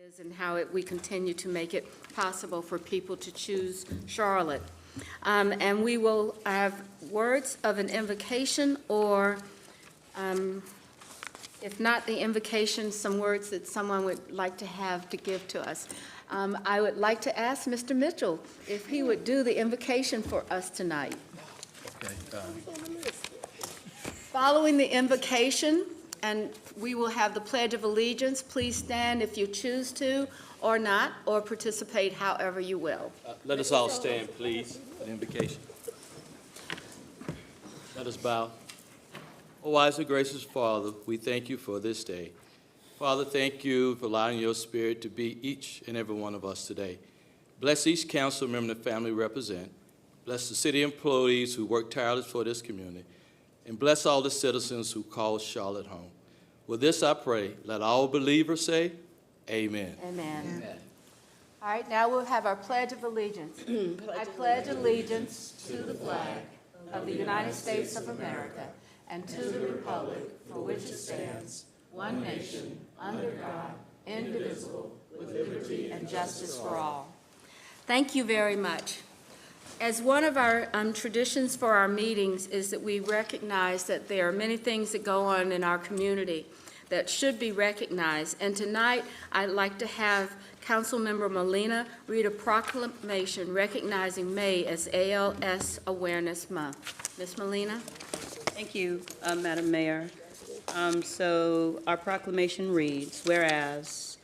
is and how we continue to make it possible for people to choose Charlotte. And we will have words of an invocation, or if not the invocation, some words that someone would like to have to give to us. I would like to ask Mr. Mitchell if he would do the invocation for us tonight. Okay. Following the invocation, and we will have the Pledge of Allegiance. Please stand if you choose to, or not, or participate however you will. Let us all stand, please, for the invocation. Let us bow. Oh, wise and gracious Father, we thank you for this day. Father, thank you for allowing your Spirit to be each and every one of us today. Bless each council member and the family we represent. Bless the city employees who work tirelessly for this community. And bless all the citizens who call Charlotte home. With this I pray, let all believers say, Amen. Amen. Amen. All right, now we'll have our Pledge of Allegiance. I pledge allegiance to the flag of the United States of America and to the republic for which it stands, one nation, under God, indivisible, with liberty and justice for all. Thank you very much. As one of our traditions for our meetings is that we recognize that there are many things that go on in our community that should be recognized. And tonight, I'd like to have Councilmember Molina read a proclamation recognizing May as ALS Awareness Month. Ms. Molina? Thank you, Madam Mayor. So our proclamation reads, whereas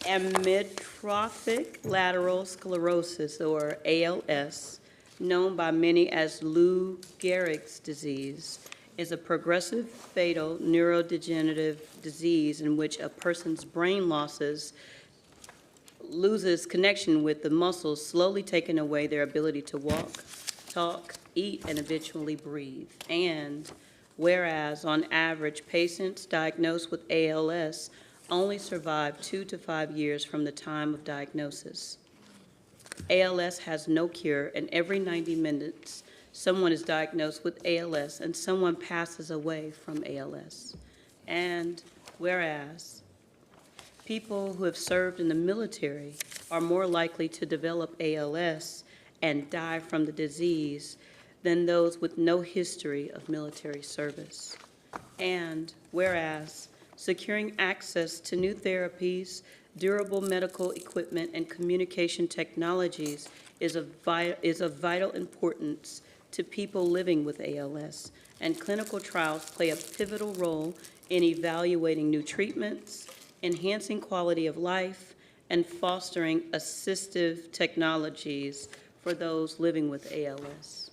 amyotrophic lateral sclerosis, or ALS, known by many as Lou Gehrig's disease, is a progressive, fatal neurodegenerative disease in which a person's brain loses connection with the muscles, slowly taking away their ability to walk, talk, eat, and eventually breathe. And whereas, on average, patients diagnosed with ALS only survive 2 to 5 years from the time of diagnosis. ALS has no cure, and every 90 minutes, someone is diagnosed with ALS and someone passes away from ALS. And whereas people who have served in the military are more likely to develop ALS and die from the disease than those with no history of military service. And whereas securing access to new therapies, durable medical equipment, and communication technologies is of vital importance to people living with ALS, and clinical trials play a pivotal role in evaluating new treatments, enhancing quality of life, and fostering assistive technologies for those living with ALS.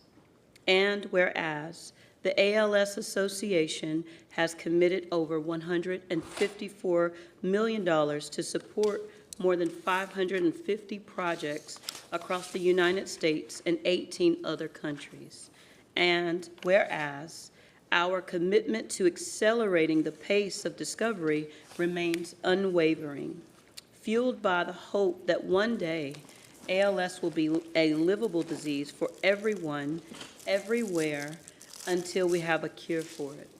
And whereas the ALS Association has committed over $154 million to support more than 550 projects across the United States and 18 other countries. And whereas our commitment to accelerating the pace of discovery remains unwavering, fueled by the hope that one day ALS will be a livable disease for everyone, everywhere, until we have a cure for it.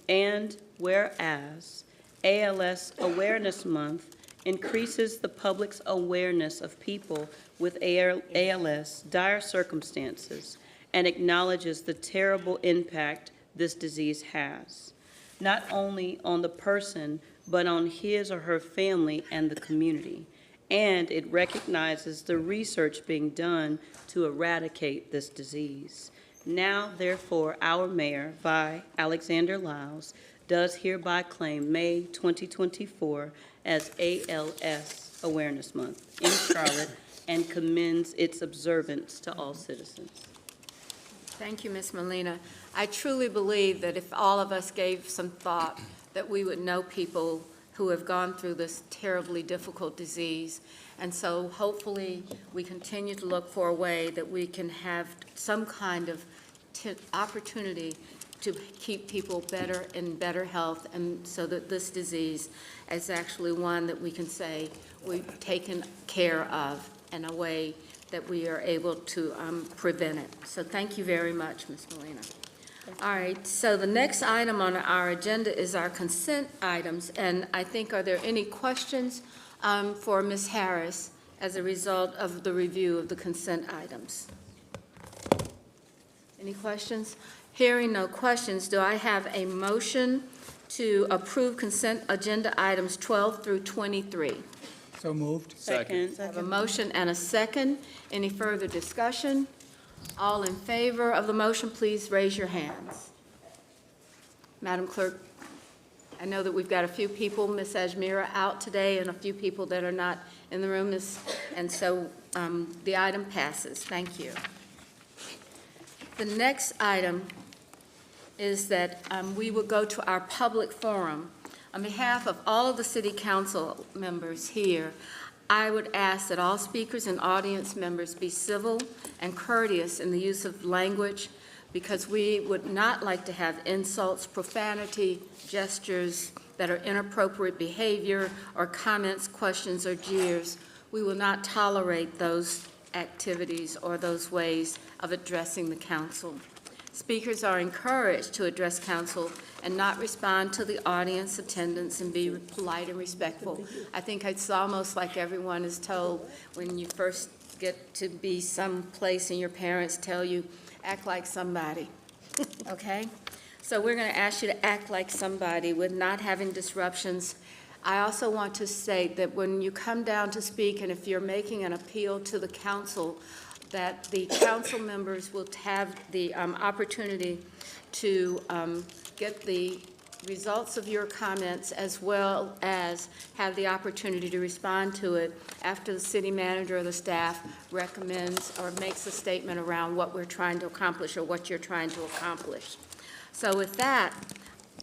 And whereas ALS Awareness Month increases the public's awareness of people with ALS dire circumstances and acknowledges the terrible impact this disease has, not only on the person, but on his or her family and the community. And it recognizes the research being done to eradicate this disease. Now, therefore, our mayor, Vi Alexander Lyles, does hereby claim May 2024 as ALS Awareness Month in Charlotte and commends its observance to all citizens. Thank you, Ms. Molina. I truly believe that if all of us gave some thought, that we would know people who have gone through this terribly difficult disease. And so hopefully we continue to look for a way that we can have some kind of opportunity to keep people better in better health, and so that this disease is actually one that we can say we've taken care of in a way that we are able to prevent it. So thank you very much, Ms. Molina. All right, so the next item on our agenda is our consent items, and I think, are there any questions for Ms. Harris as a result of the review of the consent items? Any questions? Hearing no questions, do I have a motion to approve consent agenda items 12 through 23? So moved. Second. I have a motion and a second. Any further discussion? All in favor of the motion, please raise your hands. Madam Clerk, I know that we've got a few people, Ms. Ajmira, out today, and a few people that are not in the room, and so the item passes. Thank you. The next item is that we will go to our public forum. On behalf of all of the city council members here, I would ask that all speakers and audience members be civil and courteous in the use of language, because we would not like to have insults, profanity, gestures that are inappropriate behavior, or comments, questions, or jeers. We will not tolerate those activities or those ways of addressing the council. Speakers are encouraged to address council and not respond to the audience attendance, and be polite and respectful. I think it's almost like everyone is told when you first get to be someplace and your parents tell you, act like somebody, okay? So we're going to ask you to act like somebody with not having disruptions. I also want to say that when you come down to speak, and if you're making an appeal to the council, that the council members will have the opportunity to get the results of your comments, as well as have the opportunity to respond to it after the city manager or the staff recommends or makes a statement around what we're trying to accomplish or what you're trying to accomplish. So with that,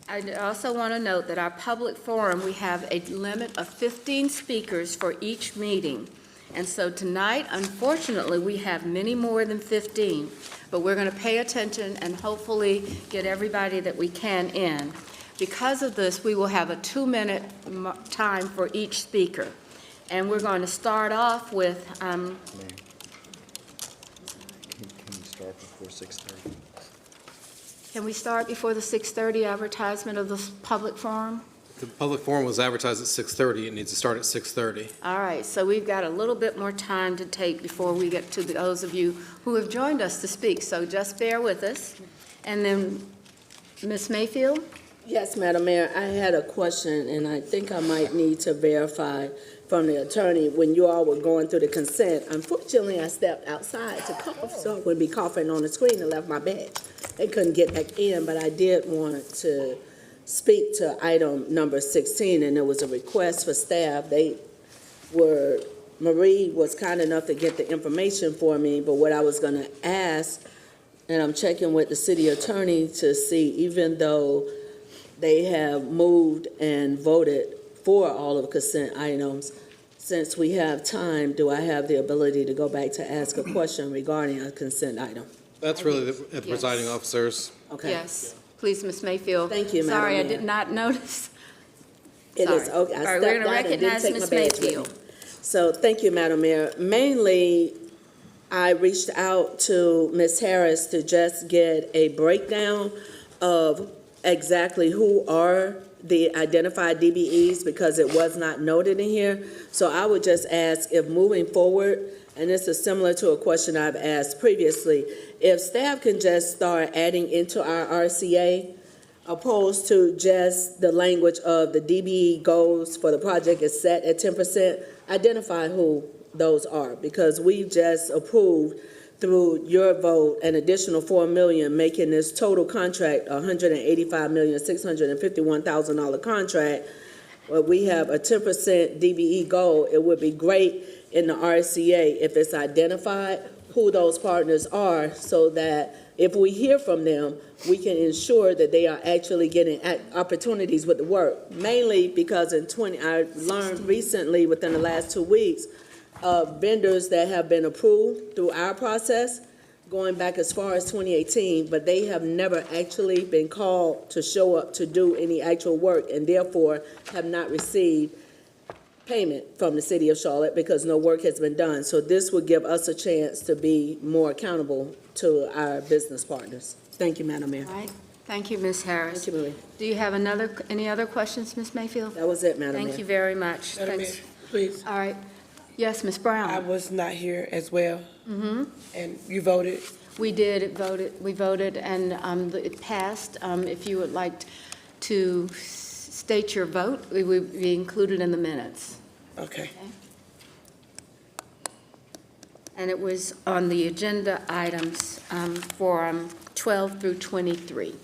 I also want to note that our public forum, we have a limit of 15 speakers for each meeting. And so tonight, unfortunately, we have many more than 15, but we're going to pay attention and hopefully get everybody that we can in. Because of this, we will have a 2-minute time for each speaker. And we're going to start off with, Can we start before 6:30? can we start before the 6:30 advertisement of the public forum? The public forum was advertised at 6:30. It needs to start at 6:30. All right, so we've got a little bit more time to take before we get to those of you who have joined us to speak. So just bear with us. And then, Ms. Mayfield? Yes, Madam Mayor, I had a question, and I think I might need to verify from the attorney. When you all were going through the consent, unfortunately, I stepped outside to cough, so I wouldn't be coughing on the screen and left my badge. They couldn't get back in, but I did want to speak to item number 16, and there was a request for staff. Marie was kind enough to get the information for me, but what I was going to ask, and I'm checking with the city attorney to see, even though they have moved and voted for all of the consent items, since we have time, do I have the ability to go back to ask a question regarding a consent item? That's really the presiding officers. Okay. Yes, please, Ms. Mayfield. Thank you, Madam Sorry, I Mayor. did not notice. It is, Sorry. okay. All right, we're going to recognize Ms. Mayfield. So, thank you, Madam Mayor. Mainly, I reached out to Ms. Harris to just get a breakdown of exactly who are the identified DBEs, because it was not noted in here. So I would just ask if moving forward, and this is similar to a question I've asked previously, if staff can just start adding into our RCA, opposed to just the language of the DBE goals for the project is set at 10%, identify who those are, because we just approved through your vote an additional $4 million, making this total contract $185,651,000 contract. Well, we have a 10% DBE goal. It would be great in the RCA if it's identified who those partners are, so that if we hear from them, we can ensure that they are actually getting opportunities with the work. Mainly because I learned recently within the last 2 weeks of vendors that have been approved through our process, going back as far as 2018, but they have never actually been called to show up to do any actual work, and therefore have not received payment from the city of Charlotte because no work has been done. So this would give us a chance to be more accountable to our business partners. Thank you, Madam Mayor. All right, thank you, Ms. Harris. Thank you, Marie. Do you have any other questions, Ms. Mayfield? That was it, Madam Mayor. Thank you very much. Madam Mayor, Thanks. please. All right. Yes, Ms. I Brown? was not here as well, Mm-hmm. and you voted. We we voted, and it passed. If you would like to state your vote, we would be included in the minutes. Okay. And it was on the agenda items for 12 through 23.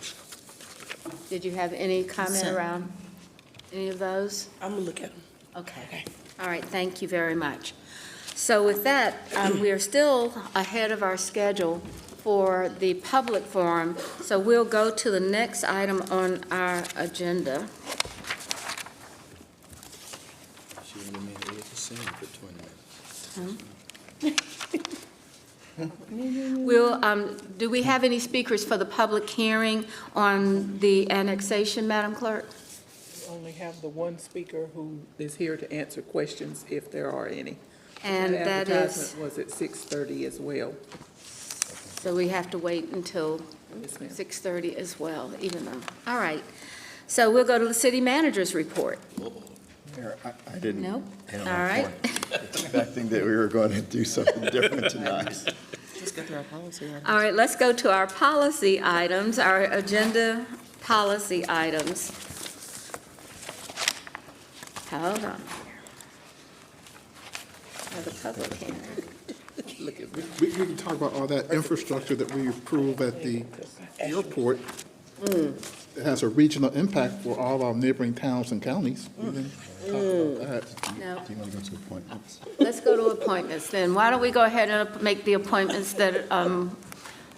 Did you have any comment around any of those? I'm gonna look at them. Okay. All right, thank you very much. So with that, we are still ahead of our schedule for the public forum, so we'll go to the next item on our agenda. She wanted me to leave the scene for 20 minutes. We'll, do we have any speakers for the public hearing on the annexation, Madam Clerk? We only have the one speaker who is here to answer questions if there are any. And The that is, advertisement was at 6:30 as well. so we have to wait until Yes, ma'am. 6:30 as well, even though, all right. So we'll go to the city manager's report. Mayor, I didn't. Nope. I don't All know, right. expecting that we were going to do something different tonight. Let's get to our policy. All right, let's go to our policy items, our agenda policy items. Hold on. Have a public hearing. We can talk about all that infrastructure that we approve at the airport. It has a regional impact for all our neighboring towns and counties. We can talk about that. No, Do you want to go to appointments? let's go to appointments then. Why don't we go ahead and make the appointments that,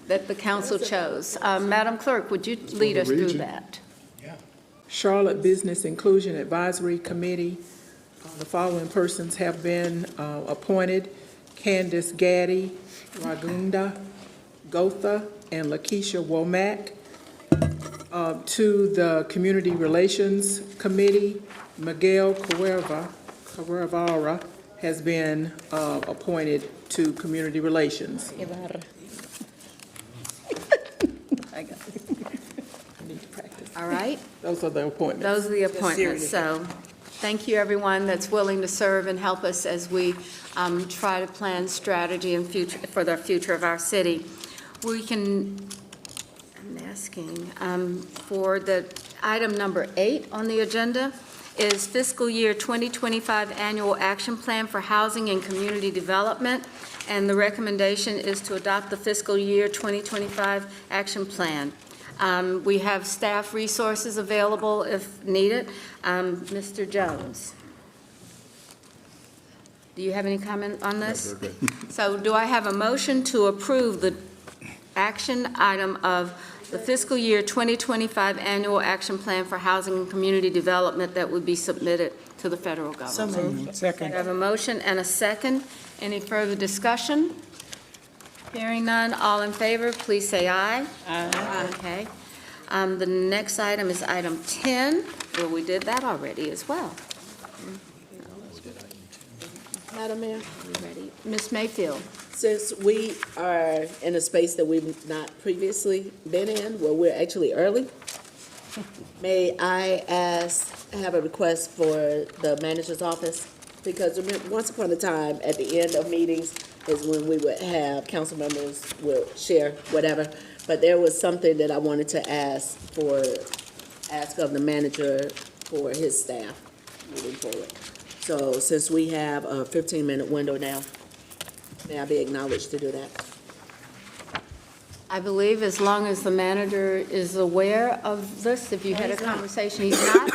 that the council chose? Madam Clerk, would you lead us through region. that? Charlotte Business Inclusion Advisory Committee. The following persons have been appointed: Candace Gaddy, Ragunda Gotha, and Lakeisha Womack. To the Community Relations Committee, Miguel Carrera has been appointed to Community Relations. I got it. I need to practice. All right? Those are the appointments. Those are the appointments, so thank you, everyone that's willing to serve and help us as we try to plan strategy and future, for the future of our city. We can, I'm asking, for the item number 8 on the agenda is fiscal year 2025 annual action plan for housing and community development, and the recommendation is to adopt the fiscal year 2025 action plan. We have staff resources available if needed. Mr. Jones, do you have any comment on this? So do I have a motion to approve the action item of the fiscal year 2025 annual action plan for housing and community development that would be submitted to the federal government? Second. I have a motion and a second. Any further discussion? Hearing none, all in favor, please say aye. Aye. Okay. The next item is item 10. Well, we did that already as well. Madam Mayor? You ready? Ms. Mayfield? Since we are in a space that we've not previously been in, where we're actually early, may I have a request for the manager's office? Because once upon a time, at the end of meetings is when we would have council members will share whatever. But there was something that I wanted to ask of the manager for his staff moving forward. So since we have a 15-minute window now, may I be acknowledged to do that? I believe as long as the manager is aware of this, if you had a conversation, he's not.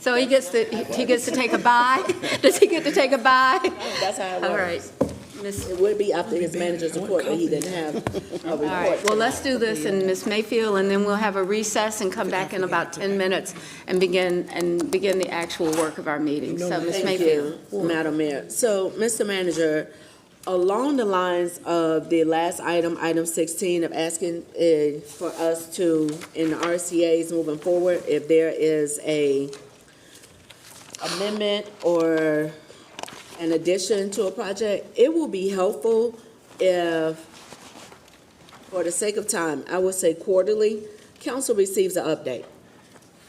So he gets to take a bye? Does he get to take a bye? That's how it works. All right. Miss, It would be after his manager's report, but he didn't have a all right, report. well, let's do this, and Ms. Mayfield, and then we'll have a recess and come back in about 10 minutes and begin the actual work of our meeting. So, Ms. Thank Mayfield. you, Madam Mayor. So, Mr. Manager, along the lines of the last item, item 16, of asking for us to, in the RCA's moving forward, if there is a amendment or an addition to a project, it will be helpful if, for the sake of time, I would say quarterly, council receives an update.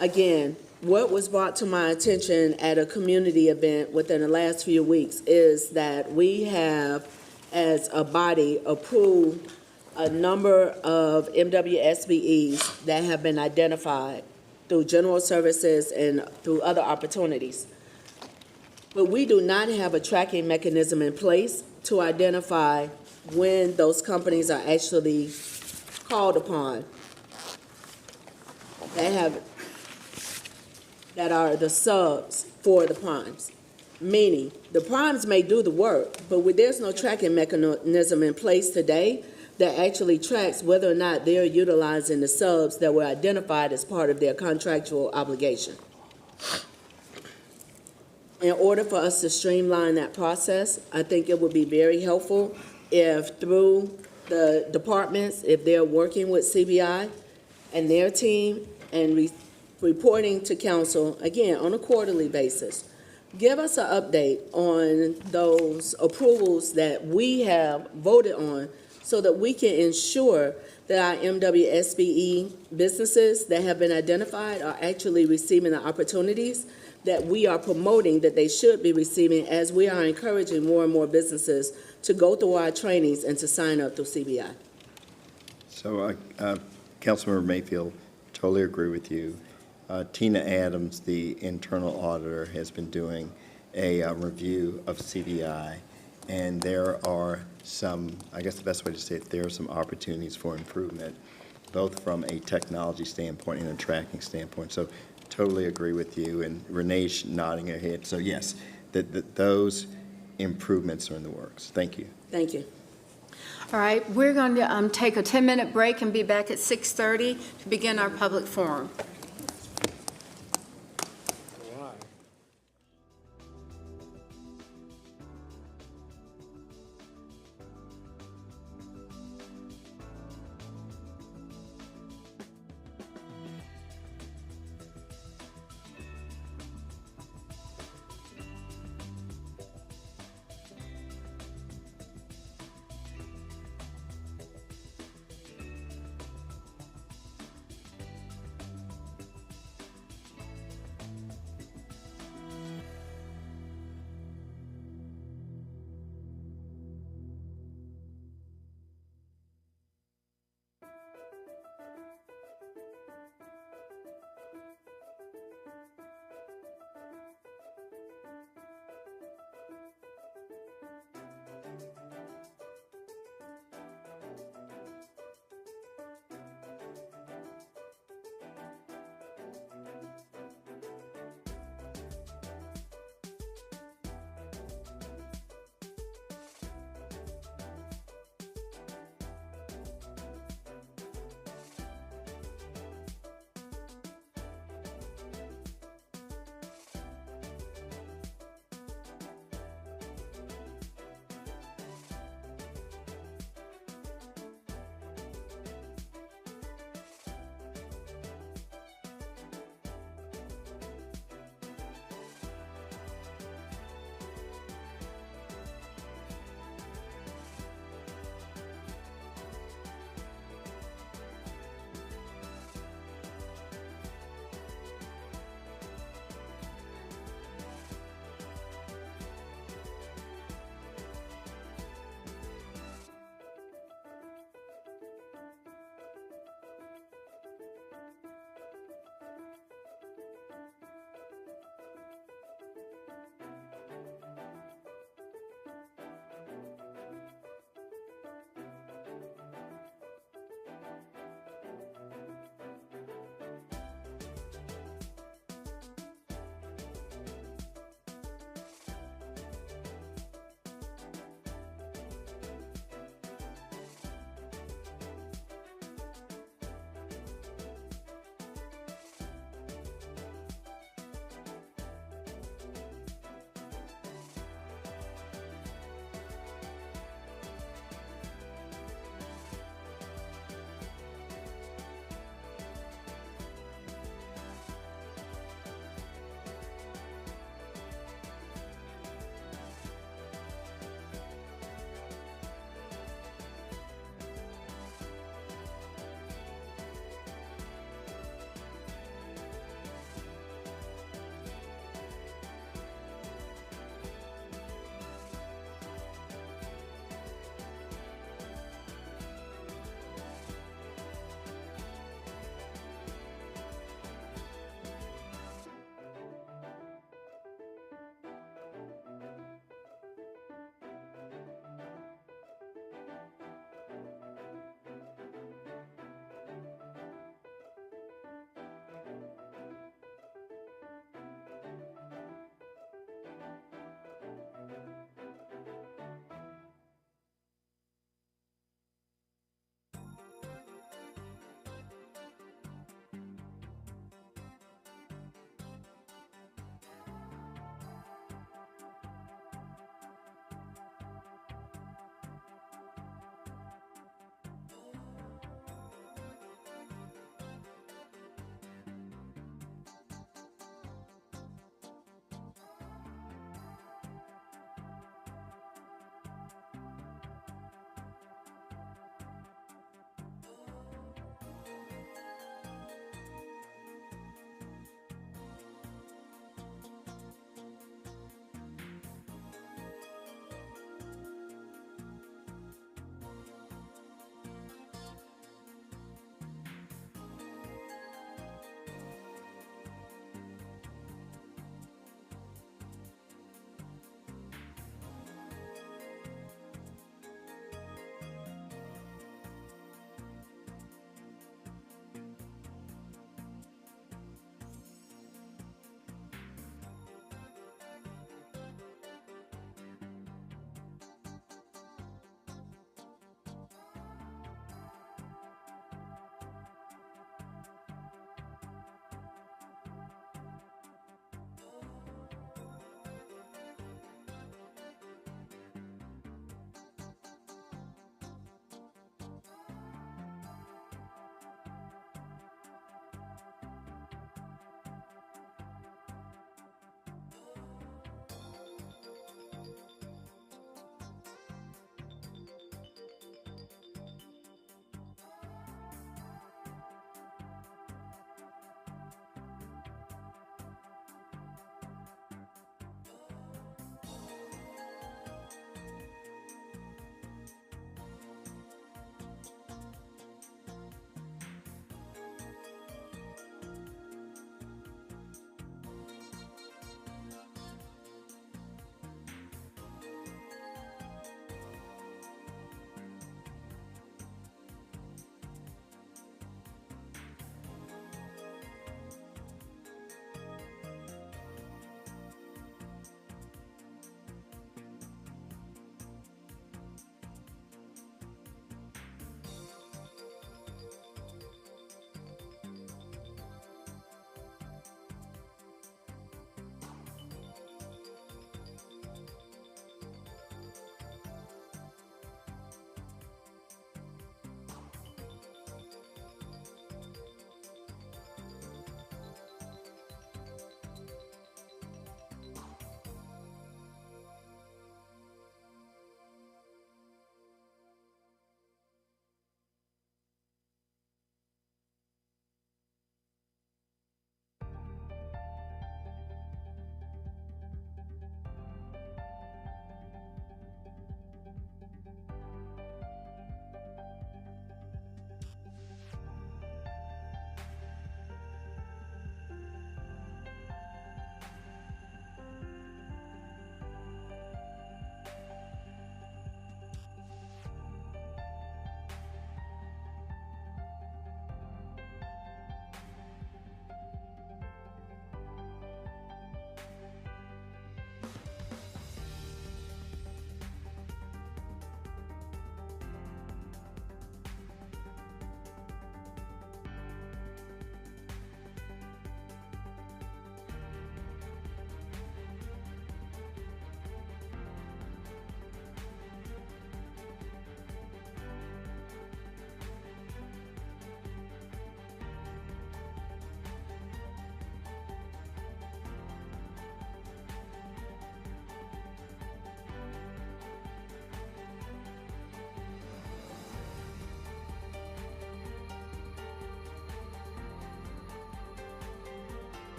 Again, what was brought to my attention at a community event within the last few weeks is that we have, as a body, approved a number of MWSBEs that have been identified through general services and through other opportunities. But we do not have a tracking mechanism in place to identify when those companies are actually called upon that are the subs for the primes. Meaning, the primes may do the work, but there's no tracking mechanism in place today that actually tracks whether or not they're utilizing the subs that were identified as part of their contractual obligation. In order for us to streamline that process, I think it would be very helpful if through the departments, if they're working with CBI and their team and reporting to council, again, on a quarterly basis, give us an update on those approvals that we have voted on so that we can ensure that our MWSBE businesses that have been identified are actually receiving the opportunities that we are promoting that they should be receiving, as we are encouraging more and more businesses to go through our trainings and to sign up through CBI. So, Councilmember Mayfield, totally agree with you. Tina Adams, the internal auditor, has been doing a review of CBI, and there are some, I guess the best way to say it, there are some opportunities for improvement, both from a technology standpoint and a tracking standpoint. So totally agree with you, and Renee's nodding her head. So yes, those improvements are in the works. Thank you. Thank you. All right, we're going to take a 10-minute break and be back at 6:30 to begin our public forum.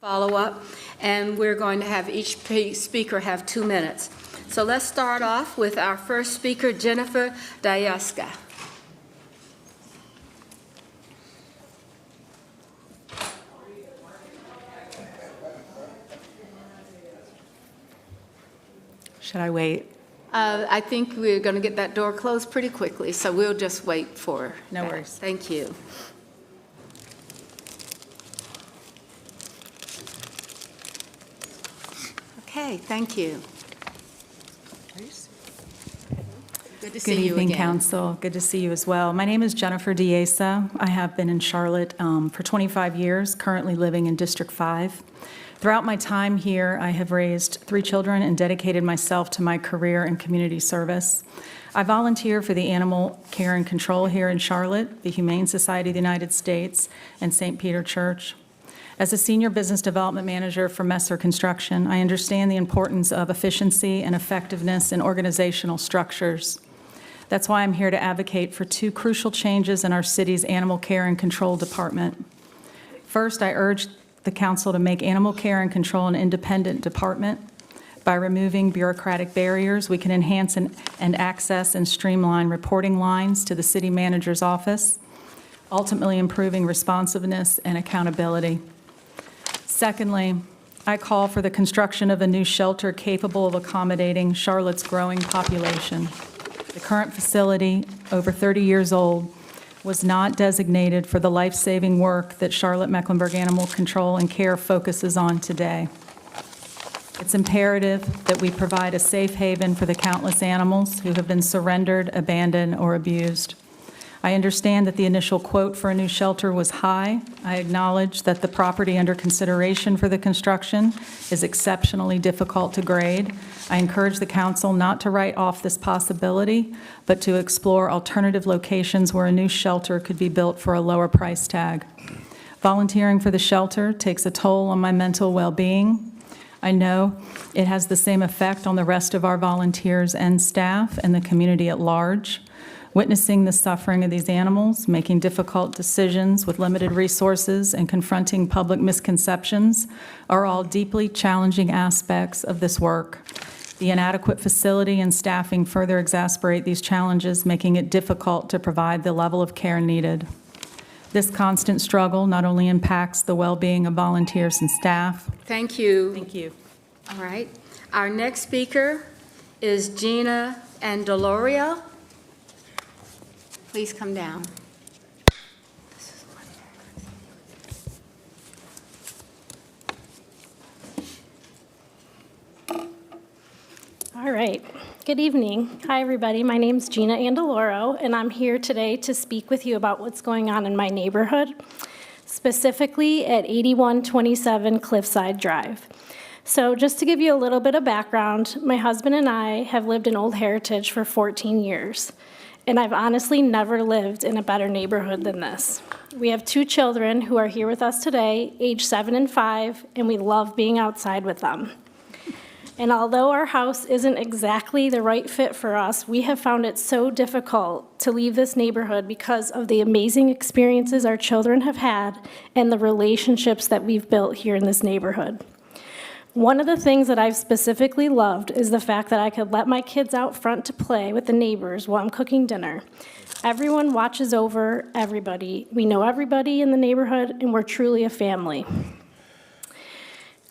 follow-up, and we're going to have each speaker have 2 minutes. So let's start off with our first speaker, Jennifer Dayaska. Should I wait? I think we're going to get that door closed pretty quickly, so we'll just wait for No that. worries. Thank you. Okay, thank you. Good to see Good you evening, again. Council. Good to see you as well. My name is Jennifer Diesa. I have been in Charlotte for 25 years, currently living in District 5. Throughout my time here, I have raised 3 children and dedicated myself to my career in community service. I volunteer for the Animal Care and Control here in Charlotte, the Humane Society of the United States, and St. Peter Church. As a senior business development manager for Messer Construction, I understand the importance of efficiency and effectiveness in organizational structures. That's why I'm here to advocate for 2 crucial changes in our city's Animal Care and Control Department. First, I urge the council to make Animal Care and Control an independent department. By removing bureaucratic barriers, we can enhance and access and streamline reporting lines to the city manager's office, ultimately improving responsiveness and accountability. Secondly, I call for the construction of a new shelter capable of accommodating Charlotte's growing population. The current facility, over 30 years old, was not designated for the life-saving work that Charlotte Mecklenburg Animal Control and Care focuses on today. It's imperative that we provide a safe haven for the countless animals who have been surrendered, abandoned, or abused. I understand that the initial quote for a new shelter was high. I acknowledge that the property under consideration for the construction is exceptionally difficult to grade. I encourage the council not to write off this possibility, but to explore alternative locations where a new shelter could be built for a lower price tag. Volunteering for the shelter takes a toll on my mental well-being. I know it has the same effect on the rest of our volunteers and staff and the community at large. Witnessing the suffering of these animals, making difficult decisions with limited resources, and confronting public misconceptions are all deeply challenging aspects of this work. The inadequate facility and staffing further exacerbate these challenges, making it difficult to provide the level of care needed. This constant struggle not only impacts the well-being of volunteers and staff. Thank you. Thank you. All right. Our next speaker is Gina Andaloria. Please come down. All right. Good evening. Hi, everybody. My name's Gina Andaloro, and I'm here today to speak with you about what's going on in my neighborhood, specifically at 8127 Cliffside Drive. So just to give you a little bit of background, my husband and I have lived in Old Heritage for 14 years, and I've honestly never lived in a better neighborhood than this. We have 2 children who are here with us today, age 7 and 5, and we love being outside with them. And although our house isn't exactly the right fit for us, we have found it so difficult to leave this neighborhood because of the amazing experiences our children have had and the relationships that we've built here in this neighborhood. One of the things that I've specifically loved is the fact that I could let my kids out front to play with the neighbors while I'm cooking dinner. Everyone watches over everybody. We know everybody in the neighborhood, and we're truly a family.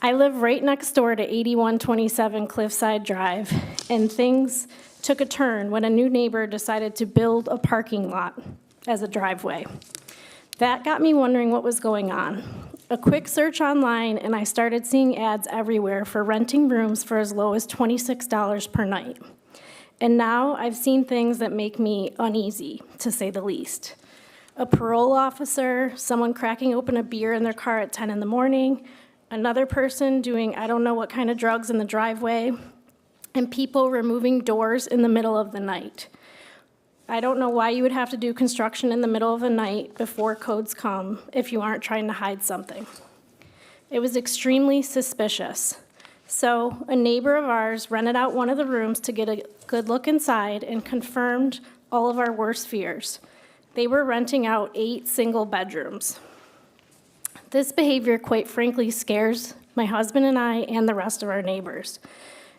I live right next door to 8127 Cliffside Drive, and things took a turn when a new neighbor decided to build a parking lot as a driveway. That got me wondering what was going on. A quick search online, and I started seeing ads everywhere for renting rooms for as low as $26 per night. And now I've seen things that make me uneasy, to say the least. A parole officer, someone cracking open a beer in their car at 10 in the morning, another person doing I don't know what kind of drugs in the driveway, and people removing doors in the middle of the night. I don't know why you would have to do construction in the middle of the night before codes come if you aren't trying to hide something. It was extremely suspicious. So a neighbor of ours rented out one of the rooms to get a good look inside and confirmed all of our worst fears. They were renting out 8 single bedrooms. This behavior, quite frankly, scares my husband and I and the rest of our neighbors.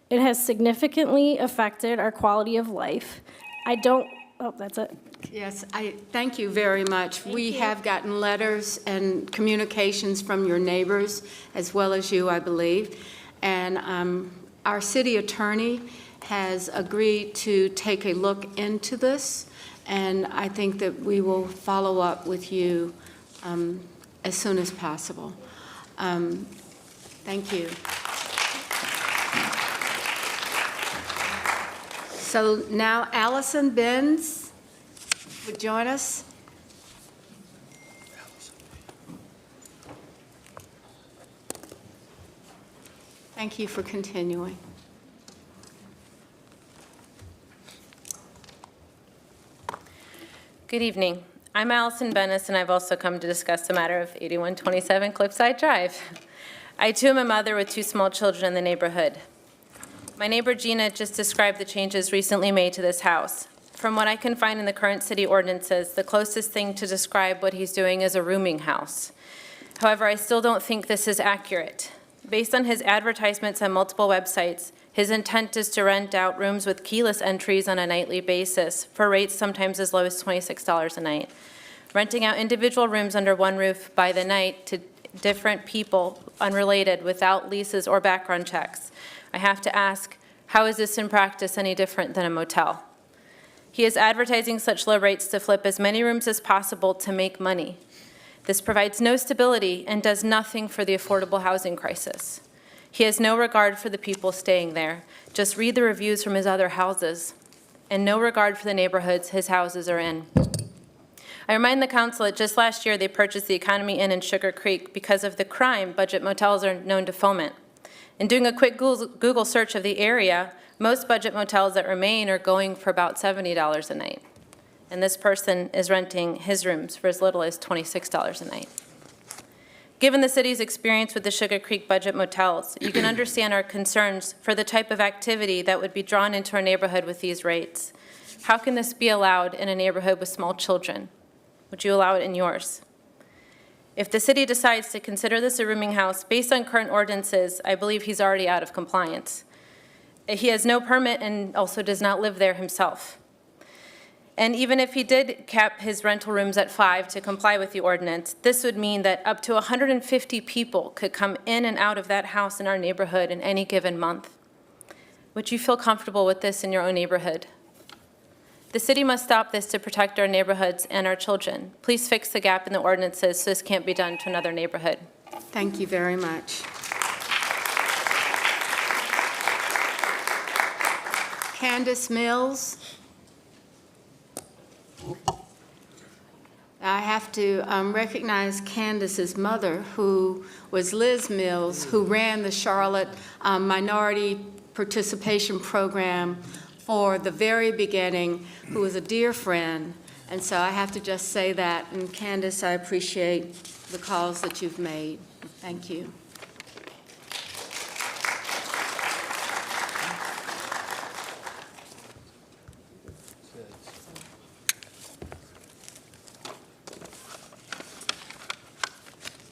It has significantly affected our quality of life. That's it. Yes, I thank you very much. We have gotten letters and communications from your neighbors, as well as you, I believe. And our city attorney has agreed to take a look into this, and I think that we will follow up with you as soon as possible. Thank you. So now Allison Benz would join us. Thank you for continuing. Good evening. I'm Allison Bennis, and I've also come to discuss the matter of 8127 Cliffside Drive. I too am a mother with 2 small children in the neighborhood. My neighbor Gina just described the changes recently made to this house. From what I can find in the current city ordinances, the closest thing to describe what he's doing is a rooming house. However, I still don't think this is accurate. Based on his advertisements on multiple websites, his intent is to rent out rooms with keyless entries on a nightly basis for rates sometimes as low as $26 a night, renting out individual rooms under one roof by the night to different people unrelated without leases or background checks. I have to ask, how is this in practice any different than a motel? He is advertising such low rates to flip as many rooms as possible to make money. This provides no stability and does nothing for the affordable housing crisis. He has no regard for the people staying there. Just read the reviews from his other houses, and no regard for the neighborhoods his houses are in. I remind the council that just last year they purchased the Economy Inn in Sugar Creek because of the crime budget motels are known to foment. In doing a quick Google search of the area, most budget motels that remain are going for about $70 a night. And this person is renting his rooms for as little as $26 a night. Given the city's experience with the Sugar Creek budget motels, you can understand our concerns for the type of activity that would be drawn into our neighborhood with these rates. How can this be allowed in a neighborhood with small children? Would you allow it in yours? If the city decides to consider this a rooming house, based on current ordinances, I believe he's already out of compliance. He has no permit and also does not live there himself. And even if he did cap his rental rooms at 5 to comply with the ordinance, this would mean that up to 150 people could come in and out of that house in our neighborhood in any given month. Would you feel comfortable with this in your own neighborhood? The city must stop this to protect our neighborhoods and our children. Please fix the gap in the ordinances so this can't be done to another neighborhood. Thank you very much. Candace Mills. I have to recognize Candace's mother, who was Liz Mills, who ran the Charlotte Minority Participation Program for the very beginning, who was a dear friend. And so I have to just say that. And Candace, I appreciate the calls that you've made. Thank you.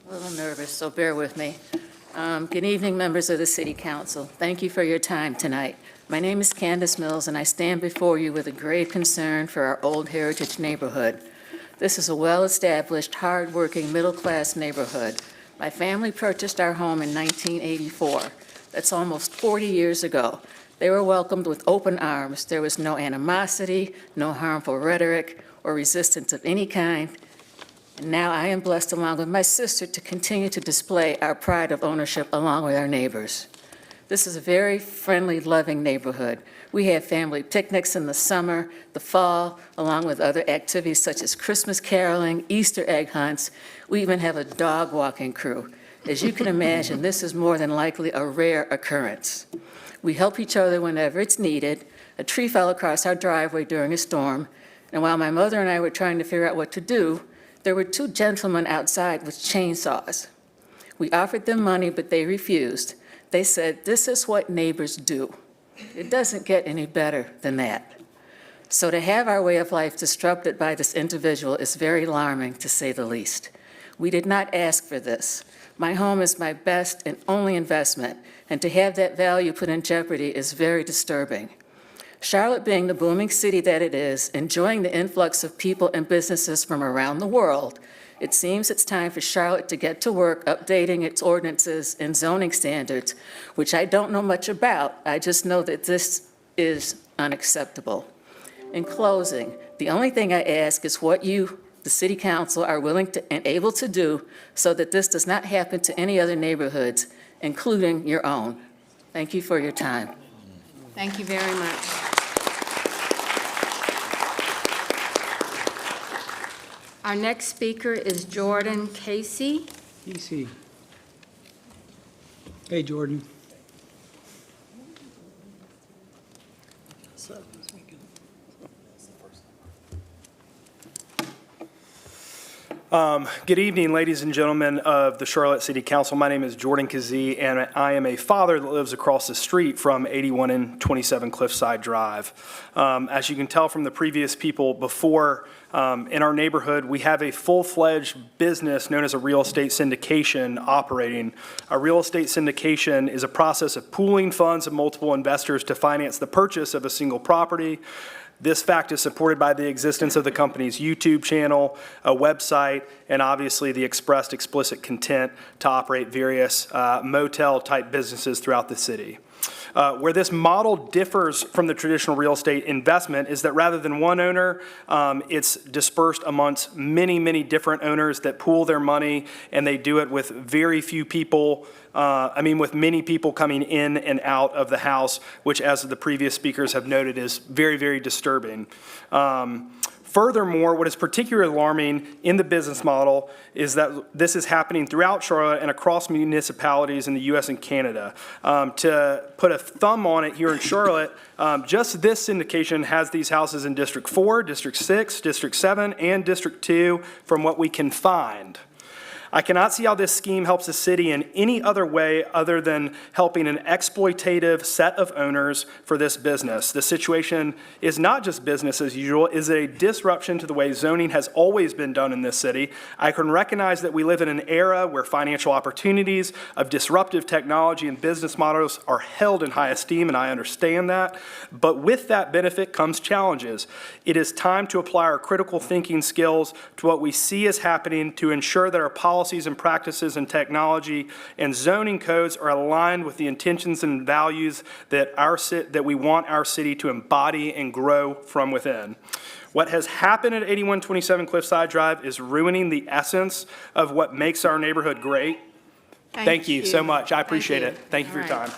A little nervous, so bear with me. Good evening, members of the City Council. Thank you for your time tonight. My name is Candace Mills, and I stand before you with a grave concern for our Old Heritage neighborhood. This is a well-established, hard-working, middle-class neighborhood. My family purchased our home in 1984. That's almost 40 years ago. They were welcomed with open arms. There was no animosity, no harmful rhetoric, or resistance of any kind. And now I am blessed, along with my sister, to continue to display our pride of ownership along with our neighbors. This is a very friendly, loving neighborhood. We have family picnics in the summer, the fall, along with other activities such as Christmas caroling, Easter egg hunts. We even have a dog walking crew. As you can imagine, this is more than likely a rare occurrence. We help each other whenever it's needed. A tree fell across our driveway during a storm, and while my mother and I were trying to figure out what to do, there were 2 gentlemen outside with chainsaws. We offered them money, but they refused. They said, "This is what neighbors do." It doesn't get any better than that. So to have our way of life disrupted by this individual is very alarming, to say the least. We did not ask for this. My home is my best and only investment, and to have that value put in jeopardy is very disturbing. Charlotte being the booming city that it is, enjoying the influx of people and businesses from around the world, it seems it's time for Charlotte to get to work updating its ordinances and zoning standards, which I don't know much about. I just know that this is unacceptable. In closing, the only thing I ask is what you, the City Council, are willing to and able to do so that this does not happen to any other neighborhoods, including your own. Thank you for your time. Thank you very much. Our next speaker is Jordan Casey. DC. Hey, Jordan. Good evening, ladies and gentlemen of the Charlotte City Council. My name is Jordan Kazee, and I am a father that lives across the street from 81 and 27 Cliffside Drive. As you can tell from the previous people before, in our neighborhood, we have a full-fledged business known as a real estate syndication operating. A real estate syndication is a process of pooling funds of multiple investors to finance the purchase of a single property. This fact is supported by the existence of the company's YouTube channel, a website, and obviously the expressed explicit content to operate various motel-type businesses throughout the city. Where this model differs from the traditional real estate investment is that rather than one owner, it's dispersed amongst many, many different owners that pool their money, and they do it with very few people, with many people coming in and out of the house, which, as the previous speakers have noted, is very, very disturbing. Furthermore, what is particularly alarming in the business model is that this is happening throughout Charlotte and across municipalities in the U.S. and Canada. To put a thumb on it here in Charlotte, just this syndication has these houses in District 4, District 6, District 7, and District 2 from what we can find. I cannot see how this scheme helps the city in any other way other than helping an exploitative set of owners for this business. The situation is not just business as usual, it is a disruption to the way zoning has always been done in this city. I can recognize that we live in an era where financial opportunities of disruptive technology and business models are held in high esteem, and I understand that. But with that benefit comes challenges. It is time to apply our critical thinking skills to what we see is happening to ensure that our policies and practices and technology and zoning codes are aligned with the intentions and values that we want our city to embody and grow from within. What has happened at 8127 Cliffside Drive is ruining the essence of what makes our neighborhood great. Thank you so much. I appreciate it. Thank you for your time.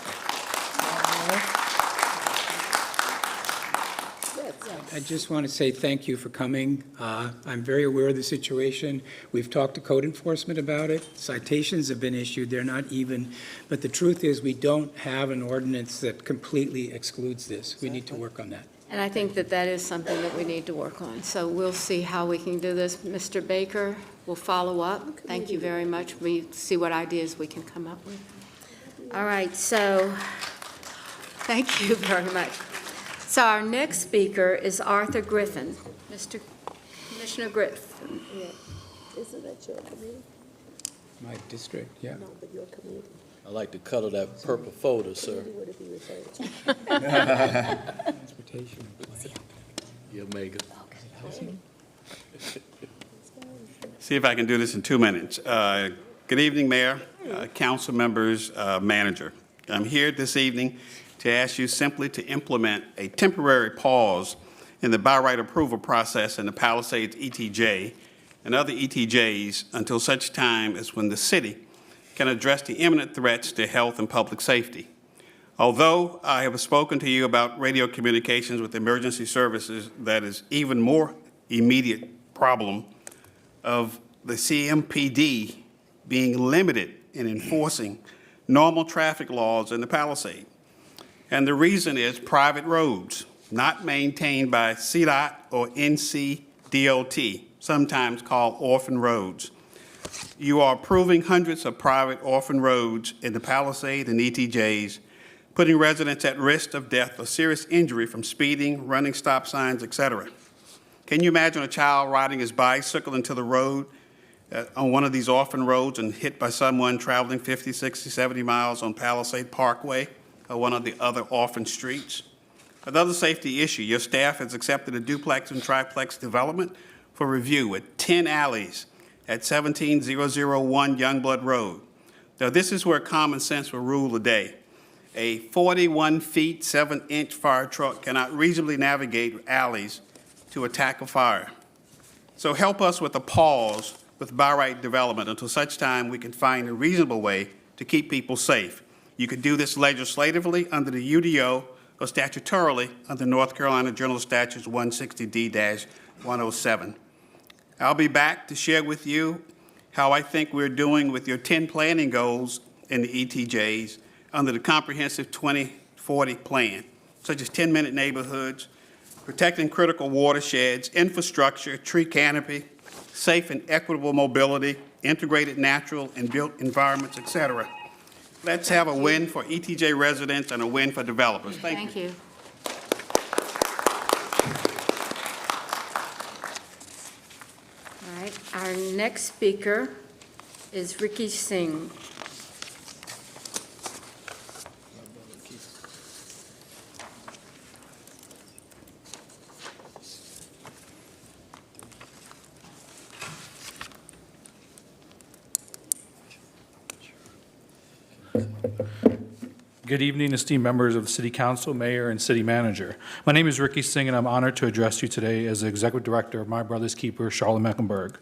I just want to say thank you for coming. I'm very aware of the situation. We've talked to code enforcement about it. Citations have been issued. They're not even. But the truth is we don't have an ordinance that completely excludes this. We need to work on that. And I think that that is something that we need to work on. So we'll see how we can do this. Mr. Baker will follow up. Thank you very much. We see what ideas we can come up with. All right, so thank you very much. So our next speaker is Arthur Griffin. Mr. Commissioner Griffin. Isn't that your committee? My district, yeah. No, but your committee. I like the color of that purple folder, sir. Would it be referred to? Transportation. Yeah, Megan. See if I can do this in 2 minutes. Good evening, Mayor, council members, manager. I'm here this evening to ask you simply to implement a temporary pause in the by right approval process in the Palisades ETJ and other ETJs until such time as when the city can address the imminent threats to health and public safety. Although I have spoken to you about radio communications with emergency services, that is even more immediate problem of the CMPD being limited in enforcing normal traffic laws in the Palisades. And the reason is private roads, not maintained by CDOT or NCDOT, sometimes called orphan roads. You are approving hundreds of private orphan roads in the Palisades and ETJs, putting residents at risk of death or serious injury from speeding, running stop signs, etc. Can you imagine a child riding his bicycle into the road on one of these orphan roads and hit by someone traveling 50, 60, 70 miles on Palisade Parkway or one of the other orphan streets. Another safety issue, your staff has accepted a duplex and triplex development for review with 10 alleys at 17001 Youngblood Road. Now, this is where common sense will rule the day. A 41 feet, 7-inch fire truck cannot reasonably navigate alleys to attack a fire. So help us with a pause with by right development until such time we can find a reasonable way to keep people safe. You could do this legislatively under the UDO or statutorily under North Carolina General Statutes 160D-107. I'll be back to share with you how I think we're doing with your 10 planning goals in the ETJs under the Comprehensive 2040 Plan, such as 10-minute neighborhoods, protecting critical watersheds, infrastructure, tree canopy, safe and equitable mobility, integrated natural and built environments, etc. Let's have a win for ETJ residents and a win for developers. Thank you. All right, our next speaker is Ricky Singh. Good evening, esteemed members of the City Council, Mayor, and City Manager. My name is Ricky Singh, and I'm honored to address you today as the Executive Director of My Brother's Keeper, Charlotte Mecklenburg.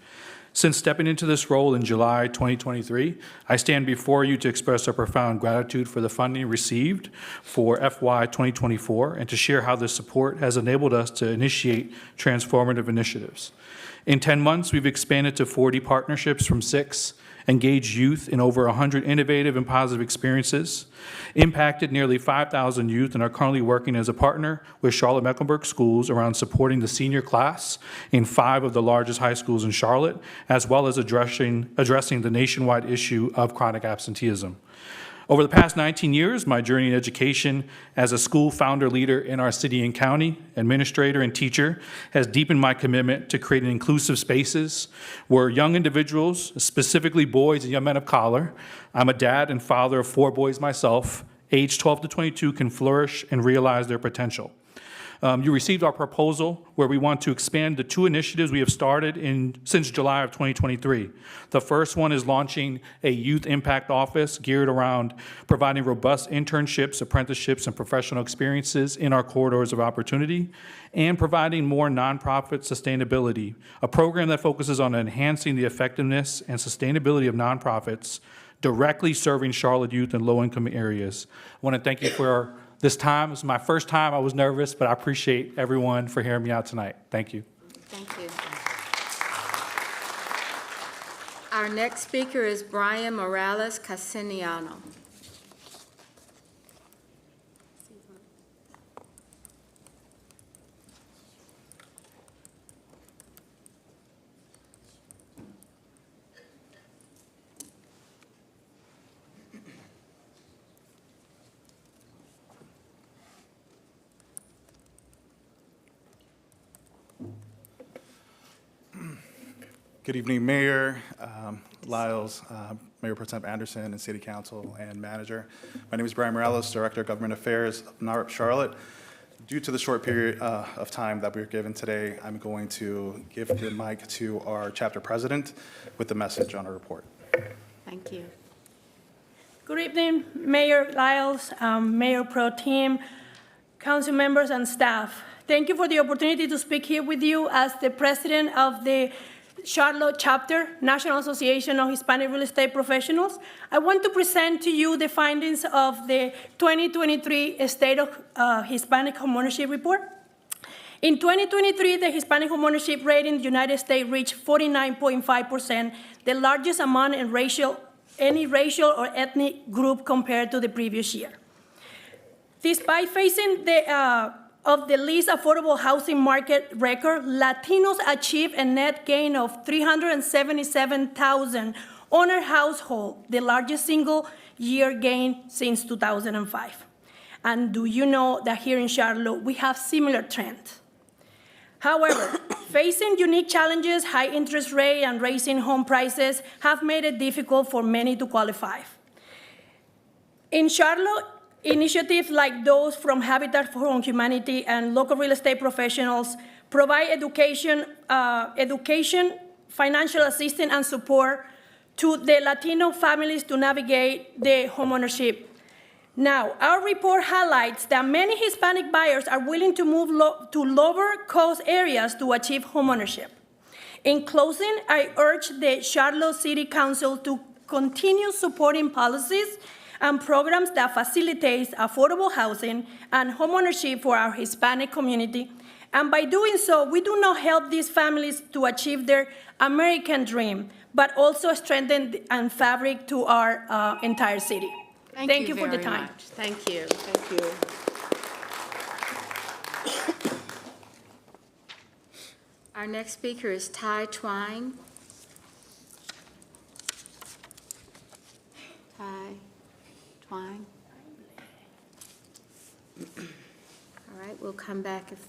Since stepping into this role in July 2023, I stand before you to express our profound gratitude for the funding received for FY 2024 and to share how this support has enabled us to initiate transformative initiatives. In 10 months, we've expanded to 40 partnerships from 6, engaged youth in over 100 innovative and positive experiences, impacted nearly 5,000 youth, and are currently working as a partner with Charlotte Mecklenburg Schools around supporting the senior class in 5 of the largest high schools in Charlotte, as well as addressing the nationwide issue of chronic absenteeism. Over the past 19 years, my journey in education as a school founder leader in our city and county, administrator and teacher, has deepened my commitment to creating inclusive spaces where young individuals, specifically boys and young men of color, I'm a dad and father of 4 boys myself, aged 12 to 22, can flourish and realize their potential. You received our proposal where we want to expand the 2 initiatives we have started since July of 2023. The first one is launching a youth impact office geared around providing robust internships, apprenticeships, and professional experiences in our corridors of opportunity, and providing more nonprofit sustainability, a program that focuses on enhancing the effectiveness and sustainability of nonprofits directly serving Charlotte youth in low-income areas. I want to thank you for this time. This is my first time. I was nervous, but I appreciate everyone for hearing me out tonight. Thank you. Thank you. Our next speaker is Brian Morales Casiniano. Good evening, Mayor Lyles, Mayor Pro Tem Anderson, and City Council and Manager. My name is Brian Morales, Director of Government Affairs of NARP Charlotte. Due to the short period of time that we're given today, I'm going to give the mic to our chapter president with the message on our report. Thank you. Good evening, Mayor Lyles, Mayor Pro Tem, council members, and staff. Thank you for the opportunity to speak here with you as the president of the Charlotte Chapter, National Association of Hispanic Real Estate Professionals. I want to present to you the findings of the 2023 State of Hispanic Homeownership Report. In 2023, the Hispanic homeownership rate in the United States reached 49.5%, the largest among any racial or ethnic group compared to the previous year. Despite facing of the least affordable housing market record, Latinos achieved a net gain of 377,000 owner household, the largest single-year gain since 2005. And do you know that here in Charlotte, we have similar trend? However, facing unique challenges, high interest rate, and rising home prices have made it difficult for many to qualify. In Charlotte, initiatives like those from Habitat for Humanity and local real estate professionals provide education, financial assistance, and support to the Latino families to navigate the homeownership. Now, our report highlights that many Hispanic buyers are willing to move to lower-cost areas to achieve homeownership. In closing, I urge the Charlotte City Council to continue supporting policies and programs that facilitate affordable housing and homeownership for our Hispanic community. And by doing so, we do not help these families to achieve their American dream, but also strengthen and fabric to our entire city. Thank you for the time. Thank you. Thank you. Our next speaker is Ty Twine. Ty Twine. All right, we'll come back if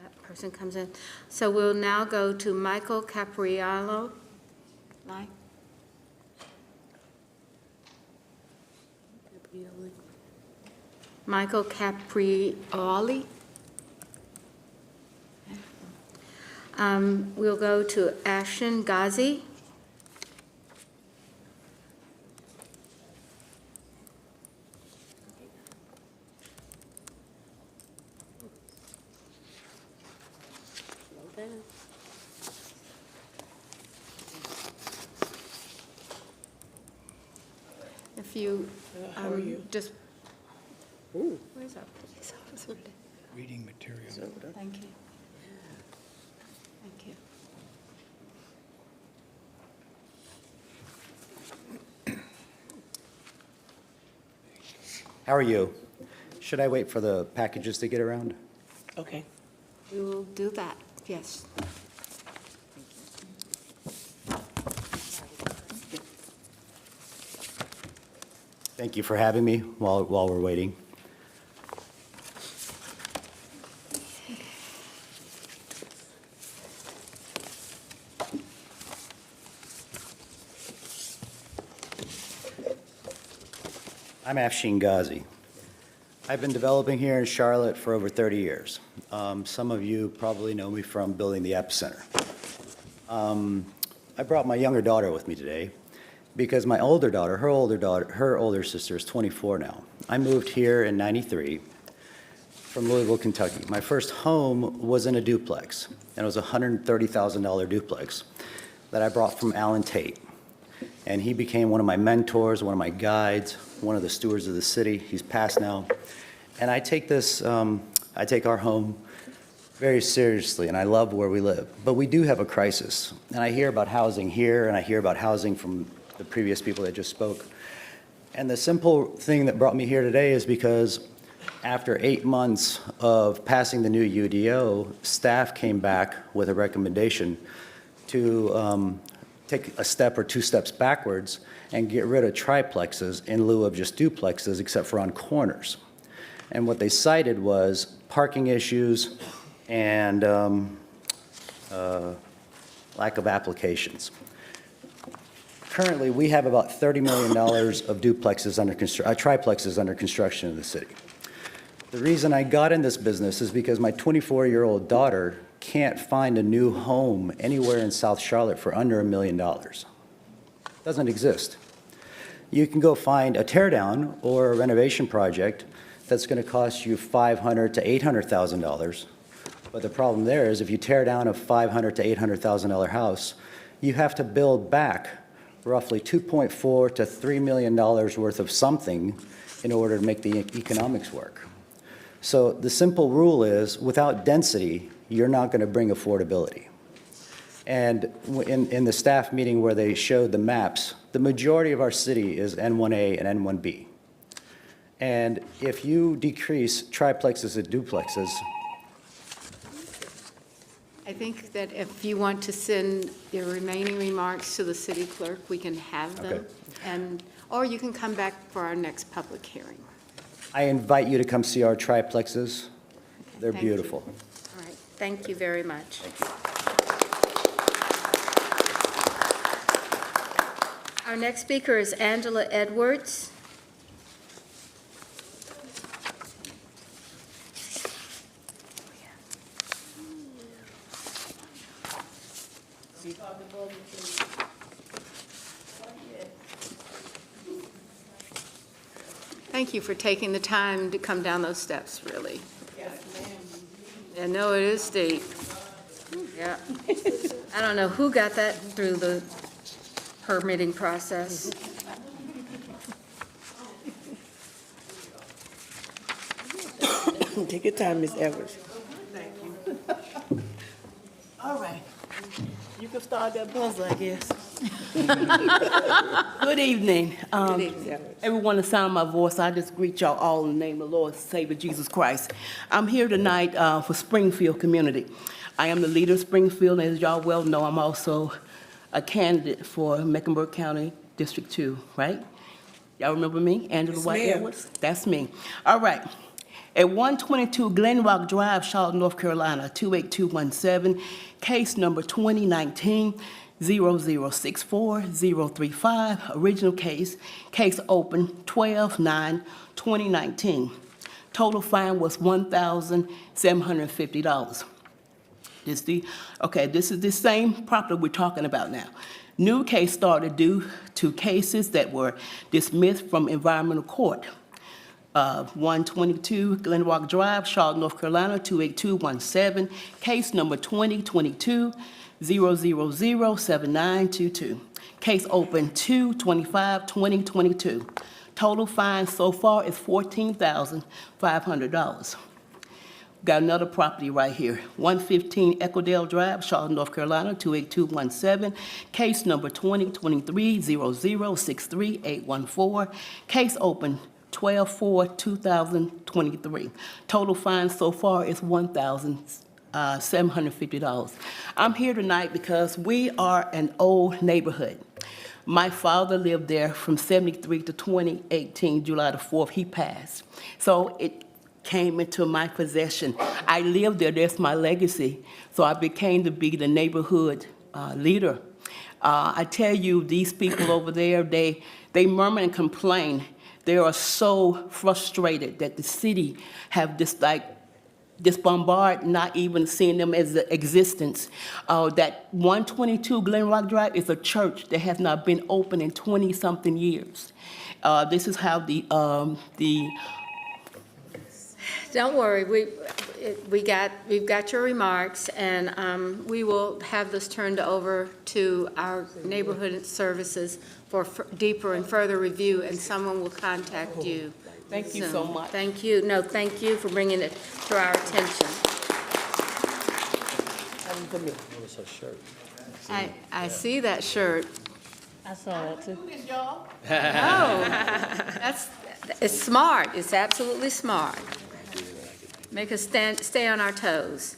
that person comes in. So we'll now go to Michael Capriolo. Mike? Michael Caprioli. We'll go to Ashton Ghazi. If you just. Where's our police officer? Reading material. Thank you. Thank you. How are you? Should I wait for the packages to get around? Okay. We will do that, yes. Thank you for having me while we're waiting. I'm Afshin Ghazi. I've been developing here in Charlotte for over 30 years. Some of you probably know me from building the Epicenter. I brought my younger daughter with me today because my older daughter, her older sister is 24 now. I moved here in '93 from Louisville, Kentucky. My first home was in a duplex, and it was a $130,000 duplex that I brought from Alan Tate. And he became one of my mentors, one of my guides, one of the stewards of the city. He's passed now. And I take our home very seriously, and I love where we live. But we do have a crisis. And I hear about housing here, and I hear about housing from the previous people that just spoke. And the simple thing that brought me here today is because after 8 months of passing the new UDO, staff came back with a recommendation to take a step or 2 steps backwards and get rid of triplexes in lieu of just duplexes, except for on corners. And what they cited was parking issues and lack of applications. Currently, we have about $30 million of duplexes triplexes under construction in the city. The reason I got in this business is because my 24-year-old daughter can't find a new home anywhere in South Charlotte for under $1 million. Doesn't exist. You can go find a teardown or a renovation project that's going to cost you $500,000 to $800,000. But the problem there is if you tear down a $500,000 to $800,000 house, you have to build back roughly $2.4 to $3 million worth of something in order to make the economics work. So the simple rule is without density, you're not going to bring affordability. And in the staff meeting where they showed the maps, the majority of our city is N1A and N1B. And if you decrease triplexes and duplexes, I think that if you want to send your remaining remarks to the city clerk, we can have them. Okay. Or you can come back for our next public hearing. I invite you to come see our triplexes. They're Thank you. beautiful. All right, thank you very much. Our next speaker is Angela Edwards. Thank you for taking the time to come down those steps, really. I know it is steep. Yeah. I don't know who got that through the permitting process. Take your time, Ms. Edwards. Thank you. All right. You can start that buzzer, I guess. Good evening. Good evening. Everyone, the sound of my voice, I just greet y'all all in the name of the Lord and Savior Jesus Christ. I'm here tonight for Springfield community. I am the leader of Springfield, and as y'all well know, I'm also a candidate for Mecklenburg County District 2, right? Y'all remember me, Angela Yes, White ma'am. Edwards? That's me. All right. At 122 Glen Rock Drive, Charlotte, North Carolina, 28217, case number 2019-0064-035, original case open 12/9/2019. Total fine was $1,750. This is the same property we're talking about now. New case started due to cases that were dismissed from environmental court. 122 Glen Rock Drive, Charlotte, North Carolina, 28217, case number 2022-0007922. Case open 2/25/2022. Total fine so far is $14,500. Got another property right here, 115 Echodale Drive, Charlotte, North Carolina, 28217, case number 2023-0063814. Case open 12/4/2023. Total fine so far is $1,750. I'm here tonight because we are an old neighborhood. My father lived there from 73 to 2018, July the 4th, he passed. So it came into my possession. I lived there, that's my legacy. So I became to be the neighborhood leader. I tell you, these people over there, they murmur and complain. They are so frustrated that the city have this bombard, not even seeing them as an existence. That 122 Glen Rock Drive is a church that has not been open in 20-something years. This is how the Don't worry, we've got your remarks, and we will have this turned over to our neighborhood services for deeper and further review, and someone will contact you. Thank you soon. so much. Thank you. No, thank you for bringing it to our attention. I see that shirt. I saw that too. It's smart. It's absolutely smart. Make us stay on our toes.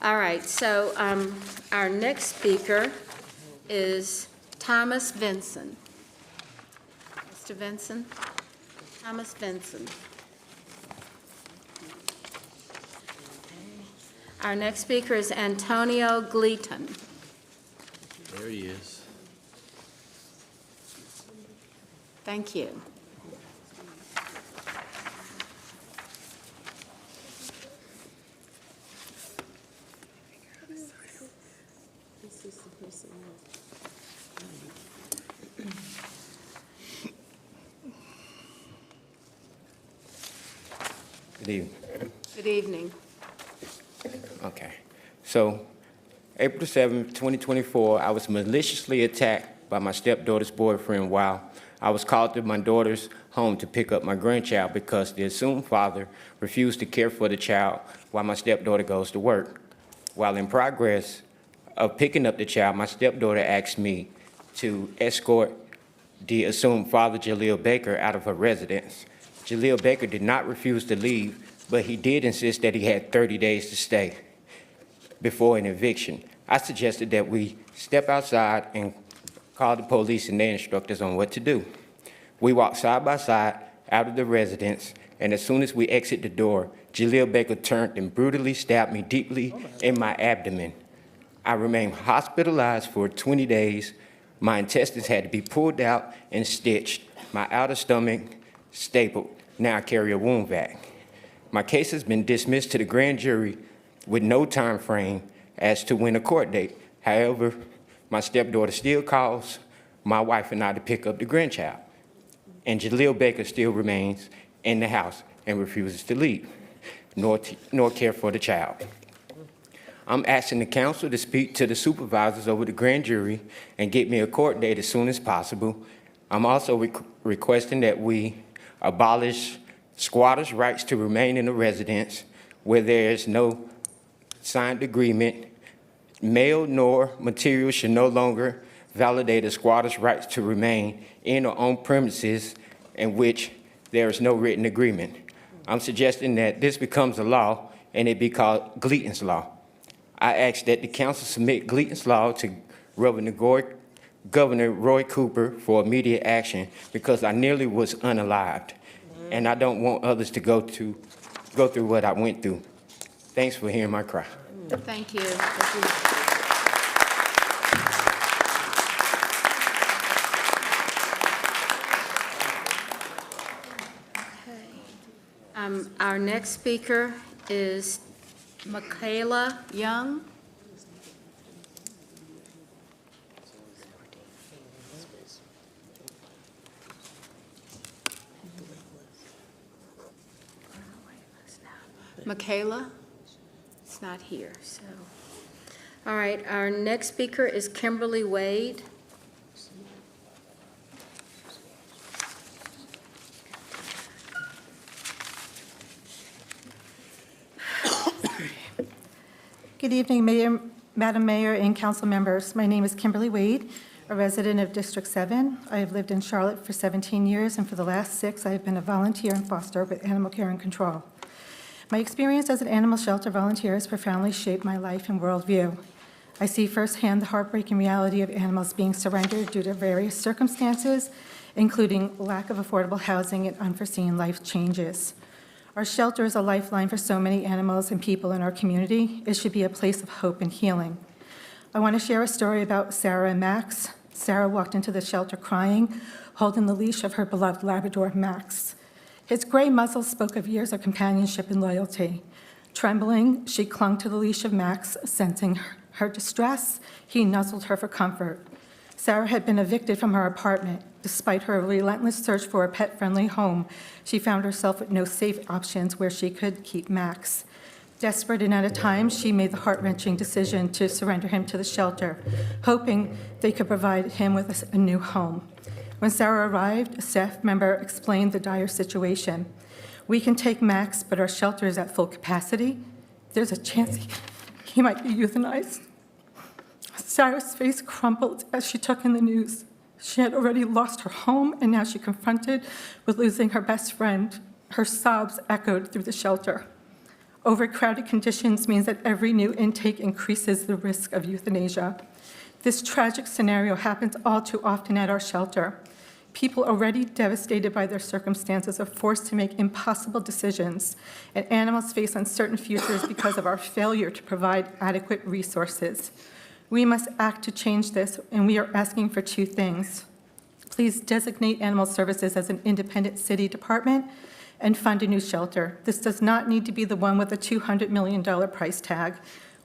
All right, so our next speaker is Thomas Vinson. Mr. Vinson? Thomas Vinson. Our next speaker is Antonio Gleaton. There he is. Thank you. Good evening. Good evening. Okay. So, April 7th, 2024, I was maliciously attacked by my stepdaughter's boyfriend while I was called to my daughter's home to pick up my grandchild because the assumed father refused to care for the child while my stepdaughter goes to work. While in progress of picking up the child, my stepdaughter asked me to escort the assumed father, Jaleel Baker, out of her residence. Jaleel Baker did not refuse to leave, but he did insist that he had 30 days to stay before an eviction. I suggested that we step outside and call the police, and they instruct us on what to do. We walked side by side out of the residence, and as soon as we exit the door, Jaleel Baker turned and brutally stabbed me deeply in my abdomen. I remained hospitalized for 20 days. My intestines had to be pulled out and stitched. My outer stomach stapled. Now I carry a wound vac. My case has been dismissed to the grand jury with no time frame as to when a court date. However, my stepdaughter still calls my wife and I to pick up the grandchild. And Jaleel Baker still remains in the house and refuses to leave, nor care for the child. I'm asking the council to speak to the supervisors over the grand jury and get me a court date as soon as possible. I'm also requesting that we abolish squatters' rights to remain in the residence where there is no signed agreement. Mail nor material should no longer validate a squatter's rights to remain in or on premises in which there is no written agreement. I'm suggesting that this becomes a law and it be called Gleaton's Law. I ask that the council submit Gleaton's Law to Governor Roy Cooper for immediate action because I nearly was unalived, and I don't want others to go through what I went through. Thanks for hearing my cry. Thank you. Our next speaker is Michaela Young. Michaela? It's not here, so. All right, our next speaker is Kimberly Wade. Good evening, Madam Mayor and council members. My name is Kimberly Wade, a resident of District 7. I have lived in Charlotte for 17 years, and for the last 6, I have been a volunteer and foster with Animal Care and Control. My experience as an animal shelter volunteer has profoundly shaped my life and worldview. I see firsthand the heartbreaking reality of animals being surrendered due to various circumstances, including lack of affordable housing and unforeseen life changes. Our shelter is a lifeline for so many animals and people in our community. It should be a place of hope and healing. I want to share a story about Sarah and Max. Sarah walked into the shelter crying, holding the leash of her beloved Labrador, Max. His gray muzzle spoke of years of companionship and loyalty. Trembling, she clung to the leash of Max, sensing her distress. He nuzzled her for comfort. Sarah had been evicted from her apartment. Despite her relentless search for a pet-friendly home, she found herself with no safe options where she could keep Max. Desperate and out of time, she made the heart-wrenching decision to surrender him to the shelter, hoping they could provide him with a new home. When Sarah arrived, a staff member explained the dire situation. "We can take Max, but our shelter is at full capacity. There's a chance he might be euthanized." Sarah's face crumpled as she took in the news. She had already lost her home, and now she confronted with losing her best friend. Her sobs echoed through the shelter. Overcrowded conditions means that every new intake increases the risk of euthanasia. This tragic scenario happens all too often at our shelter. People already devastated by their circumstances are forced to make impossible decisions, and animals face uncertain futures because of our failure to provide adequate resources. We must act to change this, and we are asking for 2 things. Please designate Animal Services as an independent city department and fund a new shelter. This does not need to be the one with a $200 million price tag.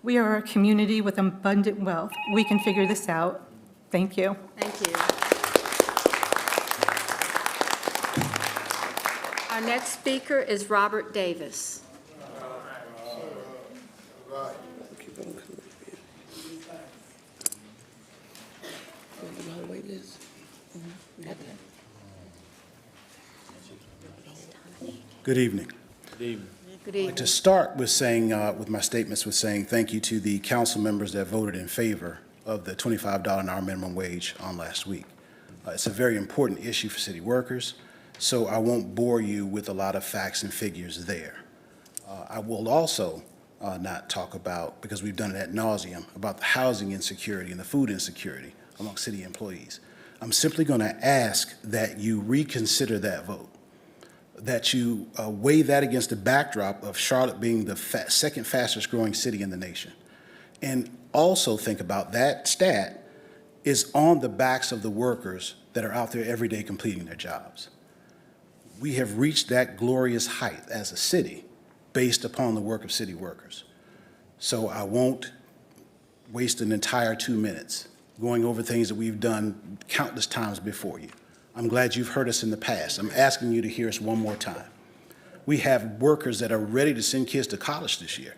We are a community with abundant wealth. We can figure this out. Thank you. Thank you. Our next speaker is Robert Davis. Good evening. Good evening. Good I'd like to start with saying, with my statements, with saying thank you to the council members that voted in favor of the $25 an hour minimum wage on last week. It's a very important issue for city workers, so I won't bore you with a lot of facts and figures there. I will also not talk about, because we've done it ad nauseum, about the housing insecurity and the food insecurity among city employees. I'm simply going to ask that you reconsider that vote. that you weigh that against the backdrop of Charlotte being the second fastest growing city in the nation. And also think about that stat is on the backs of the workers that are out there every day completing their jobs. We have reached that glorious height as a city based upon the work of city workers. So I won't waste an entire 2 minutes going over things that we've done countless times before you. I'm glad you've heard us in the past. I'm asking you to hear us one more time. We have workers that are ready to send kids to college this year.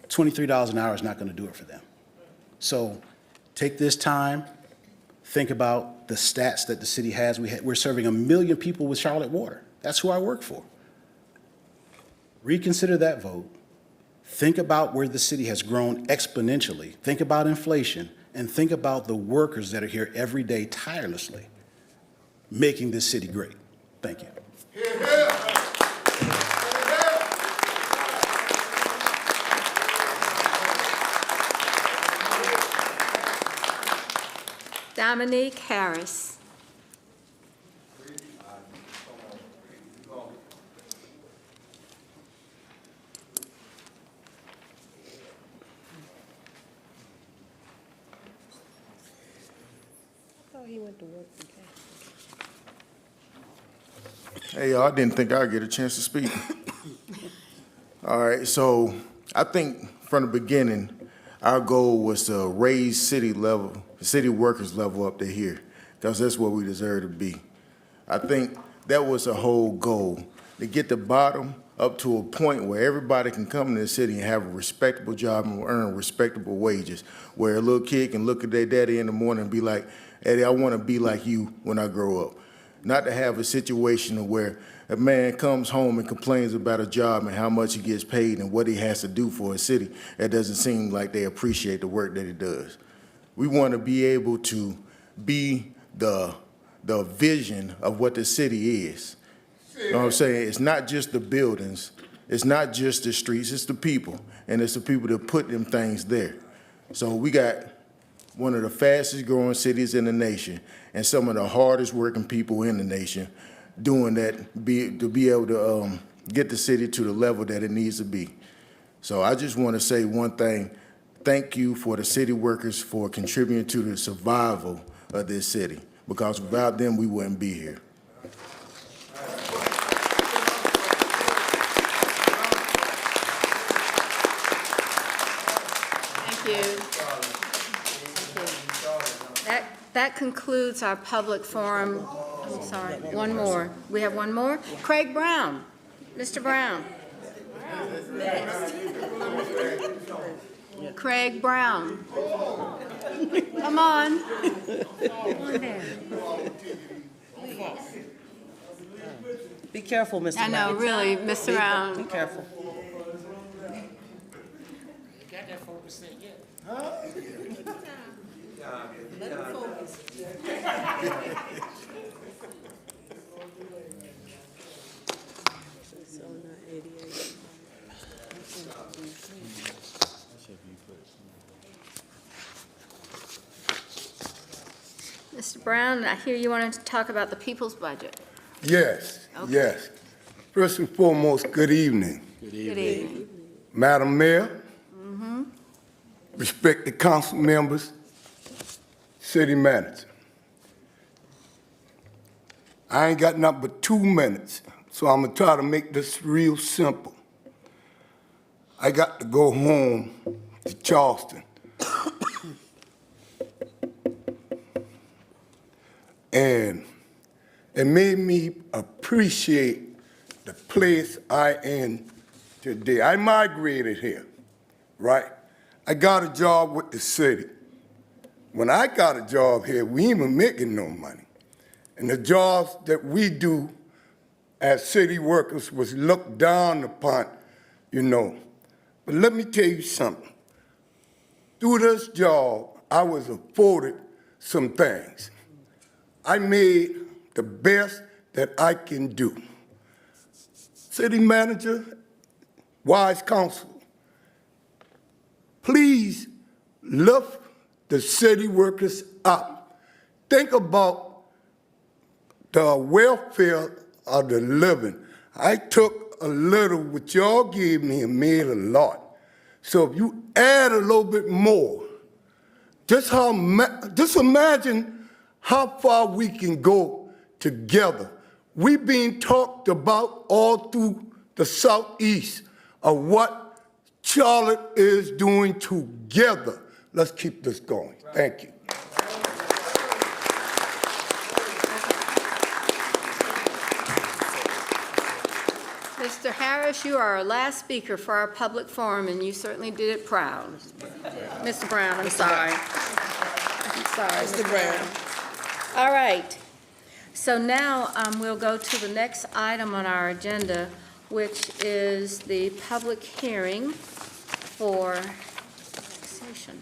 $23 an hour is not going to do it for them. So take this time, think about the stats that the city has. We're serving 1 million people with Charlotte water. That's who I work for. Reconsider that vote. Think about where the city has grown exponentially. Think about inflation, and think about the workers that are here every day tirelessly, making this city great. Thank you. Dominique Harris. Hey, y'all, I didn't think I'd get a chance to speak. All right, so I think from the beginning, our goal was to raise city workers level up to here, because that's what we deserve to be. I think that was the whole goal, to get the bottom up to a point where everybody can come to the city and have a respectable job and earn respectable wages, where a little kid can look at their daddy in the morning and be like, Eddie, I want to be like you when I grow up. Not to have a situation where a man comes home and complains about a job and how much he gets paid and what he has to do for a city. It doesn't seem like they appreciate the work that he does. We want to be able to be the vision of what the city is. You know what I'm saying? It's not just the buildings, it's not just the streets, it's the people. And it's the people that put them things there. So we got one of the fastest growing cities in the nation and some of the hardest working people in the nation doing that to be able to get the city to the level that it needs to be. So I just want to say one thing. Thank you for the city workers for contributing to the survival of this city, because without them, we wouldn't be here. Thank you. That concludes our public forum. I'm sorry, one more. We have one more? Craig Brown. Mr. Brown. Craig Brown. Come on. Be careful, Mr. I know, really, Mr. Brown. Be careful. Got that 4% yet? Let him focus. Mr. Brown, I hear you wanted to talk about the people's budget. Yes, Okay. yes. First and foremost, good evening. Good evening. Madam Mayor, respected council members, city manager. I ain't got nothing but 2 minutes, so I'm gonna try to make this real simple. I got to go home to Charleston. And it made me appreciate the place I am today. I migrated here, right? I got a job with the city. When I got a job here, we ain't even making no money. And the jobs that we do as city workers was looked down upon, you know. But let me tell you something. Through this job, I was afforded some things. I made the best that I can do. City manager, wise council, please lift the city workers up. Think about the welfare of the living. I took a little, what y'all gave me, and made a lot. So if you add a little bit more, just imagine how far we can go together. We being talked about all through the Southeast of what Charlotte is doing together. Let's keep this going. Thank you. Mr. Harris, you are our last speaker for our public forum, and you certainly did it proud. Mr. Brown, I'm sorry. I'm sorry, Mr. Brown. All right. So now we'll go to the next item on our agenda, which is the public hearing for annexation.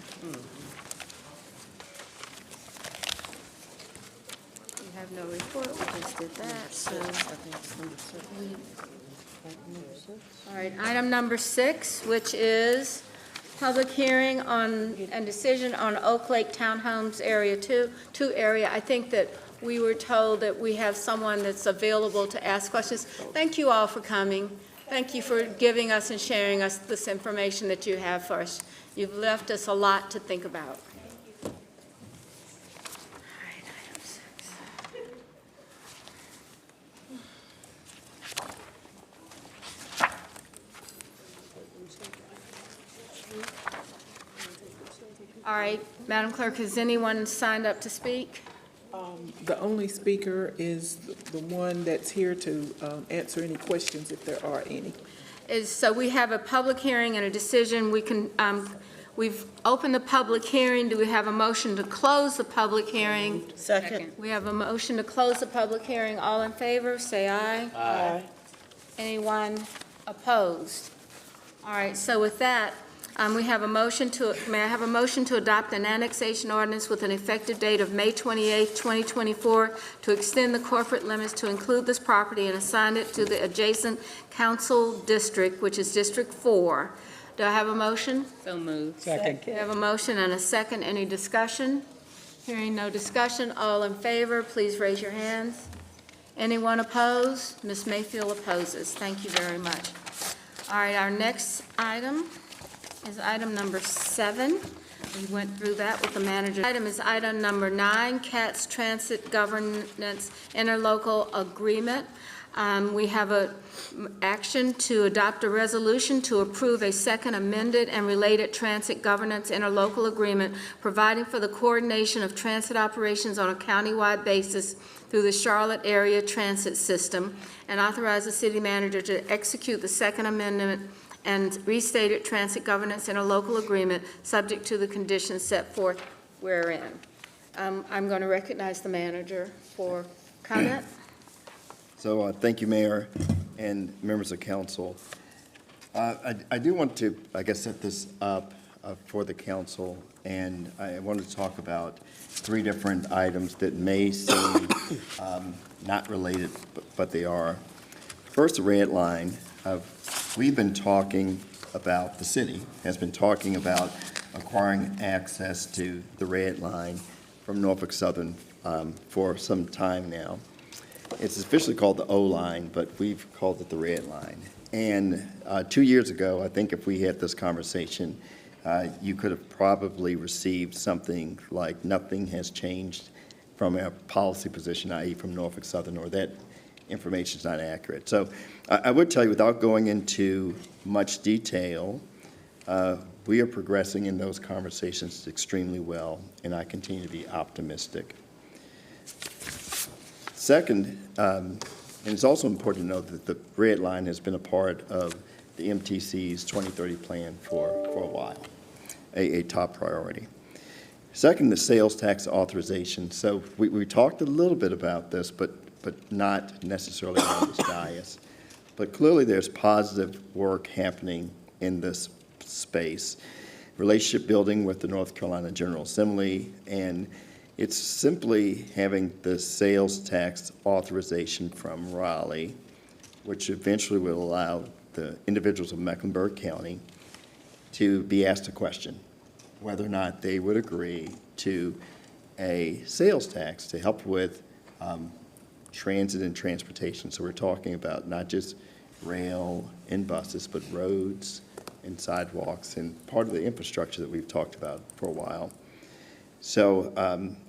We have no report, we just did that, so. All right, item number 6, which is public hearing on and decision on Oak Lake Townhomes Area 2 area. I think that we were told that we have someone that's available to ask questions. Thank you all for coming. Thank you for giving us and sharing us this information that you have for us. You've left us a lot to think about. All right, Madam Clerk, has anyone signed up to speak? The only speaker is the one that's here to answer any questions if there are any. So we have a public hearing and a decision. We've opened the public hearing. Do we have a motion to close the public hearing? Second. We have a motion to close the public hearing. All in favor, say aye. Aye. Anyone opposed? All right, so with that, we have a motion to, may I have a motion to adopt an annexation ordinance with an effective date of May 28, 2024, to extend the corporate limits to include this property and assign it to the adjacent council district, which is District 4. Do I have a motion? So moved. Second. We have a motion and a second. Any discussion? Hearing no discussion, all in favor, please raise your hands. Anyone opposed? Ms. Mayfield opposes. Thank you very much. All right, our next item is item number 7. We went through that with the manager. Item is item number 9, CATS Transit Governance Interlocal Agreement. We have a action to adopt a resolution to approve a second amended and related transit governance interlocal agreement providing for the coordination of transit operations on a countywide basis through the Charlotte area transit system, and authorize the city manager to execute the second amendment and restated transit governance interlocal agreement subject to the conditions set forth wherein. I'm going to recognize the manager for comment. So thank you, Mayor and members of council. I do want to, I guess, set this up for the council, and I wanted to talk about 3 different items that may seem not related, but they are. First, the red line. We've been talking about, the city has been talking about acquiring access to the red line from Norfolk Southern for some time now. It's officially called the O line, but we've called it the red line. And 2 years ago, I think if we had this conversation, you could have probably received something like nothing has changed from our policy position, i.e. from Norfolk Southern, or that information is not accurate. So I would tell you, without going into much detail, we are progressing in those conversations extremely well, and I continue to be optimistic. Second, and it's also important to note that the red line has been a part of the MTC's 2030 plan for a while, a top priority. Second, the sales tax authorization. So we talked a little bit about this, but not necessarily on this dais. But clearly there's positive work happening in this space. Relationship building with the North Carolina General Assembly, and it's simply having the sales tax authorization from Raleigh, which eventually will allow the individuals of Mecklenburg County to be asked a question, whether or not they would agree to a sales tax to help with transit and transportation. So we're talking about not just rail and buses, but roads and sidewalks and part of the infrastructure that we've talked about for a while. So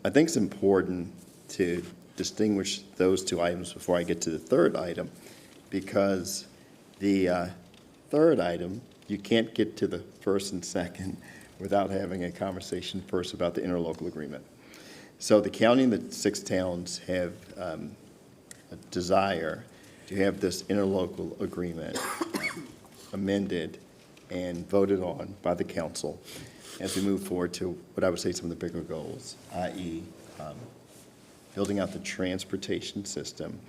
I think it's important to distinguish those two items before I get to the third item, because the third item, you can't get to the first and second without having a conversation first about the interlocal agreement. So the county and the 6 towns have a desire to have this interlocal agreement amended and voted on by the council as we move forward to what I would say some of the bigger goals, i.e. Building out the transportation system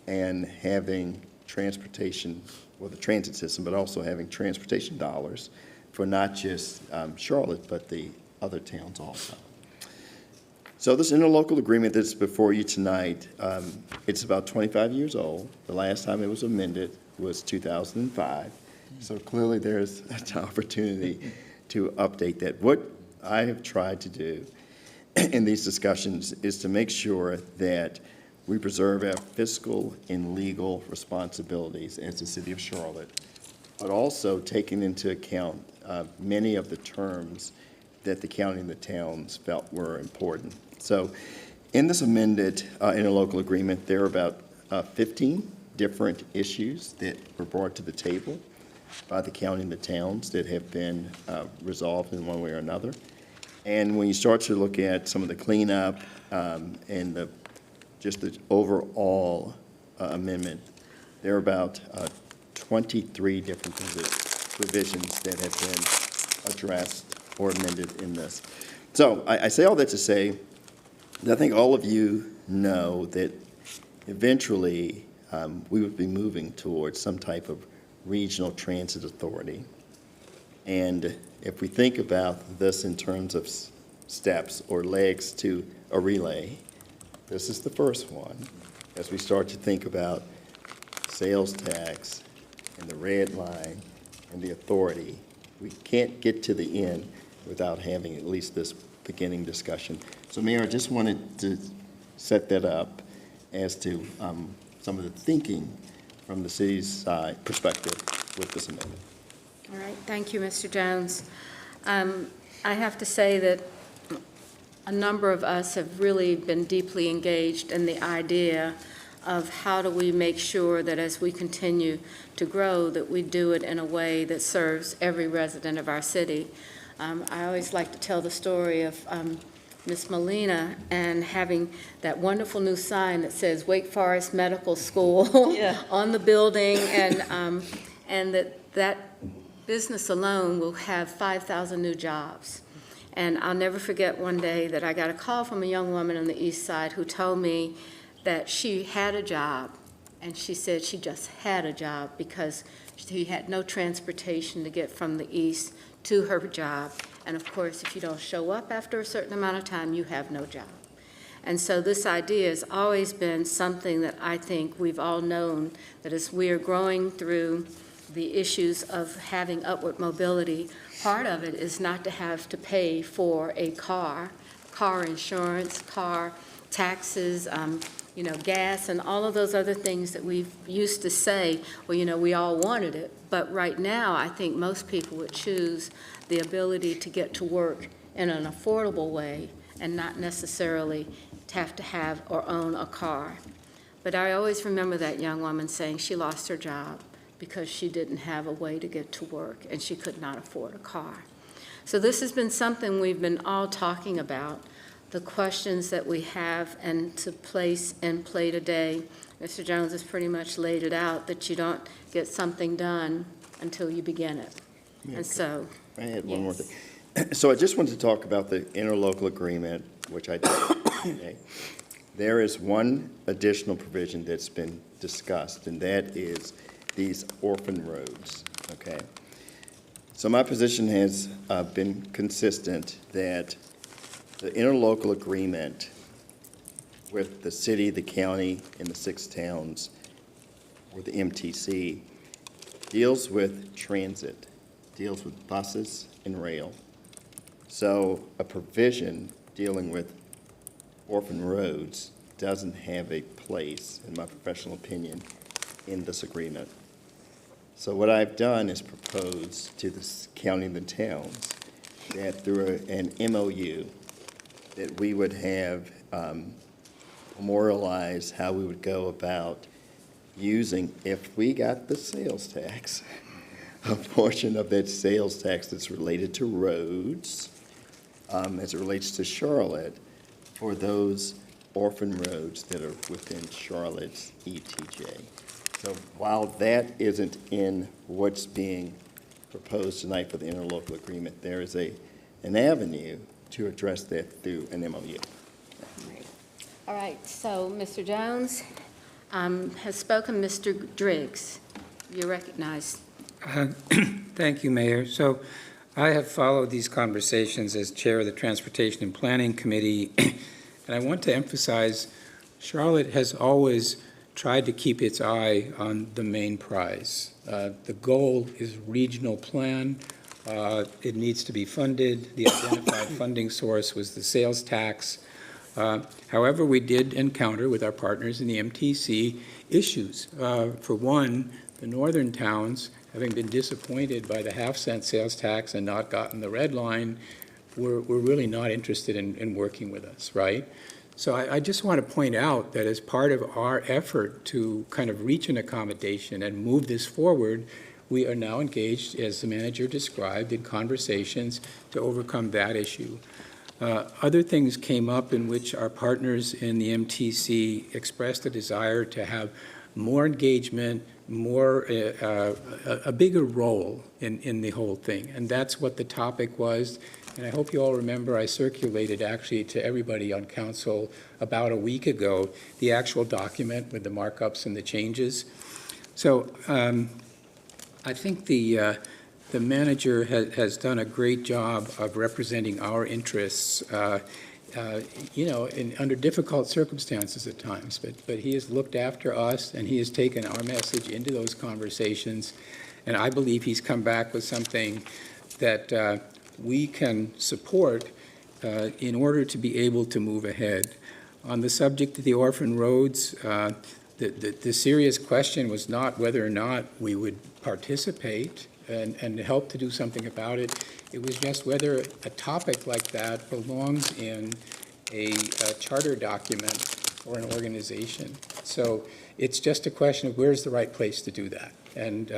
and having transportation, well, the transit system, but also having transportation dollars for not just Charlotte, but the other towns also. So this interlocal agreement that's before you tonight, it's about 25 years old. The last time it was amended was 2005. So clearly there's an opportunity to update that. What I have tried to do in these discussions is to make sure that we preserve our fiscal and legal responsibilities as the city of Charlotte, but also taking into account many of the terms that the county and the towns felt were important. So in this amended interlocal agreement, there are about 15 different issues that were brought to the table by the county and the towns that have been resolved in one way or another. And when you start to look at some of the cleanup and just the overall amendment, there are about 23 different provisions that have been addressed or amended in this. So I say all that to say that I think all of you know that eventually we would be moving towards some type of regional transit authority. And if we think about this in terms of steps or legs to a relay, this is the first one. As we start to think about sales tax and the red line and the authority, we can't get to the end without having at least this beginning discussion. So Mayor, I just wanted to set that up as to some of the thinking from the city's side perspective with this amendment. All right, thank you, Mr. Jones. I have to say that a number of us have really been deeply engaged in the idea of how do we make sure that as we continue to grow, that we do it in a way that serves every resident of our city. I always like to tell the story of Miss Molina and having that wonderful new sign that says Wake Forest Medical School on the building, and that business alone will have 5,000 new jobs. And I'll never forget one day that I got a call from a young woman on the east side who told me that she had a job, and she said she just had a job because she had no transportation to get from the east to her job. And of course, if you don't show up after a certain amount of time, you have no job. And so this idea has always been something that I think we've all known, that as we are growing through the issues of having upward mobility, part of it is not to have to pay for a car insurance, car taxes, gas, and all of those other things that we used to say, well, we all wanted it. But right now, I think most people would choose the ability to get to work in an affordable way and not necessarily have to have or own a car. But I always remember that young woman saying she lost her job because she didn't have a way to get to work and she could not afford a car. So this has been something we've been all talking about, the questions that we have and to place in play today. Mr. Jones has pretty much laid it out, that you don't get something done until you begin it. Yeah, and so, I had one more thing. So I just wanted to talk about the interlocal agreement, which I did today. There is one additional provision that's been discussed, and that is these orphan roads, okay? So my position has been consistent that the interlocal agreement with the city, the county, and the 6 towns, or the MTC, deals with transit, deals with buses and rail. So a provision dealing with orphan roads doesn't have a place, in my professional opinion, in this agreement. So what I've done is propose to the county and the towns that through an MOU, that we would have memorialize how we would go about using, if we got the sales tax, a portion of that sales tax that's related to roads, as it relates to Charlotte, for those orphan roads that are within Charlotte's ETJ. So while that isn't in what's being proposed tonight for the interlocal agreement, there is an avenue to address that through an MOU. All right, so Mr. Jones has spoken. Mr. Driggs, you're recognized. Thank you, Mayor. So I have followed these conversations as chair of the Transportation and Planning Committee, and I want to emphasize Charlotte has always tried to keep its eye on the main prize. The goal is regional plan. It needs to be funded. The identified funding source was the sales tax. However, we did encounter with our partners in the MTC issues. For one, the northern towns, having been disappointed by the half-cent sales tax and not gotten the red line, were really not interested in working with us, right? So I just want to point out that as part of our effort to kind of reach an accommodation and move this forward, we are now engaged, as the manager described, in conversations to overcome that issue. Other things came up in which our partners in the MTC expressed a desire to have more engagement, a bigger role in the whole thing. And that's what the topic was. And I hope you all remember I circulated actually to everybody on council about a week ago the actual document with the markups and the changes. So I think the manager has done a great job of representing our interests, under difficult circumstances at times. But he has looked after us, and he has taken our message into those conversations. And I believe he's come back with something that we can support in order to be able to move ahead. On the subject of the orphan roads, the serious question was not whether or not we would participate and help to do something about it. It was just whether a topic like that belongs in a charter document or an organization. So it's just a question of where's the right place to do that. And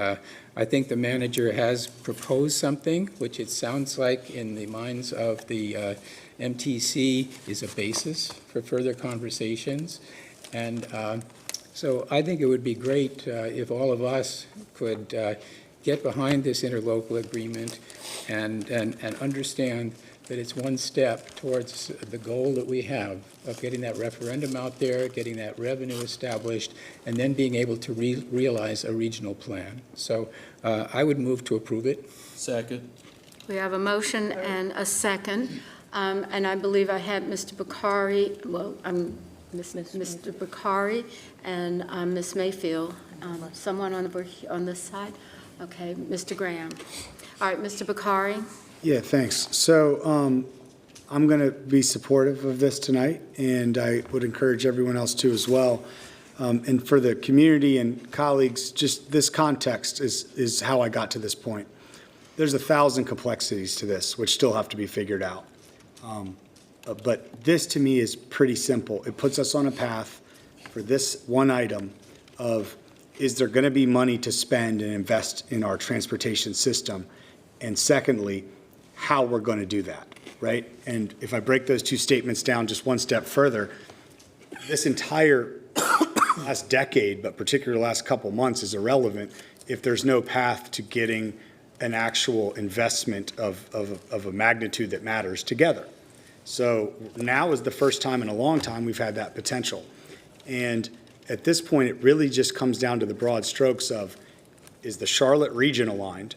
I think the manager has proposed something, which it sounds like in the minds of the MTC is a basis for further conversations. And so I think it would be great if all of us could get behind this interlocal agreement and understand that it's one step towards the goal that we have of getting that referendum out there, getting that revenue established, and then being able to realize a regional plan. So I would move to approve it. Second. We have a motion and a second, and I believe I had Mr. Bakari, Mr. Bakari and Ms. Mayfield. Someone on this side? Okay, Mr. Graham. All right, Mr. Bakari. Yeah, thanks. So I'm going to be supportive of this tonight, and I would encourage everyone else to as well. And for the community and colleagues, just this context is how I got to this point. There's 1,000 complexities to this, which still have to be figured out. But this, to me, is pretty simple. It puts us on a path for this one item of, is there going to be money to spend and invest in our transportation system? And secondly, how we're going to do that, right? And if I break those two statements down just one step further, this entire last decade, but particularly the last couple months, is irrelevant if there's no path to getting an actual investment of a magnitude that matters together. So now is the first time in a long time we've had that potential. And at this point, it really just comes down to the broad strokes of, is the Charlotte region aligned?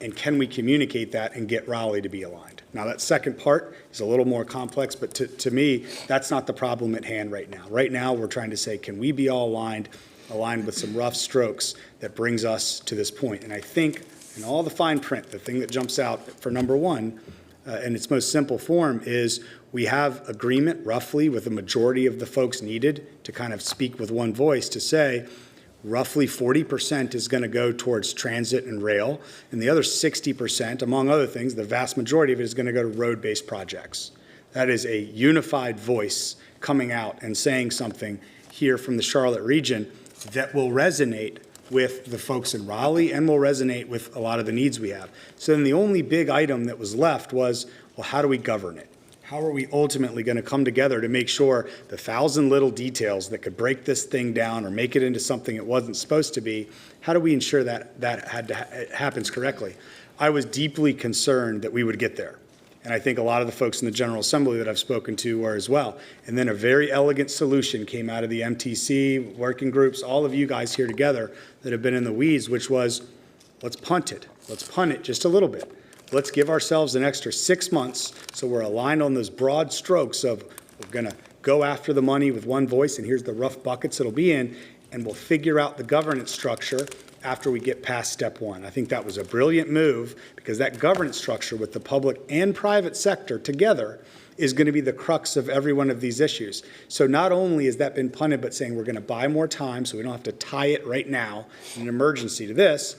And can we communicate that and get Raleigh to be aligned? Now, that second part is a little more complex, but to me, that's not the problem at hand right now. Right now, we're trying to say, can we be all aligned with some rough strokes that brings us to this point? And I think in all the fine print, the thing that jumps out for number one, in its most simple form is we have agreement roughly with the majority of the folks needed to kind of speak with one voice to say roughly 40% is going to go towards transit and rail, and the other 60%, among other things, the vast majority of it is going to go to road-based projects. That is a unified voice coming out and saying something here from the Charlotte region that will resonate with the folks in Raleigh and will resonate with a lot of the needs we have. So then the only big item that was left was, well, how do we govern it? How are we ultimately going to come together to make sure the 1,000 little details that could break this thing down or make it into something it wasn't supposed to be, how do we ensure that it happens correctly? I was deeply concerned that we would get there. And I think a lot of the folks in the General Assembly that I've spoken to were as well. And then a very elegant solution came out of the MTC, working groups, all of you guys here together that have been in the weeds, which was, let's punt it. Let's punt it just a little bit. Let's give ourselves an extra 6 months so we're aligned on those broad strokes of we're going to go after the money with one voice, and here's the rough buckets it'll be in, and we'll figure out the governance structure after we get past step one. I think that was a brilliant move because that governance structure with the public and private sector together is going to be the crux of every one of these issues. So not only has that been punted, but saying we're going to buy more time so we don't have to tie it right now in an emergency to this,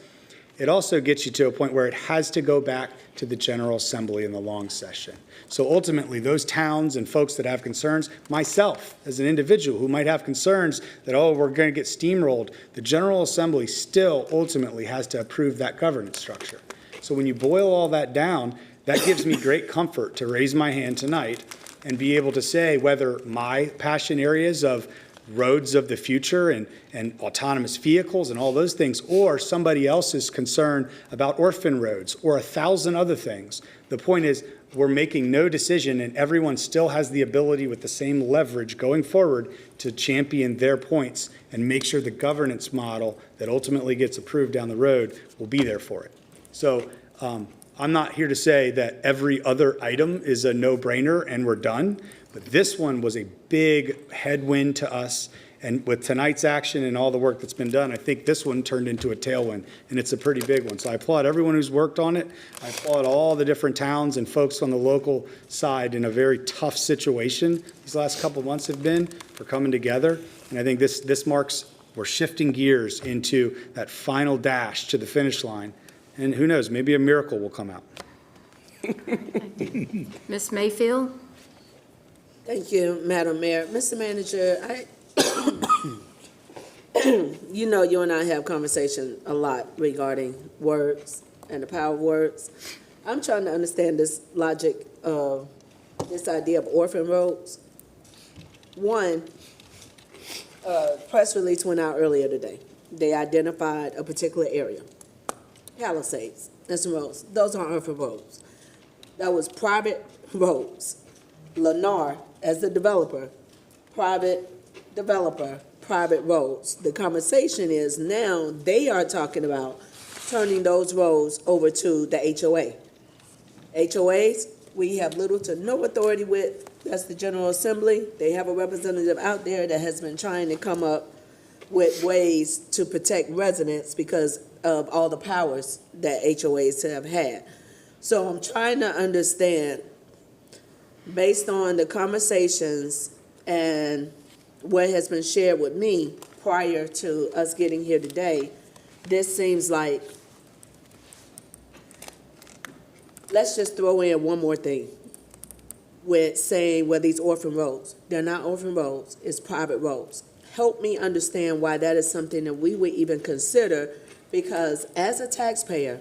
it also gets you to a point where it has to go back to the General Assembly in the long session. So ultimately, those towns and folks that have concerns, myself as an individual who might have concerns that, oh, we're going to get steamrolled, the General Assembly still ultimately has to approve that governance structure. So when you boil all that down, that gives me great comfort to raise my hand tonight and be able to say whether my passion areas of roads of the future and autonomous vehicles and all those things, or somebody else's concern about orphan roads or 1,000 other things. The point is, we're making no decision, and everyone still has the ability with the same leverage going forward to champion their points and make sure the governance model that ultimately gets approved down the road will be there for it. So I'm not here to say that every other item is a no-brainer and we're done, but this one was a big headwind to us. And with tonight's action and all the work that's been done, I think this one turned into a tailwind, and it's a pretty big one. So I applaud everyone who's worked on it. I applaud all the different towns and folks on the local side in a very tough situation these last couple of months have been for coming together. And I think this marks, we're shifting gears into that final dash to the finish line. And who knows, maybe a miracle will come out. Ms. Mayfield? Thank you, Madam Mayor. Mr. Manager, you know you and I have conversation a lot regarding words and the power of words. I'm trying to understand this logic of this idea of orphan roads. One, press release went out earlier today. They identified a particular area, Palisades and some roads. Those aren't orphan roads. That was private roads. Lennar, as the developer, private developer, private roads. The conversation is now they are talking about turning those roads over to the HOA. HOAs, we have little to no authority with. That's the General Assembly. They have a representative out there that has been trying to come up with ways to protect residents because of all the powers that HOAs have had. So I'm trying to understand, based on the conversations and what has been shared with me prior to us getting here today, this seems like, let's just throw in one more thing with saying, well, these orphan roads, they're not orphan roads, it's private roads. Help me understand why that is something that we would even consider, because as a taxpayer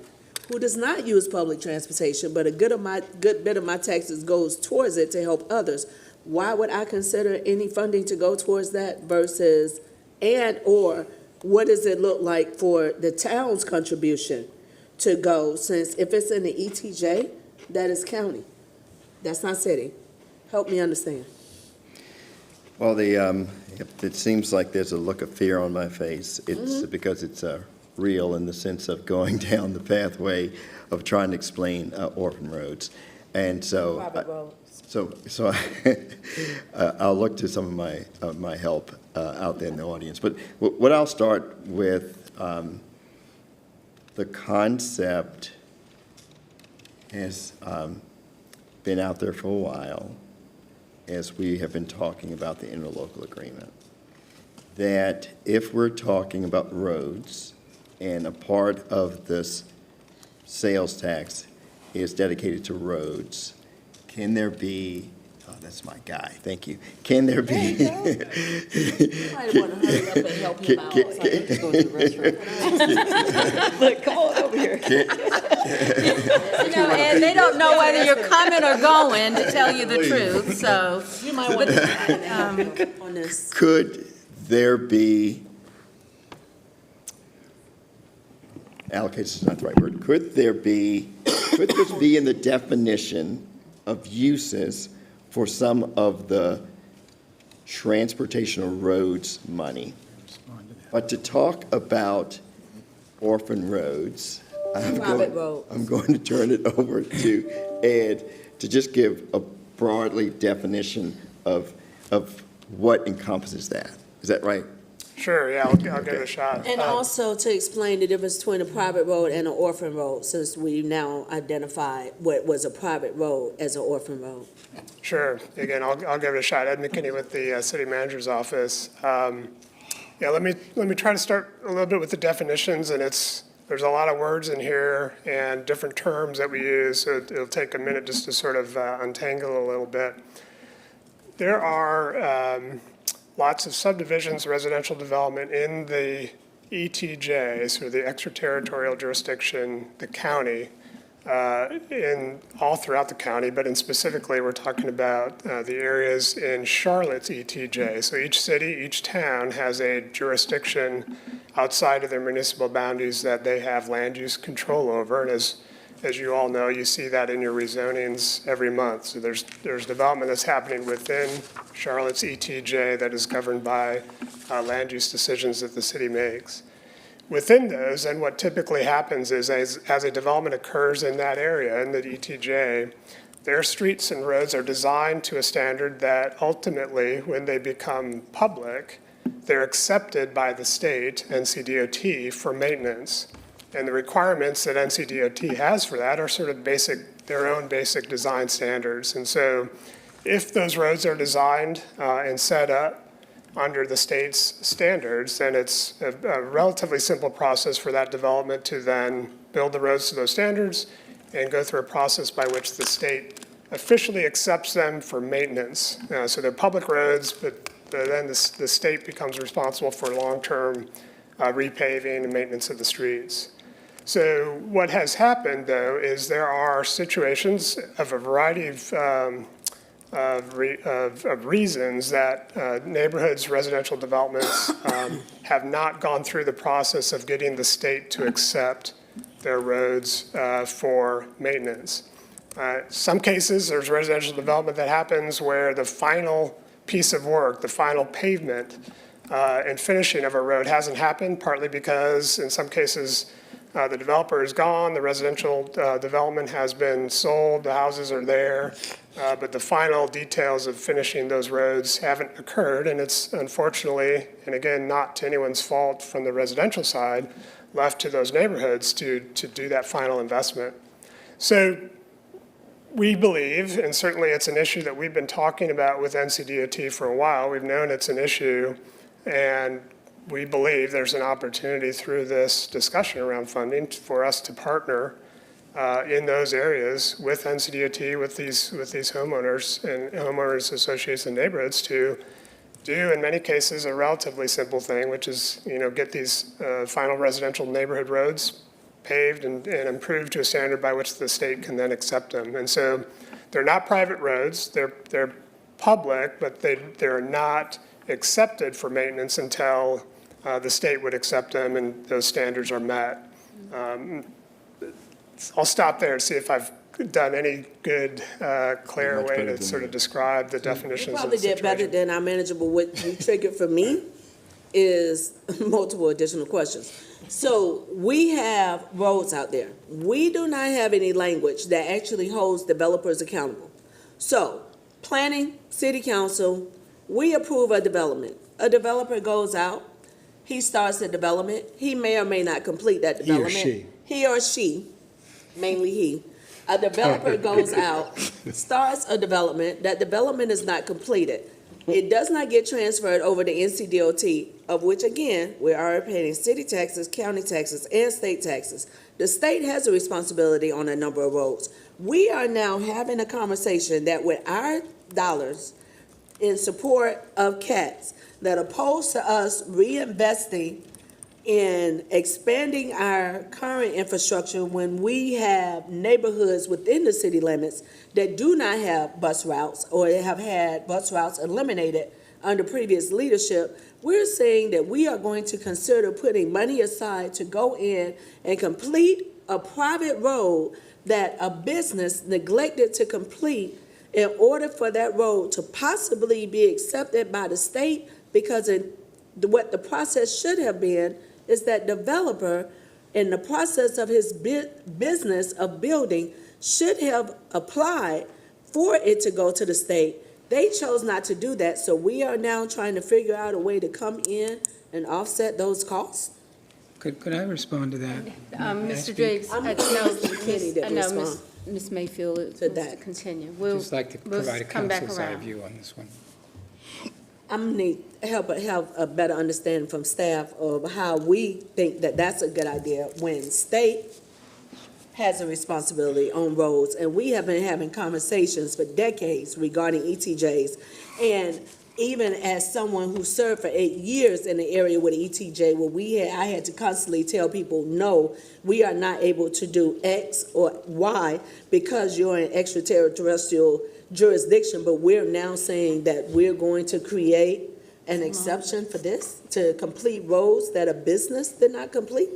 who does not use public transportation, but a good bit of my taxes goes towards it to help others, why would I consider any funding to go towards that versus, or what does it look like for the town's contribution to go, since if it's in the ETJ, that is county, that's not city. Help me understand. Well, it seems like there's a look of fear on my face. It's because it's real in the sense of going down the pathway of trying to explain orphan roads. And so, I'll look to some of my help out there in the audience. But what I'll start with, the concept is been out there for a while, as we have been talking about the interlocal agreement, that if we're talking about roads and a part of this sales tax is dedicated to roads, can there be, oh, that's my guy, thank you. Can there be? You might want to hurry up and help him out. Look, come on over here. And they don't know whether you're coming or going, to tell you the truth, so. You might want to on this. Could there be, allocation is not the right word, could this be in the definition of uses for some of the transportation roads money? But to talk about orphan roads, I'm going to turn it over to Ed to just give a broadly definition of what encompasses that. Is that right? Sure, yeah, I'll give it a shot. And also to explain the difference between a private road and an orphan road, since we now identify what was a private road as an orphan road. Sure, again, I'll give it a shot. Ed McKinney with the City Manager's Office. Yeah, let me try to start a little bit with the definitions, and there's a lot of words in here and different terms that we use, so it'll take a minute just to sort of untangle a little bit. There are lots of subdivisions, residential development in the ETJ, so the extraterritorial jurisdiction, the county, in all throughout the county, but specifically we're talking about the areas in Charlotte's ETJ. So each city, each town has a jurisdiction outside of their municipal boundaries that they have land use control over. And as you all know, you see that in your rezonings every month. So there's development that's happening within Charlotte's ETJ that is governed by land use decisions that the city makes. Within those, and what typically happens is as a development occurs in that area, in the ETJ, their streets and roads are designed to a standard that ultimately, when they become public, they're accepted by the state, NCDOT, for maintenance. And the requirements that NCDOT has for that are sort of their own basic design standards. And so if those roads are designed and set up under the state's standards, then it's a relatively simple process for that development to then build the roads to those standards and go through a process by which the state officially accepts them for maintenance. So they're public roads, but then the state becomes responsible for long-term repaving and maintenance of the streets. So what has happened, though, is there are situations of a variety of reasons that neighborhoods, residential developments have not gone through the process of getting the state to accept their roads for maintenance. Some cases, there's residential development that happens where the final piece of work, the final pavement and finishing of a road hasn't happened, partly because in some cases the developer is gone, the residential development has been sold, the houses are there, but the final details of finishing those roads haven't occurred, and it's unfortunately, and again, not to anyone's fault from the residential side, left to those neighborhoods to do that final investment. So we believe, and certainly it's an issue that we've been talking about with NCDOT for a while, we've known it's an issue, and we believe there's an opportunity through this discussion around funding for us to partner in those areas with NCDOT, with these homeowners and homeowners associations and neighborhoods to do, in many cases, a relatively simple thing, which is, get these final residential neighborhood roads paved and improved to a standard by which the state can then accept them. And so they're not private roads, they're public, but they're not accepted for maintenance until the state would accept them and those standards are met. I'll stop there and see if I've done any good, clear way to sort of describe the definitions of the situation. You probably did better than our manager, but what you triggered for me is multiple additional questions. So we have roads out there. We do not have any language that actually holds developers accountable. So planning, city council, we approve a development. A developer goes out, he starts the development. He may or may not complete that development. He or she. He or she, mainly he, A developer goes out, starts a development, that development is not completed. It does not get transferred over to NCDOT, of which, again, we're already paying city taxes, county taxes, and state taxes. The state has a responsibility on a number of roads. We are now having a conversation that with our dollars in support of CATS, that opposed to us reinvesting in expanding our current infrastructure when we have neighborhoods within the city limits that do not have bus routes or have had bus routes eliminated under previous leadership, we're saying that we are going to consider putting money aside to go in and complete a private road that a business neglected to complete in order for that road to possibly be accepted by the state, because what the process should have been is that developer, in the process of his business of building, should have applied for it to go to the state. They chose not to do that, so we are now trying to figure out a way to come in and offset those costs. Could I respond to that? Mr. Driggs, I'm no, Kenny that I know respond Ms. Mayfield wants to to that. continue. We'll Just like to we'll provide a come back council's eye around. view on this one. I'm need help have a better understanding from staff of how we think that that's a good idea when state has a responsibility on roads, and we have been having conversations for decades regarding ETJs. And even as someone who served for 8 years in the area with ETJ, where I had to constantly tell people, no, we are not able to do X or Y because you're in extraterritorial jurisdiction, but we're now saying that we're going to create an exception for this, to complete roads that a business did not complete?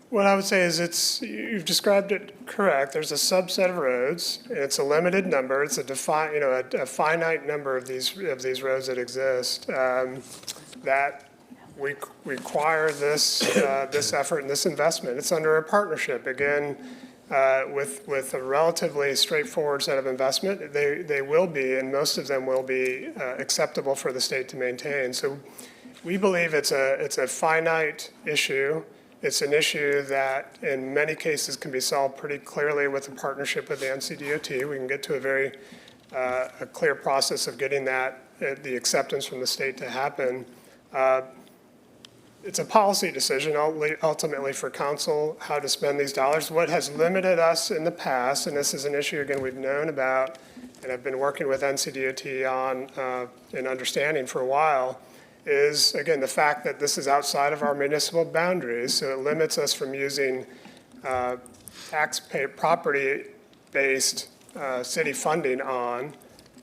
What I would say is you've described it correct. There's a subset of roads. It's a limited number. It's a finite number of these roads that exist, that we require this effort and this investment. It's under a partnership, again, with a relatively straightforward set of investment. They will be, and most of them will be, acceptable for the state to maintain. So we believe it's a finite issue. It's an issue that in many cases can be solved pretty clearly with a partnership with the NCDOT. We can get to a very a clear process of getting that, the acceptance from the state to happen. It's a policy decision ultimately for council how to spend these dollars. What has limited us in the past, and this is an issue again we've known about and have been working with NCDOT on in understanding for a while, is, again, the fact that this is outside of our municipal boundaries, so it limits us from using taxpayer property-based city funding on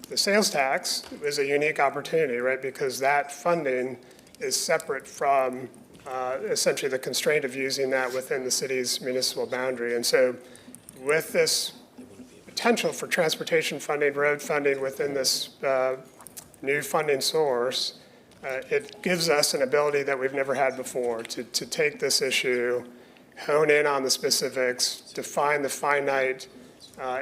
the sales tax. Is a unique opportunity, right? Because that funding is separate from essentially the constraint of using that within the city's municipal boundary. And so with this potential for transportation funding, road funding within this new funding source, it gives us an ability that we've never had before to take this issue, hone in on the specifics, define the finite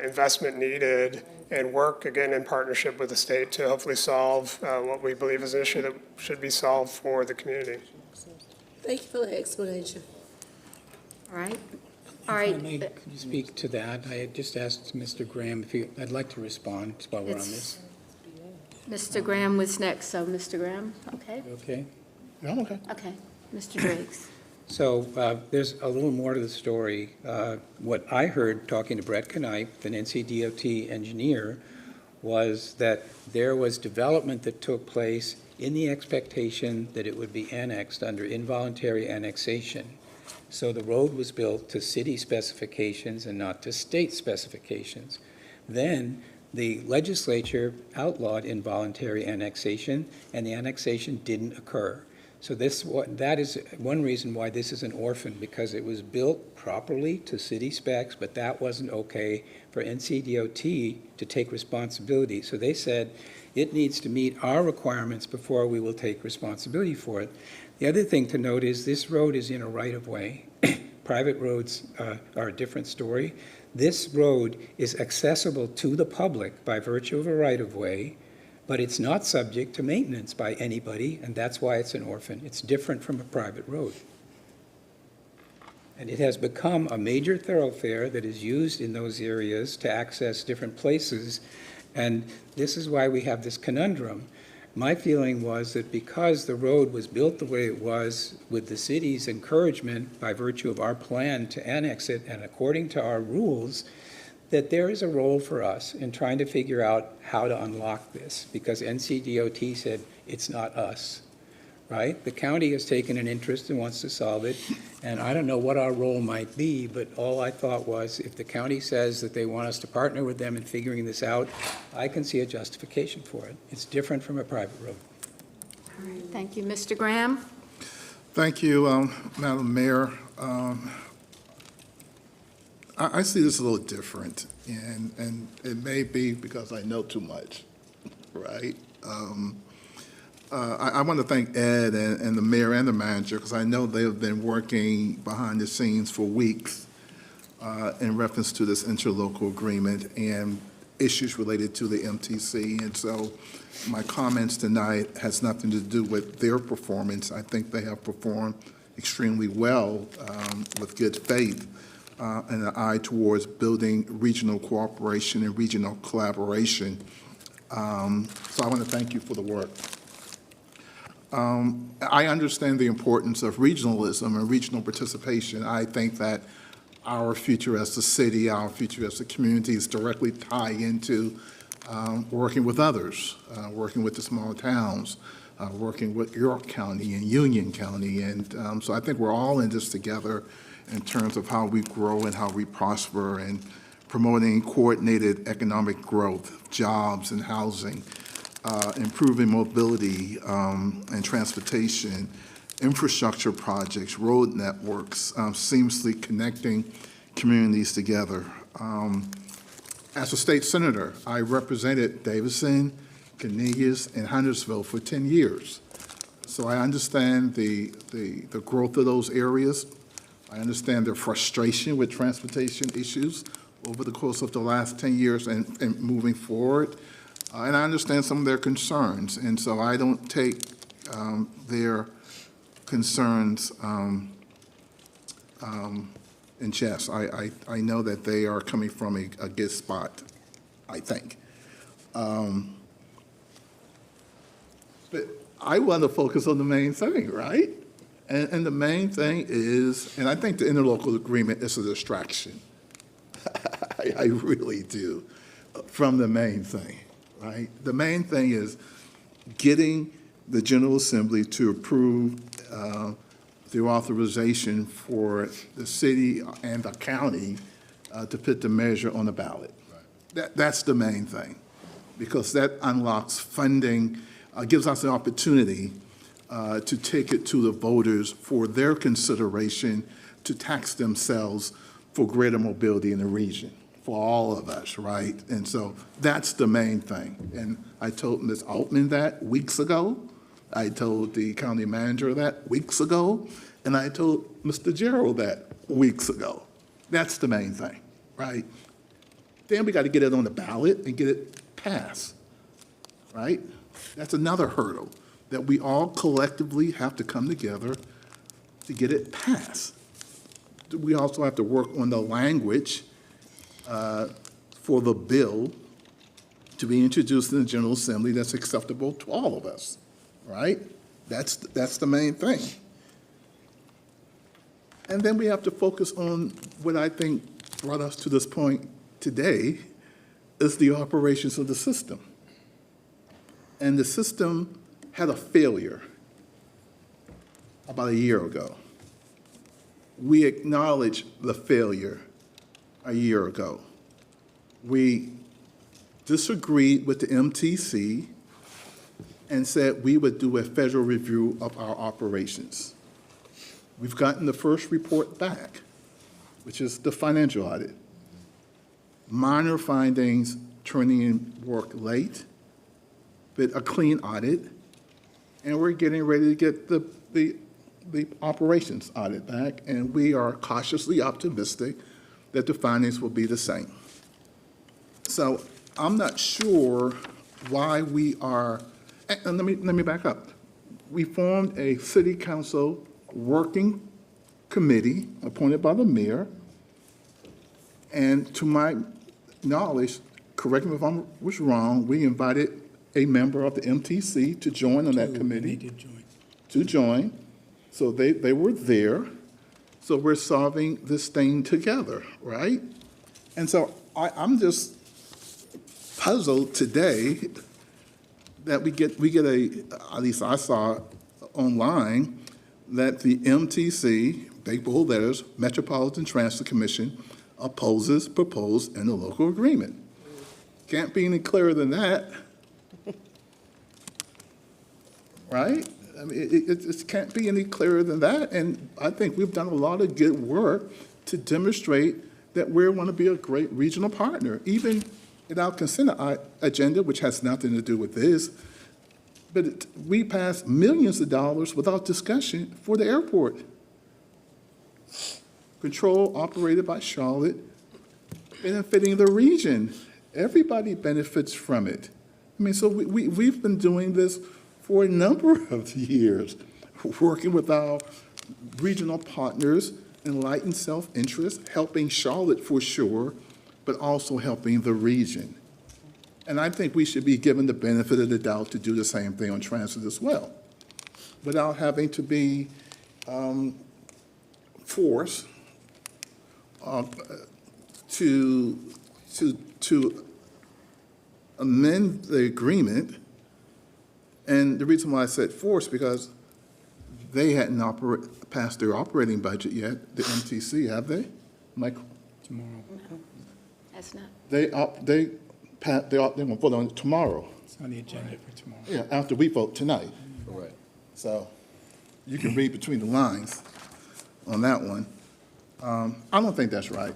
investment needed, and work again in partnership with the state to hopefully solve what we believe is an issue that should be solved for the community. Thank you for the explanation. All right. If I may, could you speak to that? I had just asked Mr. Graham if I'd like to respond while we're on this. Mr. Graham was next, so Mr. Graham, okay? Okay? I'm okay. Okay. Mr. Driggs. So there's a little more to the story. What I heard talking to Brett Knipe, an NCDOT engineer, was that there was development that took place in the expectation that it would be annexed under involuntary annexation. So the road was built to city specifications and not to state specifications. Then the legislature outlawed involuntary annexation, and the annexation didn't occur. So that is one reason why this is an orphan, because it was built properly to city specs, but that wasn't okay for NCDOT to take responsibility. So they said it needs to meet our requirements before we will take responsibility for it. The other thing to note is this road is in a right-of-way. Private roads are a different story. This road is accessible to the public by virtue of a right-of-way, but it's not subject to maintenance by anybody, and that's why it's an orphan. It's different from a private road. And it has become a major thoroughfare that is used in those areas to access different places. And this is why we have this conundrum. My feeling was that because the road was built the way it was with the city's encouragement by virtue of our plan to annex it and according to our rules, that there is a role for us in trying to figure out how to unlock this, because NCDOT said it's not us, right? The county has taken an interest and wants to solve it, and I don't know what our role might be, but all I thought was if the county says that they want us to partner with them in figuring this out, I can see a justification for it. It's different from a private road. All right, thank you. Mr. Graham? Thank you, Madam Mayor. I see this a little different, and it may be because I know too much, right? I want to thank Ed and the mayor and the manager, because I know they have been working behind the scenes for weeks in reference to this interlocal agreement and issues related to the MTC. And so my comments tonight has nothing to do with their performance. I think they have performed extremely well with good faith and an eye towards building regional cooperation and regional collaboration. So I want to thank you for the work. I understand the importance of regionalism and regional participation. I think that our future as a city, our future as a community is directly tied into working with others, working with the small towns, working with York County and Union County. And so I think we're all in this together in terms of how we grow and how we prosper and promoting coordinated economic growth, jobs and housing, improving mobility and transportation, infrastructure projects, road networks, seamlessly connecting communities together. As a state senator, I represented Davidson, Cornelius, and Huntersville for 10 years. So I understand the growth of those areas. I understand their frustration with transportation issues over the course of the last 10 years and moving forward. And I understand some of their concerns. And so I don't take their concerns in jest. I know that they are coming from a good spot, I think. But I want to focus on the main thing, right? And the main thing is, and I think the interlocal agreement is a distraction. I really do, from the main thing, right? The main thing is getting the General Assembly to approve the authorization for the city and the county to put the measure on the ballot. That's the main thing, because that unlocks funding, gives us an opportunity to take it to the voters for their consideration to tax themselves for greater mobility in the region, for all of us, right? And so that's the main thing. And I told Ms. Altman that weeks ago. I told the county manager that weeks ago. And I told Mr. Gerald that weeks ago. That's the main thing, right? Then we got to get it on the ballot and get it passed, right? That's another hurdle that we all collectively have to come together to get it passed. We also have to work on the language for the bill to be introduced in the General Assembly that's acceptable to all of us, right? That's the main thing. And then we have to focus on what I think brought us to this point today, is the operations of the system. And the system had a failure about a year ago. We acknowledged the failure a year ago. We disagreed with the MTC and said we would do a federal review of our operations. We've gotten the first report back, which is the financial audit. Minor findings, turning in work late, but a clean audit, and we're getting ready to get the operations audit back, and we are cautiously optimistic that the findings will be the same. So I'm not sure why we are, and let me back up. We formed a city council working committee appointed by the mayor. And to my knowledge, correct me if I was wrong, we invited a member of the MTC to join on that committee. They did join. To join. So they were there. So we're solving this thing together, right? And so I'm just puzzled today that we get at least I saw online, that the MTC, big bold letters, Metropolitan Transit Commission, opposes proposed interlocal agreement. Can't be any clearer than that. Right? I mean, it can't be any clearer than that. And I think we've done a lot of good work to demonstrate that we want to be a great regional partner, even in our consent agenda, which has nothing to do with this. But we passed millions of dollars without discussion for the airport. Control operated by Charlotte, benefiting the region. Everybody benefits from it. I mean, so we've been doing this for a number of years, working with our regional partners, enlightened self-interest, helping Charlotte for sure, but also helping the region. And I think we should be given the benefit of the doubt to do the same thing on transit as well, without having to be forced to amend the agreement. And the reason why I said forced, because they hadn't passed their operating budget yet, the MTC, have they? Michael? Tomorrow. That's not. They're going to vote on it tomorrow. It's on the agenda for tomorrow. Yeah, after we vote tonight. Correct. So you can read between the lines on that one. I don't think that's right.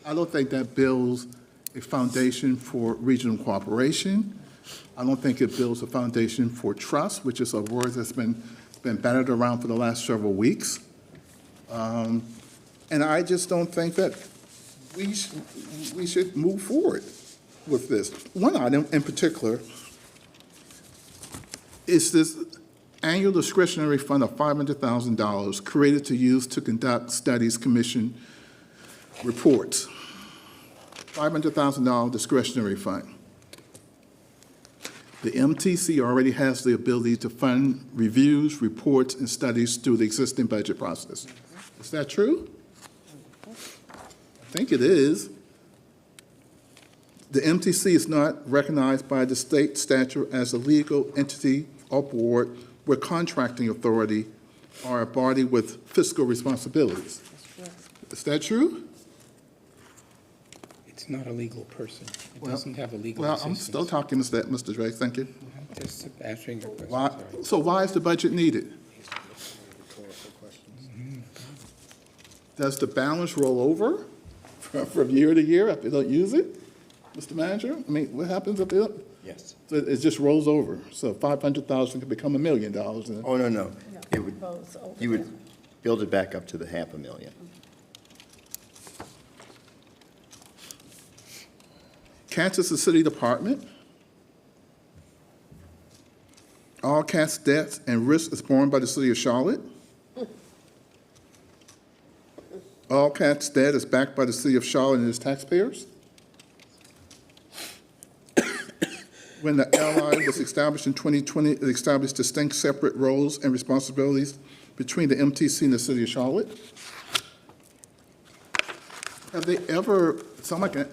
I don't think that builds a foundation for regional cooperation. I don't think it builds a foundation for trust, which is a word that's been battered around for the last several weeks. And I just don't think that we should move forward with this. One item in particular is this annual discretionary fund of $500,000 created to use to conduct studies, commission reports. $500,000 discretionary fund. The MTC already has the ability to fund reviews, reports, and studies through the existing budget process. Is that true? I think it is. The MTC is not recognized by the state statute as a legal entity or board with contracting authority or a body with fiscal responsibilities. Is that true? It's not a legal person. It doesn't have a legal Well, existence. I'm still talking, Mr. Drake, thank you. Just answering your question. Why, sorry. so why is the budget needed? Does the balance roll over from year to year if they don't use it, Mr. Manager? I mean, what happens if they don't? Yes. So it just rolls over. So 500,000 could become $1 million. Oh, no. You would build it back up to the $500,000. Kansas City Department. All CAT's debts and risk is borne by the city of Charlotte. All CAT's debt is backed by the city of Charlotte and its taxpayers. When the LI was established in 2020, it established distinct separate roles and responsibilities between the MTC and the city of Charlotte. Have they ever, someone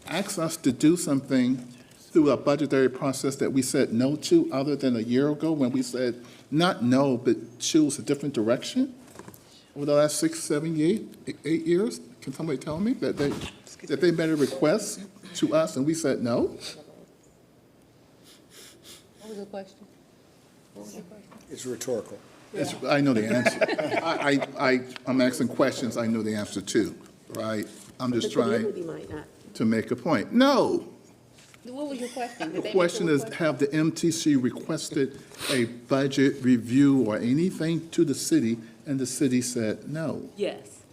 asked us to do something through a budgetary process that we said no to, other than a year ago when we said not no, but choose a different direction? Over the last 6, 7, 8 years? Can somebody tell me that they made a request to us and we said no? What was the question? It's rhetorical. I know the answer. I'm asking questions I know the answer to, right? I'm just trying to make a point. No. What was your question? The question is, have the MTC requested a budget review or anything to the city, and the city said no? Yes.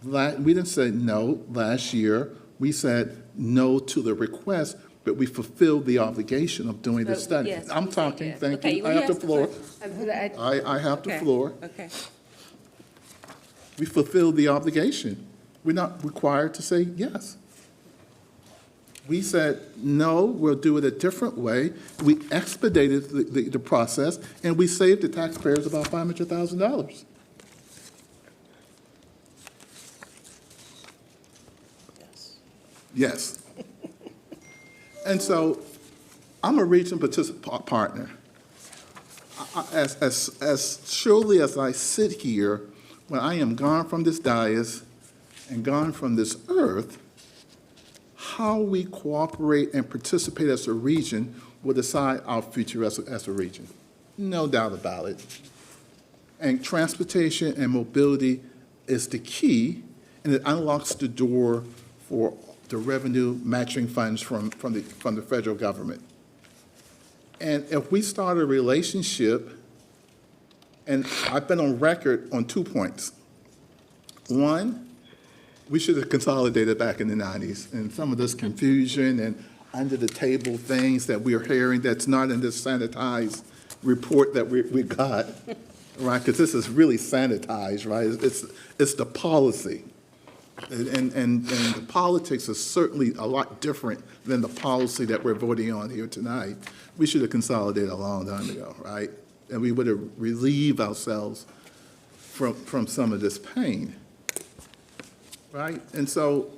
We didn't say no last year. We said no to the request, but we fulfilled the obligation of doing the study. yes, I'm we said talking, yes. thank Okay, you. well, I have the yes, floor. I I have the Okay. floor. Okay. We fulfilled the obligation. We're not required to say yes. We said, no, we'll do it a different way. We expedited the process, and we saved the taxpayers about $500,000. Yes. And so I'm a regional participant partner. As surely as I sit here, when I am gone from this dais and gone from this earth, how we cooperate and participate as a region will decide our future as a region. No doubt about it. And transportation and mobility is the key, and it unlocks the door for the revenue matching funds from the federal government. And if we start a relationship, and I've been on record on 2 points. One, we should have consolidated back in the 90s, and some of this confusion and under-the-table things that we're hearing that's not in this sanitized report that we got, right? Because this is really sanitized, right? It's the policy. And the politics is certainly a lot different than the policy that we're voting on here tonight. We should have consolidated a long time ago, right? And we would have relieved ourselves from some of this pain, right? And so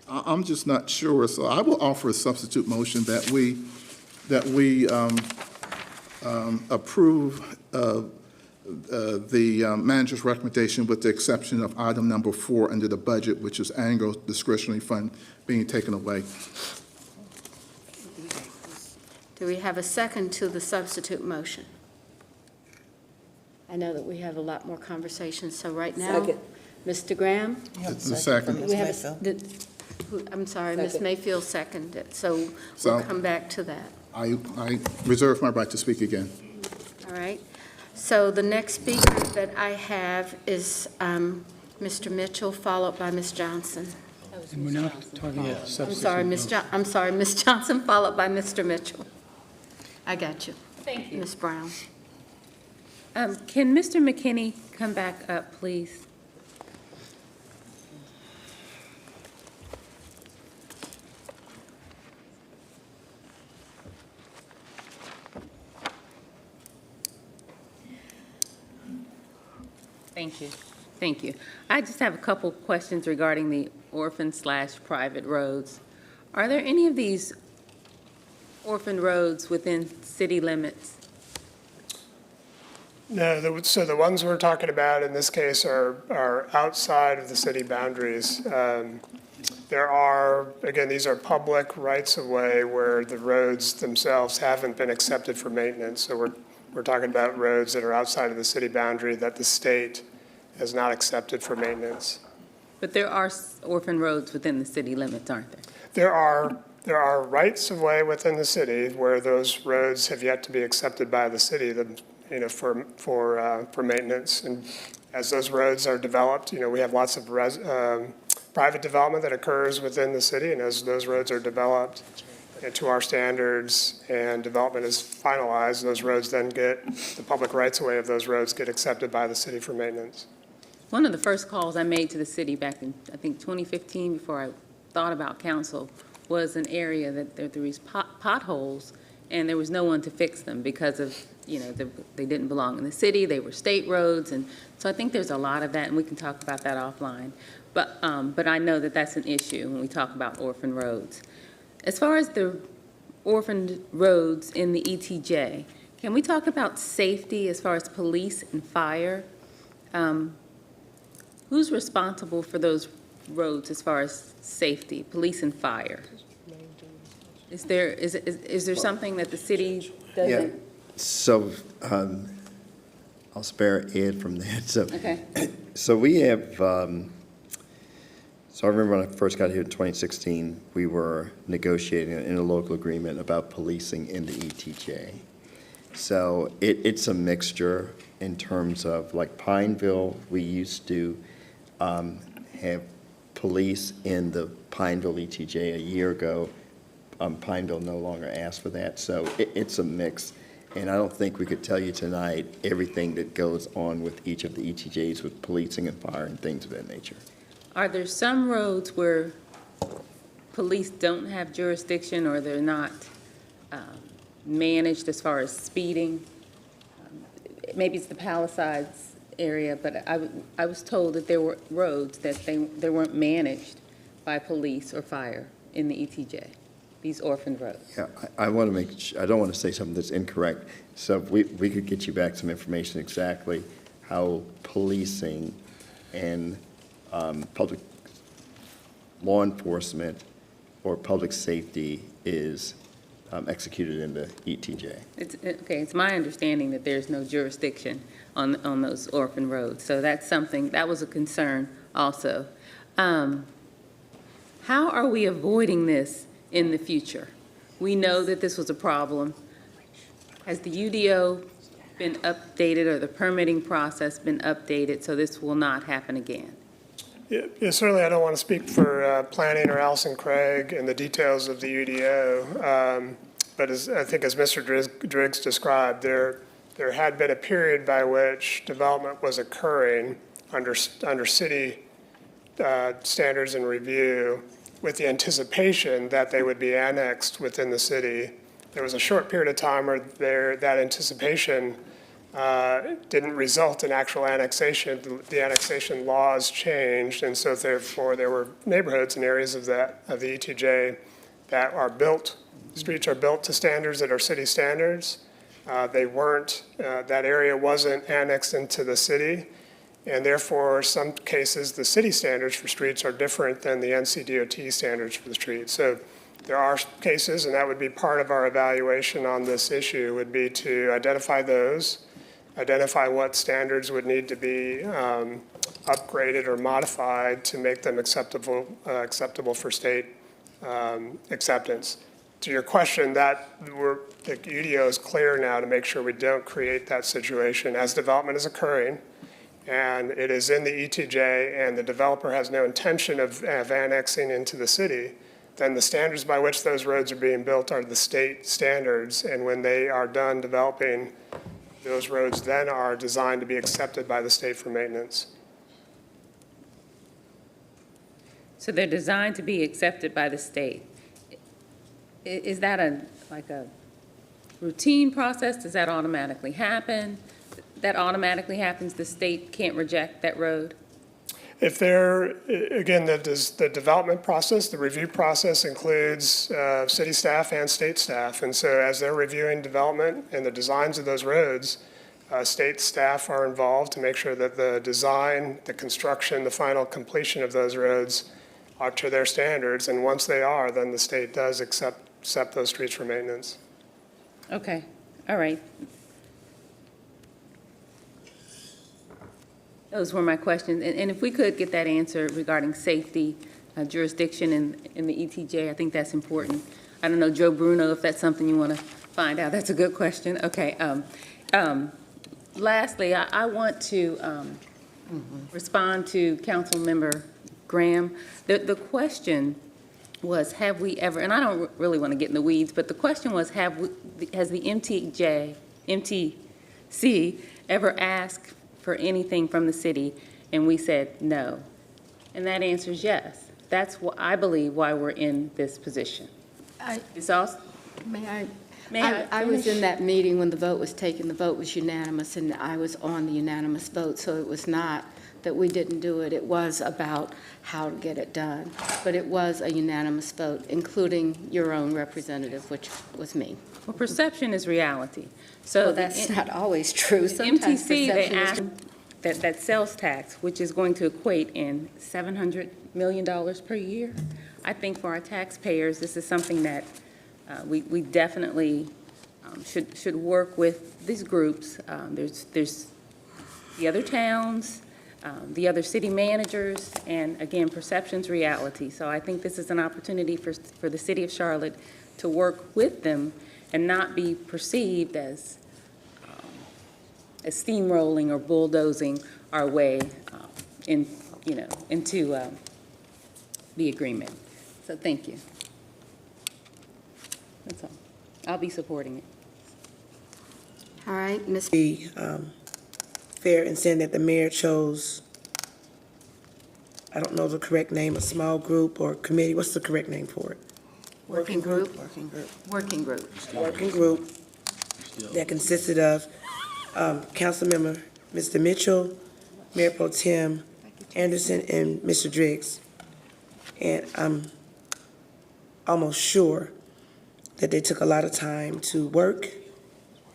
I'm just not sure. So I will offer a substitute motion that we approve the manager's recommendation with the exception of item number 4 under the budget, which is annual discretionary fund being taken away. Do we have a second to the substitute motion? I know that we have a lot more conversations, so right now, Second. Mr. Graham? It's the second. We have I'm sorry, Ms. Mayfield seconded, so we'll come back to that. I reserve my right to speak again. All right. So the next speaker that I have is Mr. Mitchell, followed by Ms. Johnson. And we're not talking about I'm substitute. sorry, Ms. Johnson, followed by Mr. Mitchell. I got you. Thank you. Ms. Brown. Can Mr. McKinney come back up, please? Thank you. Thank you. I just have a couple questions regarding the orphan/private roads. Are there any of these orphan roads within city limits? No, so the ones we're talking about in this case are outside of the city boundaries. There are, again, these are public rights-of-way where the roads themselves haven't been accepted for maintenance. So we're talking about roads that are outside of the city boundary that the state has not accepted for maintenance. But there are orphan roads within the city limits, aren't there? There are rights-of-way within the city where those roads have yet to be accepted by the city, for maintenance. And as those roads are developed, we have lots of private development that occurs within the city, and as those roads are developed to our standards and development is finalized, those roads then the public rights-of-way of those roads get accepted by the city for maintenance. One of the first calls I made to the city back in, I think, 2015, before I thought about council, was an area that there were these potholes, and there was no one to fix them because of, they didn't belong in the city, they were state roads, and so I think there's a lot of that, and we can talk about that offline. But I know that that's an issue when we talk about orphan roads. As far as the orphaned roads in the ETJ, can we talk about safety as far as police and fire? Who's responsible for those roads as far as safety, police and fire? Is there something that the city doesn't? Yeah. So I'll spare Ed from that. So, Okay. So we have, so I remember when I first got here in 2016, we were negotiating an interlocal agreement about policing in the ETJ. So it's a mixture in terms of, like Pineville, we used to have police in the Pineville ETJ a year ago. Pineville no longer asked for that, so it's a mix. And I don't think we could tell you tonight everything that goes on with each of the ETJs with policing and fire and things of that nature. Are there some roads where police don't have jurisdiction or they're not managed as far as speeding? Maybe it's the Palisades area, but I was told that there were roads that they weren't managed by police or fire in the ETJ, these orphaned roads. Yeah, I want to I don't want to say something that's incorrect. So if we could get you back some information exactly how policing and public law enforcement or public safety is executed in the ETJ. It's my understanding that there's no jurisdiction on those orphan roads. So that's something, that was a concern also. How are we avoiding this in the future? We know that this was a problem. Has the UDO been updated or the permitting process been updated so this will not happen again? Yeah, certainly I don't want to speak for planning or Allison Craig and the details of the UDO, but I think as Mr. Driggs described, there had been a period by which development was occurring under city standards and review with the anticipation that they would be annexed within the city. There was a short period of time where that anticipation didn't result in actual annexation. The annexation laws changed, and so therefore there were neighborhoods and areas of the ETJ that are built, streets are built to standards that are city standards. They weren't, that area wasn't annexed into the city, and therefore some cases the city standards for streets are different than the NCDOT standards for the streets. So there are cases, and that would be part of our evaluation on this issue, would be to identify those, identify what standards would need to be upgraded or modified to make them acceptable for state acceptance. To your question, the UDO is clear now to make sure we don't create that situation as development is occurring, and it is in the ETJ, and the developer has no intention of annexing into the city. Then the standards by which those roads are being built are the state standards, and when they are done developing, those roads then are designed to be accepted by the state for maintenance. So they're designed to be accepted by the state. Is that like a routine process? Does that automatically happen? That automatically happens, the state can't reject that road? If again, the development process, the review process includes city staff and state staff. And so as they're reviewing development and the designs of those roads, state staff are involved to make sure that the design, the construction, the final completion of those roads are to their standards. And once they are, then the state does accept those streets for maintenance. Okay, all right. Those were my questions. And if we could get that answer regarding safety, jurisdiction in the ETJ, I think that's important. I don't know, Joe Bruno, if that's something you want to find out. That's a good question. Okay. Lastly, I want to respond to Councilmember Graham. The question was, have we ever, and I don't really want to get in the weeds, but the question was, has the MTC ever asked for anything from the city? And we said no. And that answer is yes. That's what I believe why we're in this position. It's also, I was in that meeting when the vote was taken. The vote was unanimous, and I was on the unanimous vote, so it was not that we didn't do it. It was about how to get it done. But it was a unanimous vote, including your own representative, which was me. well, perception is reality. So Well, that's not always true. Sometimes MTC, they perception is asked that sales tax, which is going to equate in $700 million per year. I think for our taxpayers, this is something that we definitely should work with these groups. There's the other towns, the other city managers, and again, perception's reality. So I think this is an opportunity for the city of Charlotte to work with them and not be perceived as steamrolling or bulldozing our way into the agreement. So thank you. That's all. I'll be supporting it. All right, Ms. Be fair in saying that the mayor chose, I don't know the correct name, a small group or committee. What's the correct name for it? Working group. Working group. Working group. Working group that consisted of Councilmember Mr. Mitchell, Mayor Pro Tem Anderson, and Mr. Driggs. And I'm almost sure that they took a lot of time to work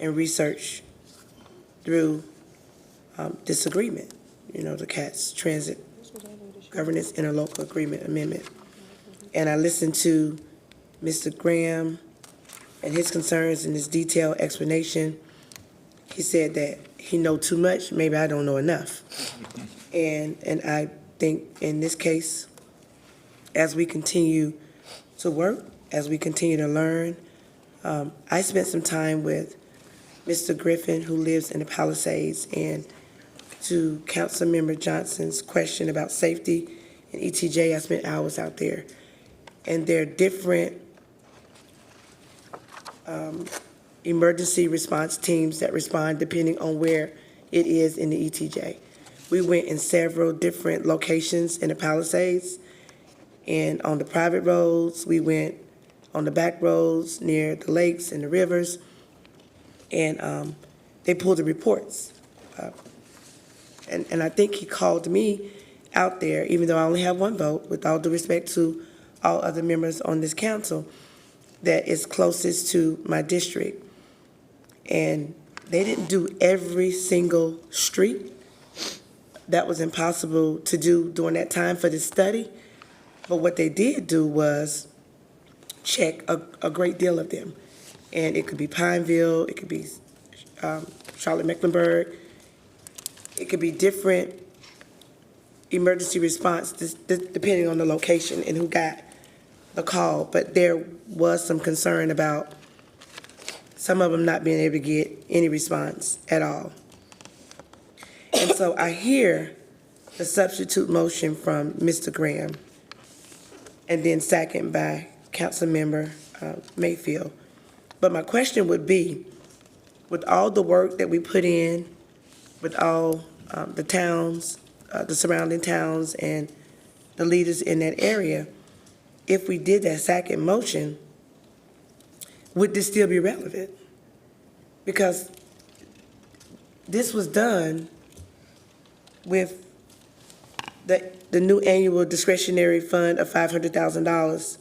and research through this agreement, the CATS Transit Governance Interlocal Agreement Amendment. And I listened to Mr. Graham and his concerns and his detailed explanation. He said that he know too much, maybe I don't know enough. And I think in this case, as we continue to work, as we continue to learn, I spent some time with Mr. Griffin, who lives in the Palisades, and to Councilmember Johnson's question about safety and ETJ, I spent hours out there. And there are different emergency response teams that respond depending on where it is in the ETJ. We went in several different locations in the Palisades, and on the private roads, we went on the back roads near the lakes and the rivers, and they pulled the reports. And I think he called me out there, even though I only have one vote, with all due respect to all other members on this council, that is closest to my district. And they didn't do every single street. That was impossible to do during that time for this study. But what they did do was check a great deal of them. And it could be Pineville, it could be Charlotte-Mecklenburg, it could be different emergency response, depending on the location and who got the call. But there was some concern about some of them not being able to get any response at all. And so I hear the substitute motion from Mr. Graham, and then second by Councilmember Mayfield. But my question would be, with all the work that we put in, with all the towns, the surrounding towns, and the leaders in that area, if we did that second motion, would this still be relevant? Because this was done with the new annual discretionary fund of $500,000.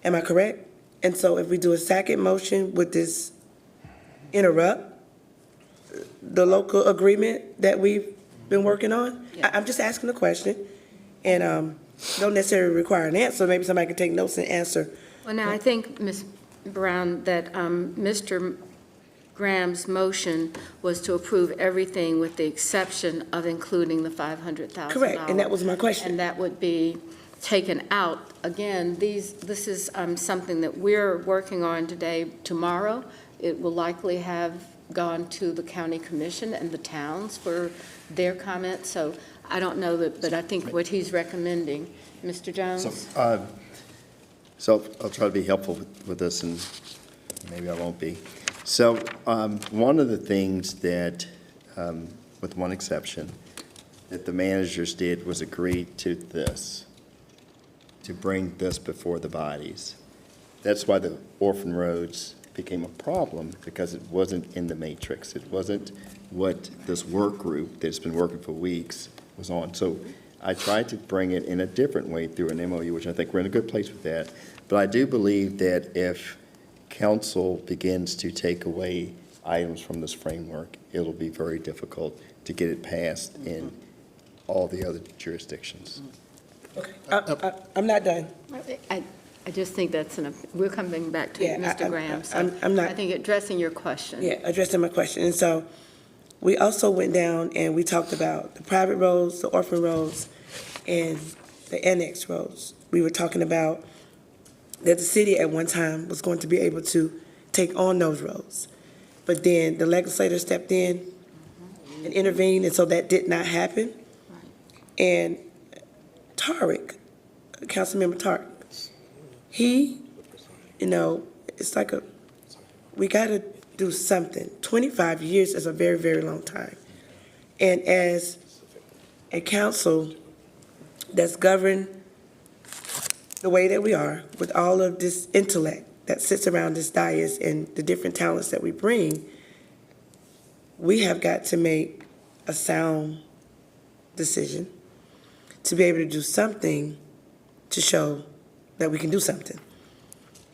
Am I correct? And so if we do a second motion, would this interrupt the local agreement that we've been working on? I'm just asking a question, and don't necessarily require an answer. Maybe somebody can take notes and answer. Well, now, I think, Ms. Brown, that Mr. Graham's motion was to approve everything with the exception of including the $500,000. Correct, and that was my question. And that would be taken out. Again, this is something that we're working on tomorrow. It will likely have gone to the county commission and the towns for their comments. So I don't know that, but I think what he's recommending, Mr. Jones? So I'll try to be helpful with this, and maybe I won't be. So one of the things that, with one exception, that the managers did was agree to this, to bring this before the bodies. That's why the orphan roads became a problem, because it wasn't in the matrix. It wasn't what this work group that's been working for weeks was on. So I tried to bring it in a different way through an MOU, which I think we're in a good place with that. But I do believe that if council begins to take away items from this framework, it'll be very difficult to get it passed in all the other jurisdictions. Okay, I'm not done. I just think we're coming back to Mr. Graham. So I'm not. I think addressing your question. Yeah, addressing my question. And so we also went down and we talked about the private roads, the orphan roads, and the annex roads. We were talking about that the city at one time was going to be able to take on those roads. But then the legislator stepped in and intervened, and so that did not happen. And Tariq, Councilmember Tariq, he, it's like we got to do something. 25 years is a very, very long time. And as a council that's governed the way that we are, with all of this intellect that sits around this dais and the different talents that we bring, we have got to make a sound decision to be able to do something to show that we can do something.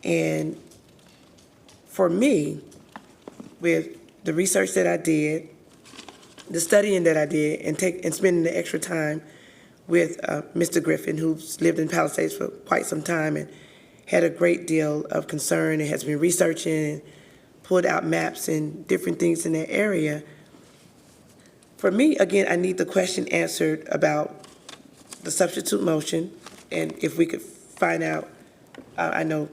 And for me, with the research that I did, the studying that I did, and spending the extra time with Mr. Griffin, who's lived in Palisades for quite some time and had a great deal of concern and has been researching and pulled out maps and different things in that area. For me, again, I need the question answered about the substitute motion, and if we could find out, I know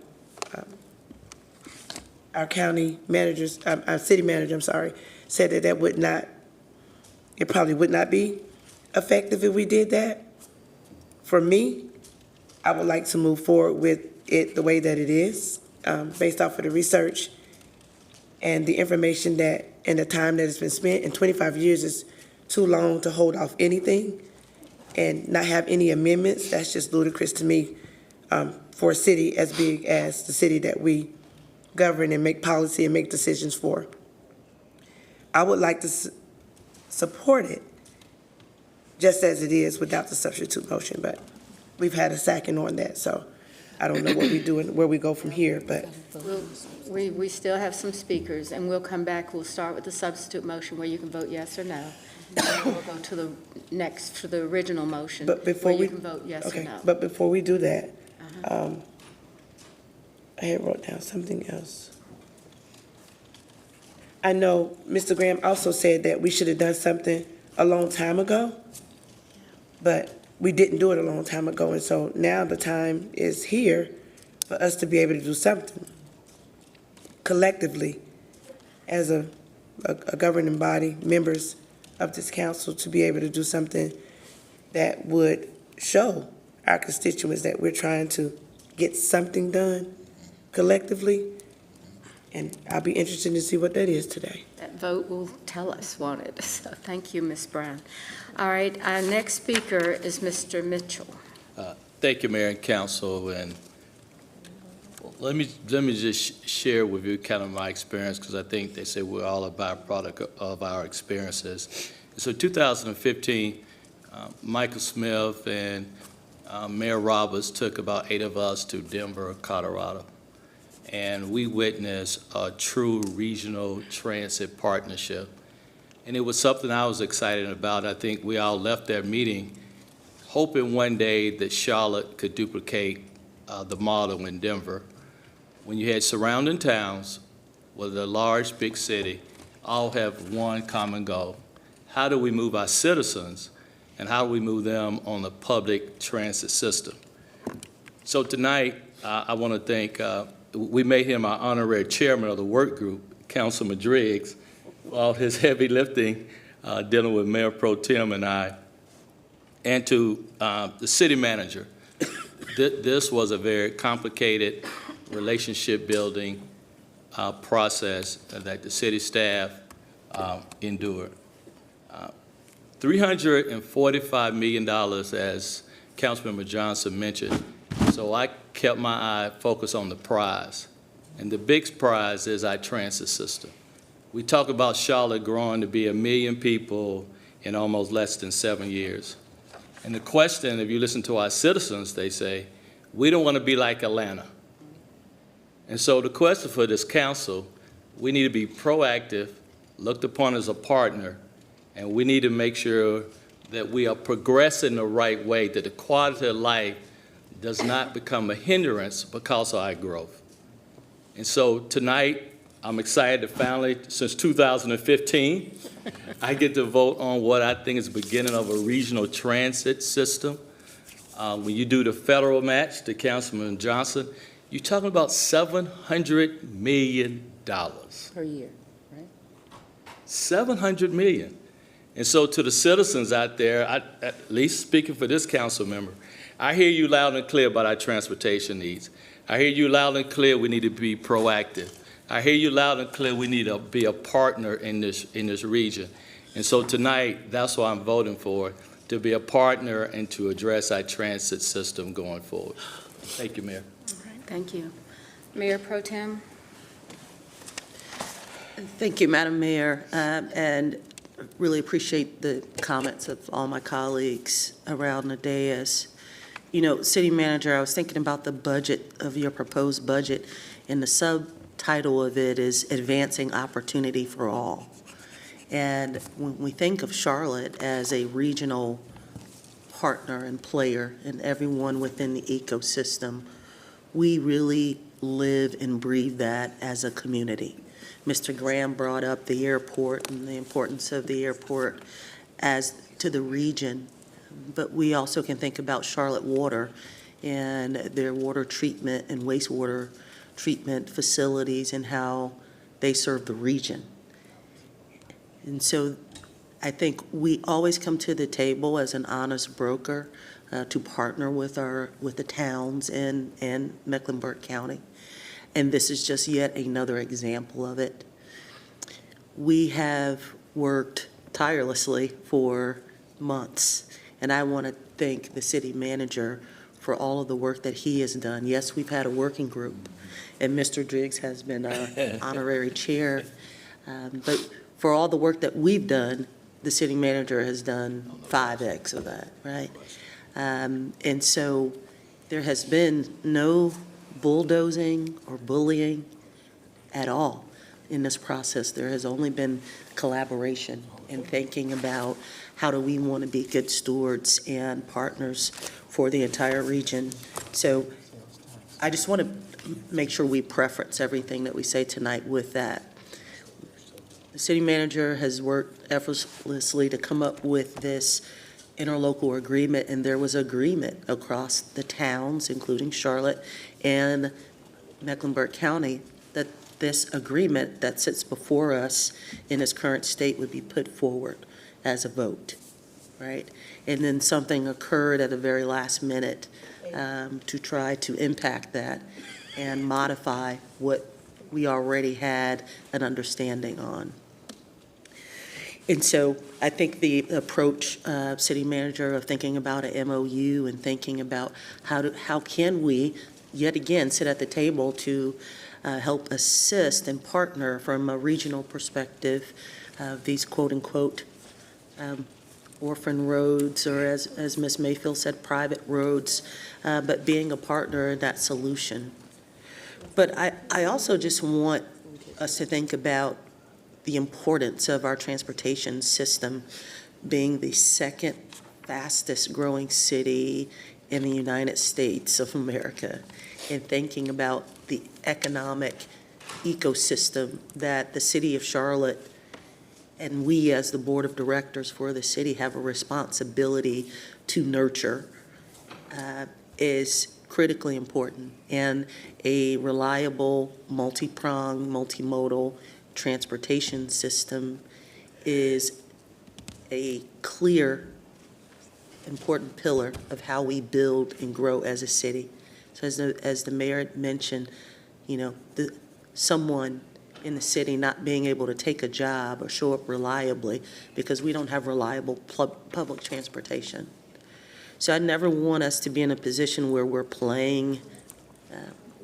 our county managers, our city manager, said that it probably would not be effective if we did that. For me, I would like to move forward with it the way that it is, based off of the research and the information and the time that has been spent. And 25 years is too long to hold off anything and not have any amendments. That's just ludicrous to me, for a city as big as the city that we govern and make policy and make decisions for. I would like to support it just as it is without the substitute motion, but we've had a second on that, so I don't know what we do and where we go from here, but. We still have some speakers, and we'll come back. We'll start with the substitute motion where you can vote yes or no. And then we'll go to the original motion But before where we. you can vote yes or Okay, no. but before we do that, I had wrote down something else. I know Mr. Graham also said that we should have done something a long time ago, but we didn't do it a long time ago, and so now the time is here for us to be able to do something collectively as a governing body, members of this council, to be able to do something that would show our constituents that we're trying to get something done collectively, and I'll be interested to see what that is today. That vote will tell us, won't it? So thank you, Ms. Brown. All right, our next speaker is Mr. Mitchell. Thank you, Mayor and Council, and let me just share with you kind of my experience, because I think they say we're all a byproduct of our experiences. So 2015, Michael Smith and Mayor Roberts took about 8 of us to Denver, Colorado, and we witnessed a true regional transit partnership. And it was something I was excited about. I think we all left that meeting hoping one day that Charlotte could duplicate the model in Denver, when you had surrounding towns with a large, big city, all have one common goal. How do we move our citizens, and how do we move them on the public transit system? So tonight, I want to thank, we made him our honorary chairman of the work group, Councilman Driggs, for all his heavy lifting dealing with Mayor Pro Tem and I, and to the city manager. This was a very complicated relationship building process that the city staff endured. $345 million, as Councilmember Johnson mentioned. So I kept my eye focused on the prize. And the big prize is our transit system. We talk about Charlotte growing to be 1 million people in almost less than 7 years. And the question, if you listen to our citizens, they say, we don't want to be like Atlanta. And so the question for this council, we need to be proactive, looked upon as a partner, and we need to make sure that we are progressing the right way, that the quality of life does not become a hindrance because of our growth. And so tonight, I'm excited to finally, since 2015, I get to vote on what I think is the beginning of a regional transit system. When you do the federal match to Councilman Johnson, you're talking about $700 million. Per year, right? $700 million. And so to the citizens out there, at least speaking for this council member, I hear you loud and clear about our transportation needs. I hear you loud and clear we need to be proactive. I hear you loud and clear. We need to be a partner in this region. And so tonight, that's why I'm voting for, to be a partner and to address our transit system going forward. Thank you, Mayor. Thank you. Mayor Pro Tem? Thank you, Madam Mayor, and really appreciate the comments of all my colleagues around the dais. You know, City Manager, I was thinking about the budget of your proposed budget, and the subtitle of it is Advancing Opportunity for All. And when we think of Charlotte as a regional partner and player and everyone within the ecosystem, we really live and breathe that as a community. Mr. Graham brought up the airport and the importance of the airport as to the region, but we also can think about Charlotte Water and their water treatment and wastewater treatment facilities and how they serve the region. And so I think we always come to the table as an honest broker to partner with the towns in Mecklenburg County. And this is just yet another example of it. We have worked tirelessly for months, and I want to thank the city manager for all of the work that he has done. Yes, we've had a working group, and Mr. Driggs has been our honorary chair, but for all the work that we've done, the city manager has done 5X of that, right? And so there has been no bulldozing or bullying at all in this process. There has only been collaboration and thinking about how do we want to be good stewards and partners for the entire region. So I just want to make sure we preference everything that we say tonight with that. The city manager has worked effortlessly to come up with this interlocal agreement, and there was agreement across the towns, including Charlotte and Mecklenburg County, that this agreement that sits before us in its current state would be put forward as a vote, right? And then something occurred at the very last minute to try to impact that and modify what we already had an understanding on. And so I think the approach, city manager, of thinking about an MOU and thinking about how can we, yet again, sit at the table to help assist and partner from a regional perspective, these quote-unquote orphan roads, or as Ms. Mayfield said, private roads, but being a partner in that solution. But I also just want us to think about the importance of our transportation system being the second fastest growing city in the United States of America, and thinking about the economic ecosystem that the city of Charlotte and we as the board of directors for the city have a responsibility to nurture is critically important. And a reliable, multi-pronged, multimodal transportation system is a clear, important pillar of how we build and grow as a city. So as the mayor mentioned, you know, someone in the city not being able to take a job or show up reliably because we don't have reliable public transportation. So I never want us to be in a position where we're playing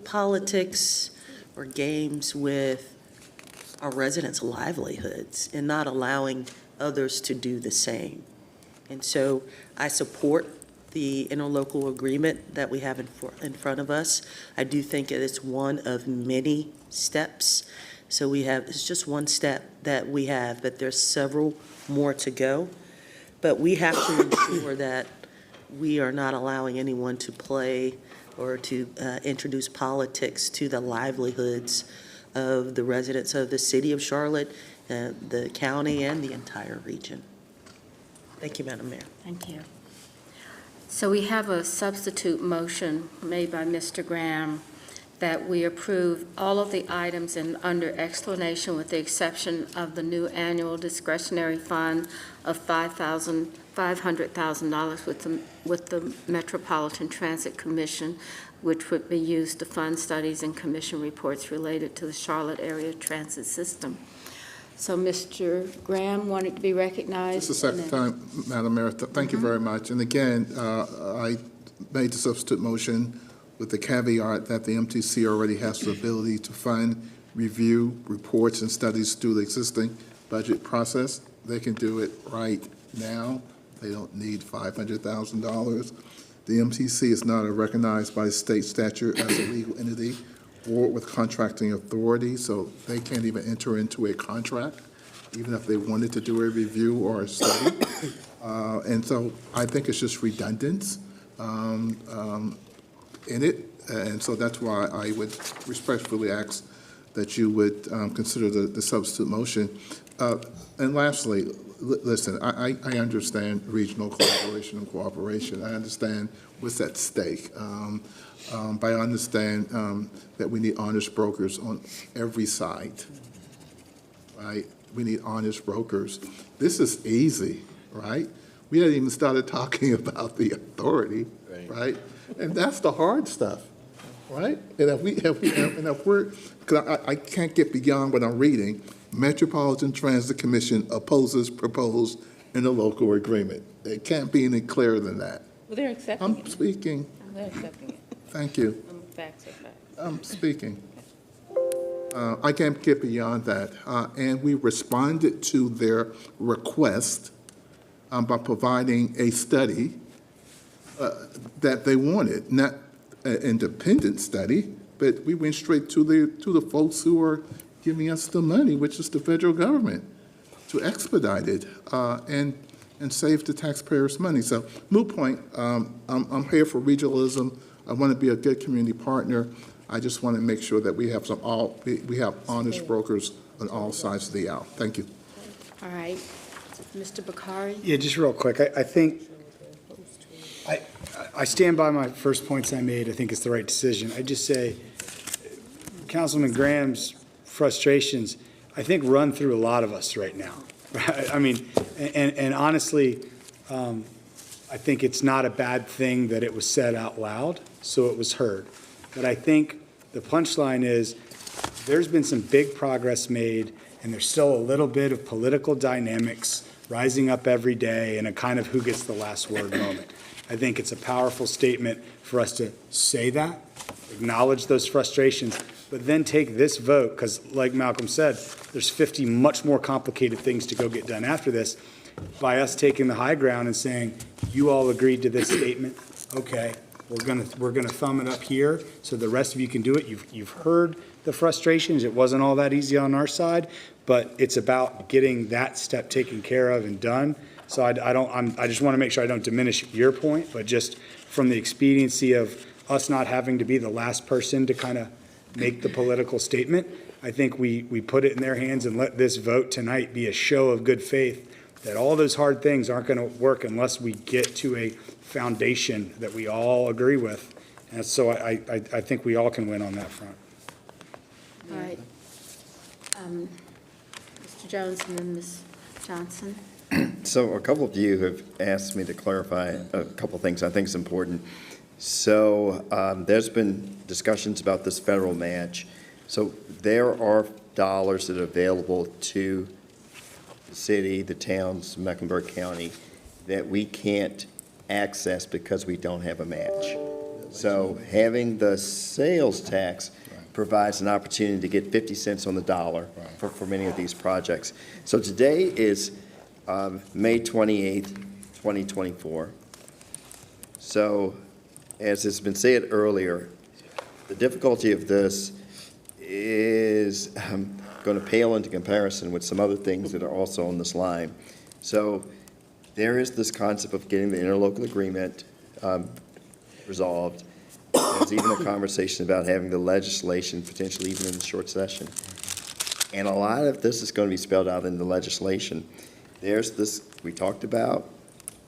politics or games with our residents' livelihoods and not allowing others to do the same. And so I support the interlocal agreement that we have in front of us. I do think it is one of many steps. So it's just one step that we have, but there's several more to go. But we have to ensure that we are not allowing anyone to play or to introduce politics to the livelihoods of the residents of the city of Charlotte, the county, and the entire region. Thank you, Madam Mayor. Thank you. So we have a substitute motion made by Mr. Graham that we approve all of the items under explanation with the exception of the new annual discretionary fund of $500,000 with the Metropolitan Transit Commission which would be used to fund studies and commission reports related to the Charlotte area transit system. So Mr. Graham wanted to be recognized. It's the second time, Madam Mayor. Thank you very much. And again, I made the substitute motion with the caveat that the MTC already has the ability to fund, review reports and studies through the existing budget process. They can do it right now. They don't need $500,000. The MTC is not recognized by state statute as a legal entity or with contracting authority, so they can't even enter into a contract, even if they wanted to do a review or a study. And so I think it's just redundant in it, and so that's why I would respectfully ask that you would consider the substitute motion. And lastly, listen, I understand regional collaboration and cooperation. I understand what's at stake. But I understand that we need honest brokers on every side, right? We need honest brokers. This is easy, right? We hadn't even started talking about the authority, right? And that's the hard stuff, right? And if we're, because I can't get beyond what I'm reading. Metropolitan Transit Commission opposes proposed interlocal agreement. It can't be any clearer than that. Well, they're accepting it. I'm speaking. They're accepting it. Thank you. Facts are facts. I'm speaking. I can't get beyond that. And we responded to their request by providing a study that they wanted, not an independent study, but we went straight to the folks who are giving us the money, which is the federal government, to expedite it and save the taxpayers' money. So, moot point. I'm here for regionalism. I want to be a good community partner. I just want to make sure that we have we have honest brokers on all sides of the aisle. Thank you. All right. Mr. Bakari? Yeah, just real quick. I think I stand by my first points I made. I think it's the right decision. I just say Councilman Graham's frustrations, I think, run through a lot of us right now. I mean, and honestly, I think it's not a bad thing that it was said out loud, so it was heard. But I think the punchline is there's been some big progress made, and there's still a little bit of political dynamics rising up every day in a kind of who gets the last word moment. I think it's a powerful statement for us to say that, acknowledge those frustrations, but then take this vote, because like Malcolm said, there's 50 much more complicated things to go get done after this, by us taking the high ground and saying, you all agreed to this statement, okay, we're gonna thumb it up here so the rest of you can do it. You've heard the frustrations. It wasn't all that easy on our side, but it's about getting that step taken care of and done. So I just want to make sure I don't diminish your point, but just from the expediency of us not having to be the last person to kind of make the political statement, I think we put it in their hands and let this vote tonight be a show of good faith that all those hard things aren't going to work unless we get to a foundation that we all agree with. And so I think we all can win on that front. All right. Mr. Jones and then Ms. Johnson. So a couple of you have asked me to clarify a couple things I think is important. So there's been discussions about this federal match. So there are dollars that are available to the city, the towns, Mecklenburg County, that we can't access because we don't have a match. So having the sales tax provides an opportunity to get 50 cents on the dollar for many of these projects. So today is May 28th, 2024. So as has been said earlier, the difficulty of this is going to pale into comparison with some other things that are also on this line. So there is this concept of getting the interlocal agreement resolved. There's even a conversation about having the legislation potentially even in the short session. And a lot of this is going to be spelled out in the legislation. There's this, we talked about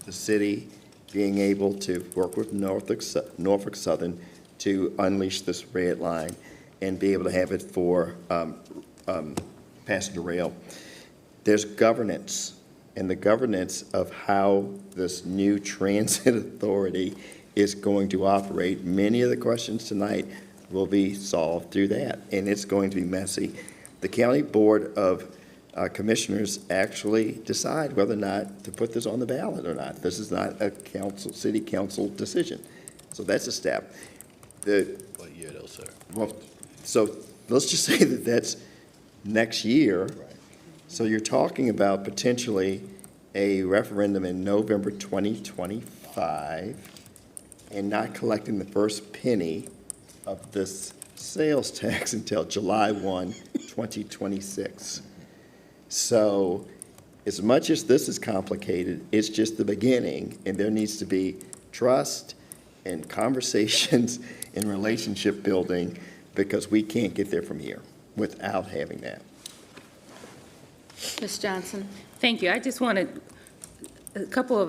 the city being able to work with Norfolk Southern to unleash this red line and be able to have it for passenger rail. There's governance, and the governance of how this new transit authority is going to operate. Many of the questions tonight will be solved through that, and it's going to be messy. The County Board of Commissioners actually decide whether or not to put this on the ballot or not. This is not a city council decision. So that's a step. What year though, sir? Well, so let's just say that that's next year. So you're talking about potentially a referendum in November 2025 and not collecting the first penny of this sales tax until July 1, 2026. So as much as this is complicated, it's just the beginning, and there needs to be trust and conversations and relationship building, because we can't get there from here without having that. Ms. Johnson? Thank you. I just wanted, a couple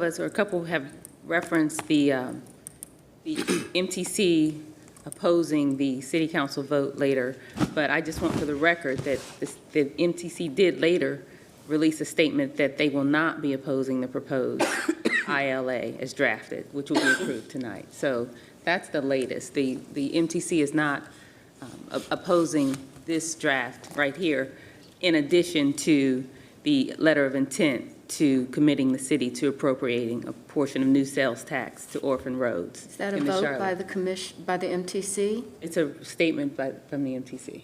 have referenced the MTC opposing the city council vote later, but I just want for the record that the MTC did later release a statement that they will not be opposing the proposed ILA as drafted, which will be approved tonight. So that's the latest. The MTC is not opposing this draft right here, in addition to the letter of intent to committing the city to appropriating a portion of new sales tax to orphan roads. Is that a in the vote Charlotte. by the commission, by the MTC? It's a statement from the MTC.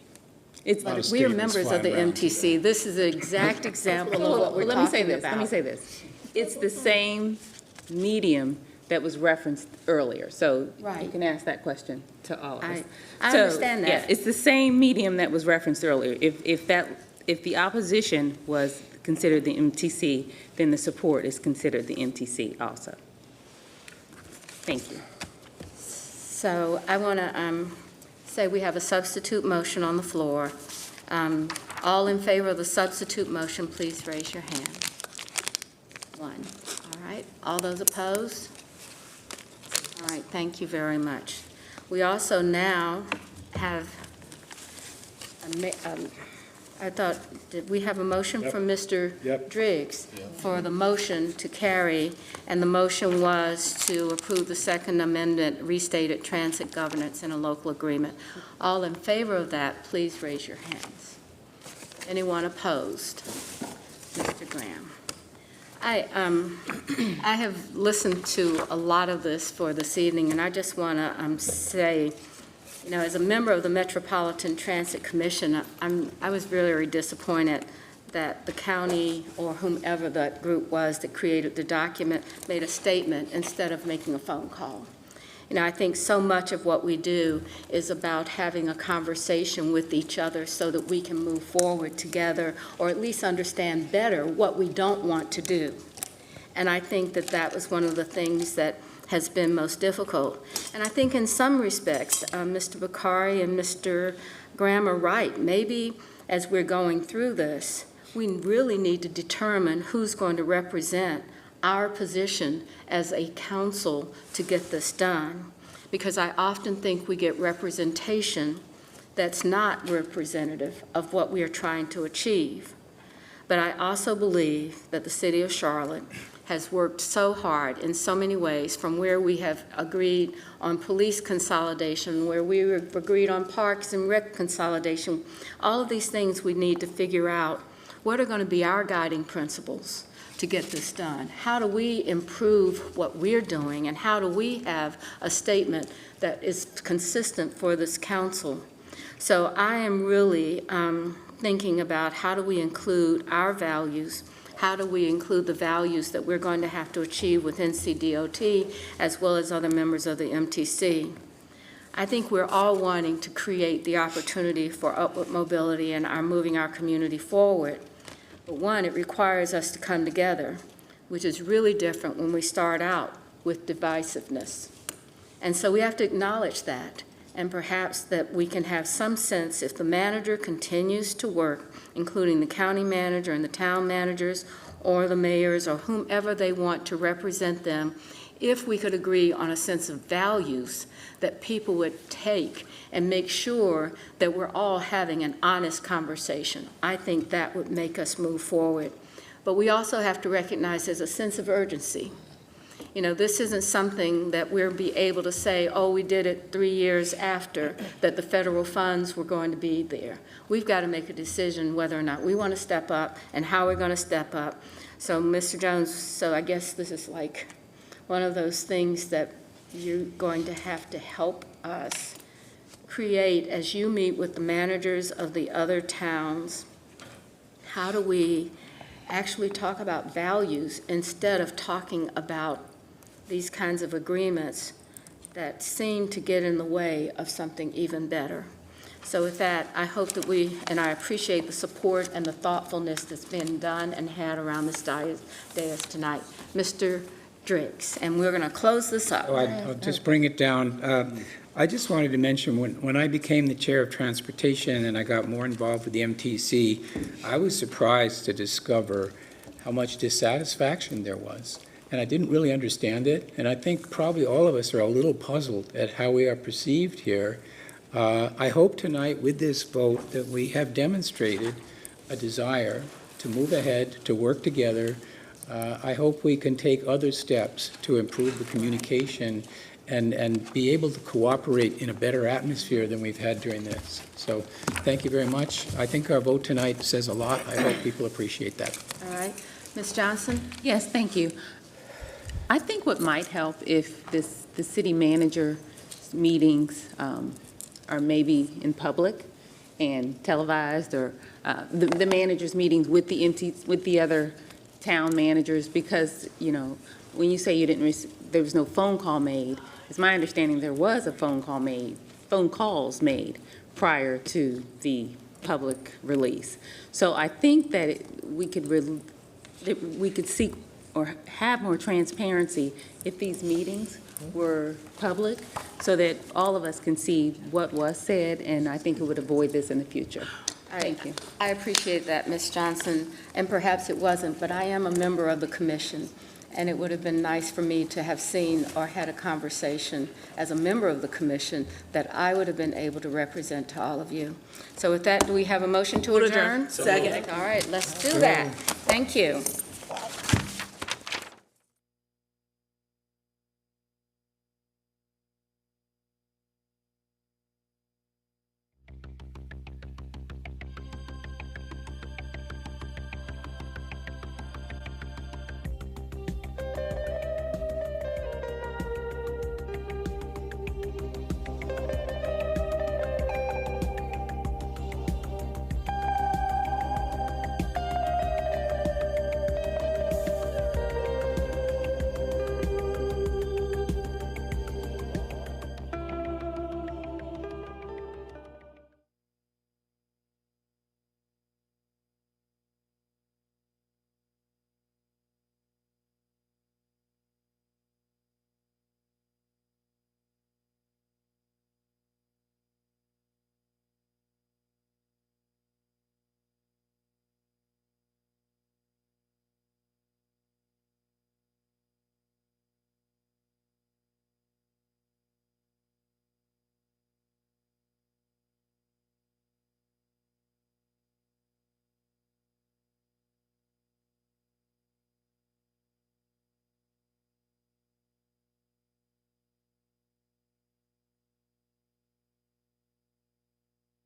It's But we are members of the MTC. This is an exact example of what we're Let me say talking this, about. let me say this. It's the same medium that was referenced earlier, so you Right. can ask that question to all of us. I So, understand that. yeah, it's the same medium that was referenced earlier. If the opposition was considered the MTC, then the support is considered the MTC also. Thank you. So I want to say we have a substitute motion on the floor. All in favor of the substitute motion, please raise your hand. One. All right. All those opposed? All right. Thank you very much. We also now have, I thought, did we have a motion from Mr. Driggs for the motion to carry, and the motion was to approve the Second Amendment restated transit governance in a local agreement. All in favor of that, please raise your hands. Anyone opposed? Mr. Graham. I have listened to a lot of this for this evening, and I just want to say, you know, as a member of the Metropolitan Transit Commission, I was really disappointed that the county or whomever that group was that created the document made a statement instead of making a phone call. You know, I think so much of what we do is about having a conversation with each other so that we can move forward together, or at least understand better what we don't want to do. And I think that that was one of the things that has been most difficult. And I think in some respects, Mr. Bakari and Mr. Graham are right. Maybe as we're going through this, we really need to determine who's going to represent our position as a council to get this done. Because I often think we get representation that's not representative of what we are trying to achieve. But I also believe that the city of Charlotte has worked so hard in so many ways, from where we have agreed on police consolidation, where we agreed on parks and rec consolidation. All of these things we need to figure out what are going to be our guiding principles to get this done. How do we improve what we're doing, and how do we have a statement that is consistent for this council? So I am really thinking about how do we include our values, how do we include the values that we're going to have to achieve with NCDOT as well as other members of the MTC. I think we're all wanting to create the opportunity for upward mobility and moving our community forward. But one, it requires us to come together, which is really different when we start out with divisiveness. And so we have to acknowledge that, and perhaps that we can have some sense, if the manager continues to work, including the county manager and the town managers or the mayors or whomever they want to represent them, if we could agree on a sense of values that people would take and make sure that we're all having an honest conversation. I think that would make us move forward. But we also have to recognize there's a sense of urgency. You know, this isn't something that we'll be able to say, oh, we did it 3 years after that the federal funds were going to be there. We've got to make a decision whether or not we want to step up and how we're going to step up. So, Mr. Jones, so I guess this is like one of those things that you're going to have to help us create as you meet with the managers of the other towns. How do we actually talk about values instead of talking about these kinds of agreements that seem to get in the way of something even better? So with that, I hope that and I appreciate the support and the thoughtfulness that's been done and had around this dais tonight. Mr. Driggs, and we're going to close this up. Oh, I'll just bring it down. I just wanted to mention, when I became the chair of transportation and I got more involved with the MTC, I was surprised to discover how much dissatisfaction there was. And I didn't really understand it, and I think probably all of us are a little puzzled at how we are perceived here. I hope tonight with this vote that we have demonstrated a desire to move ahead, to work together. I hope we can take other steps to improve the communication and be able to cooperate in a better atmosphere than we've had during this. So thank you very much. I think our vote tonight says a lot. I hope people appreciate that. All right. Ms. Johnson? Yes, thank you. I think what might help if the city manager meetings are maybe in public and televised, or the managers' meetings with the other town managers, because, you know, when you say you didn't there was no phone call made, it's my understanding there was a phone calls made prior to the public release. So I think that we could seek or have more transparency if these meetings were public, so that all of us can see what was said, and I think it would avoid this in the future. Thank you. I appreciate that, Ms. Johnson, and perhaps it wasn't, but I am a member of the commission, and it would have been nice for me to have seen or had a conversation as a member of the commission that I would have been able to represent to all of you. So with that, do we have a motion to adjourn? Second. All right, let's do that. Thank you.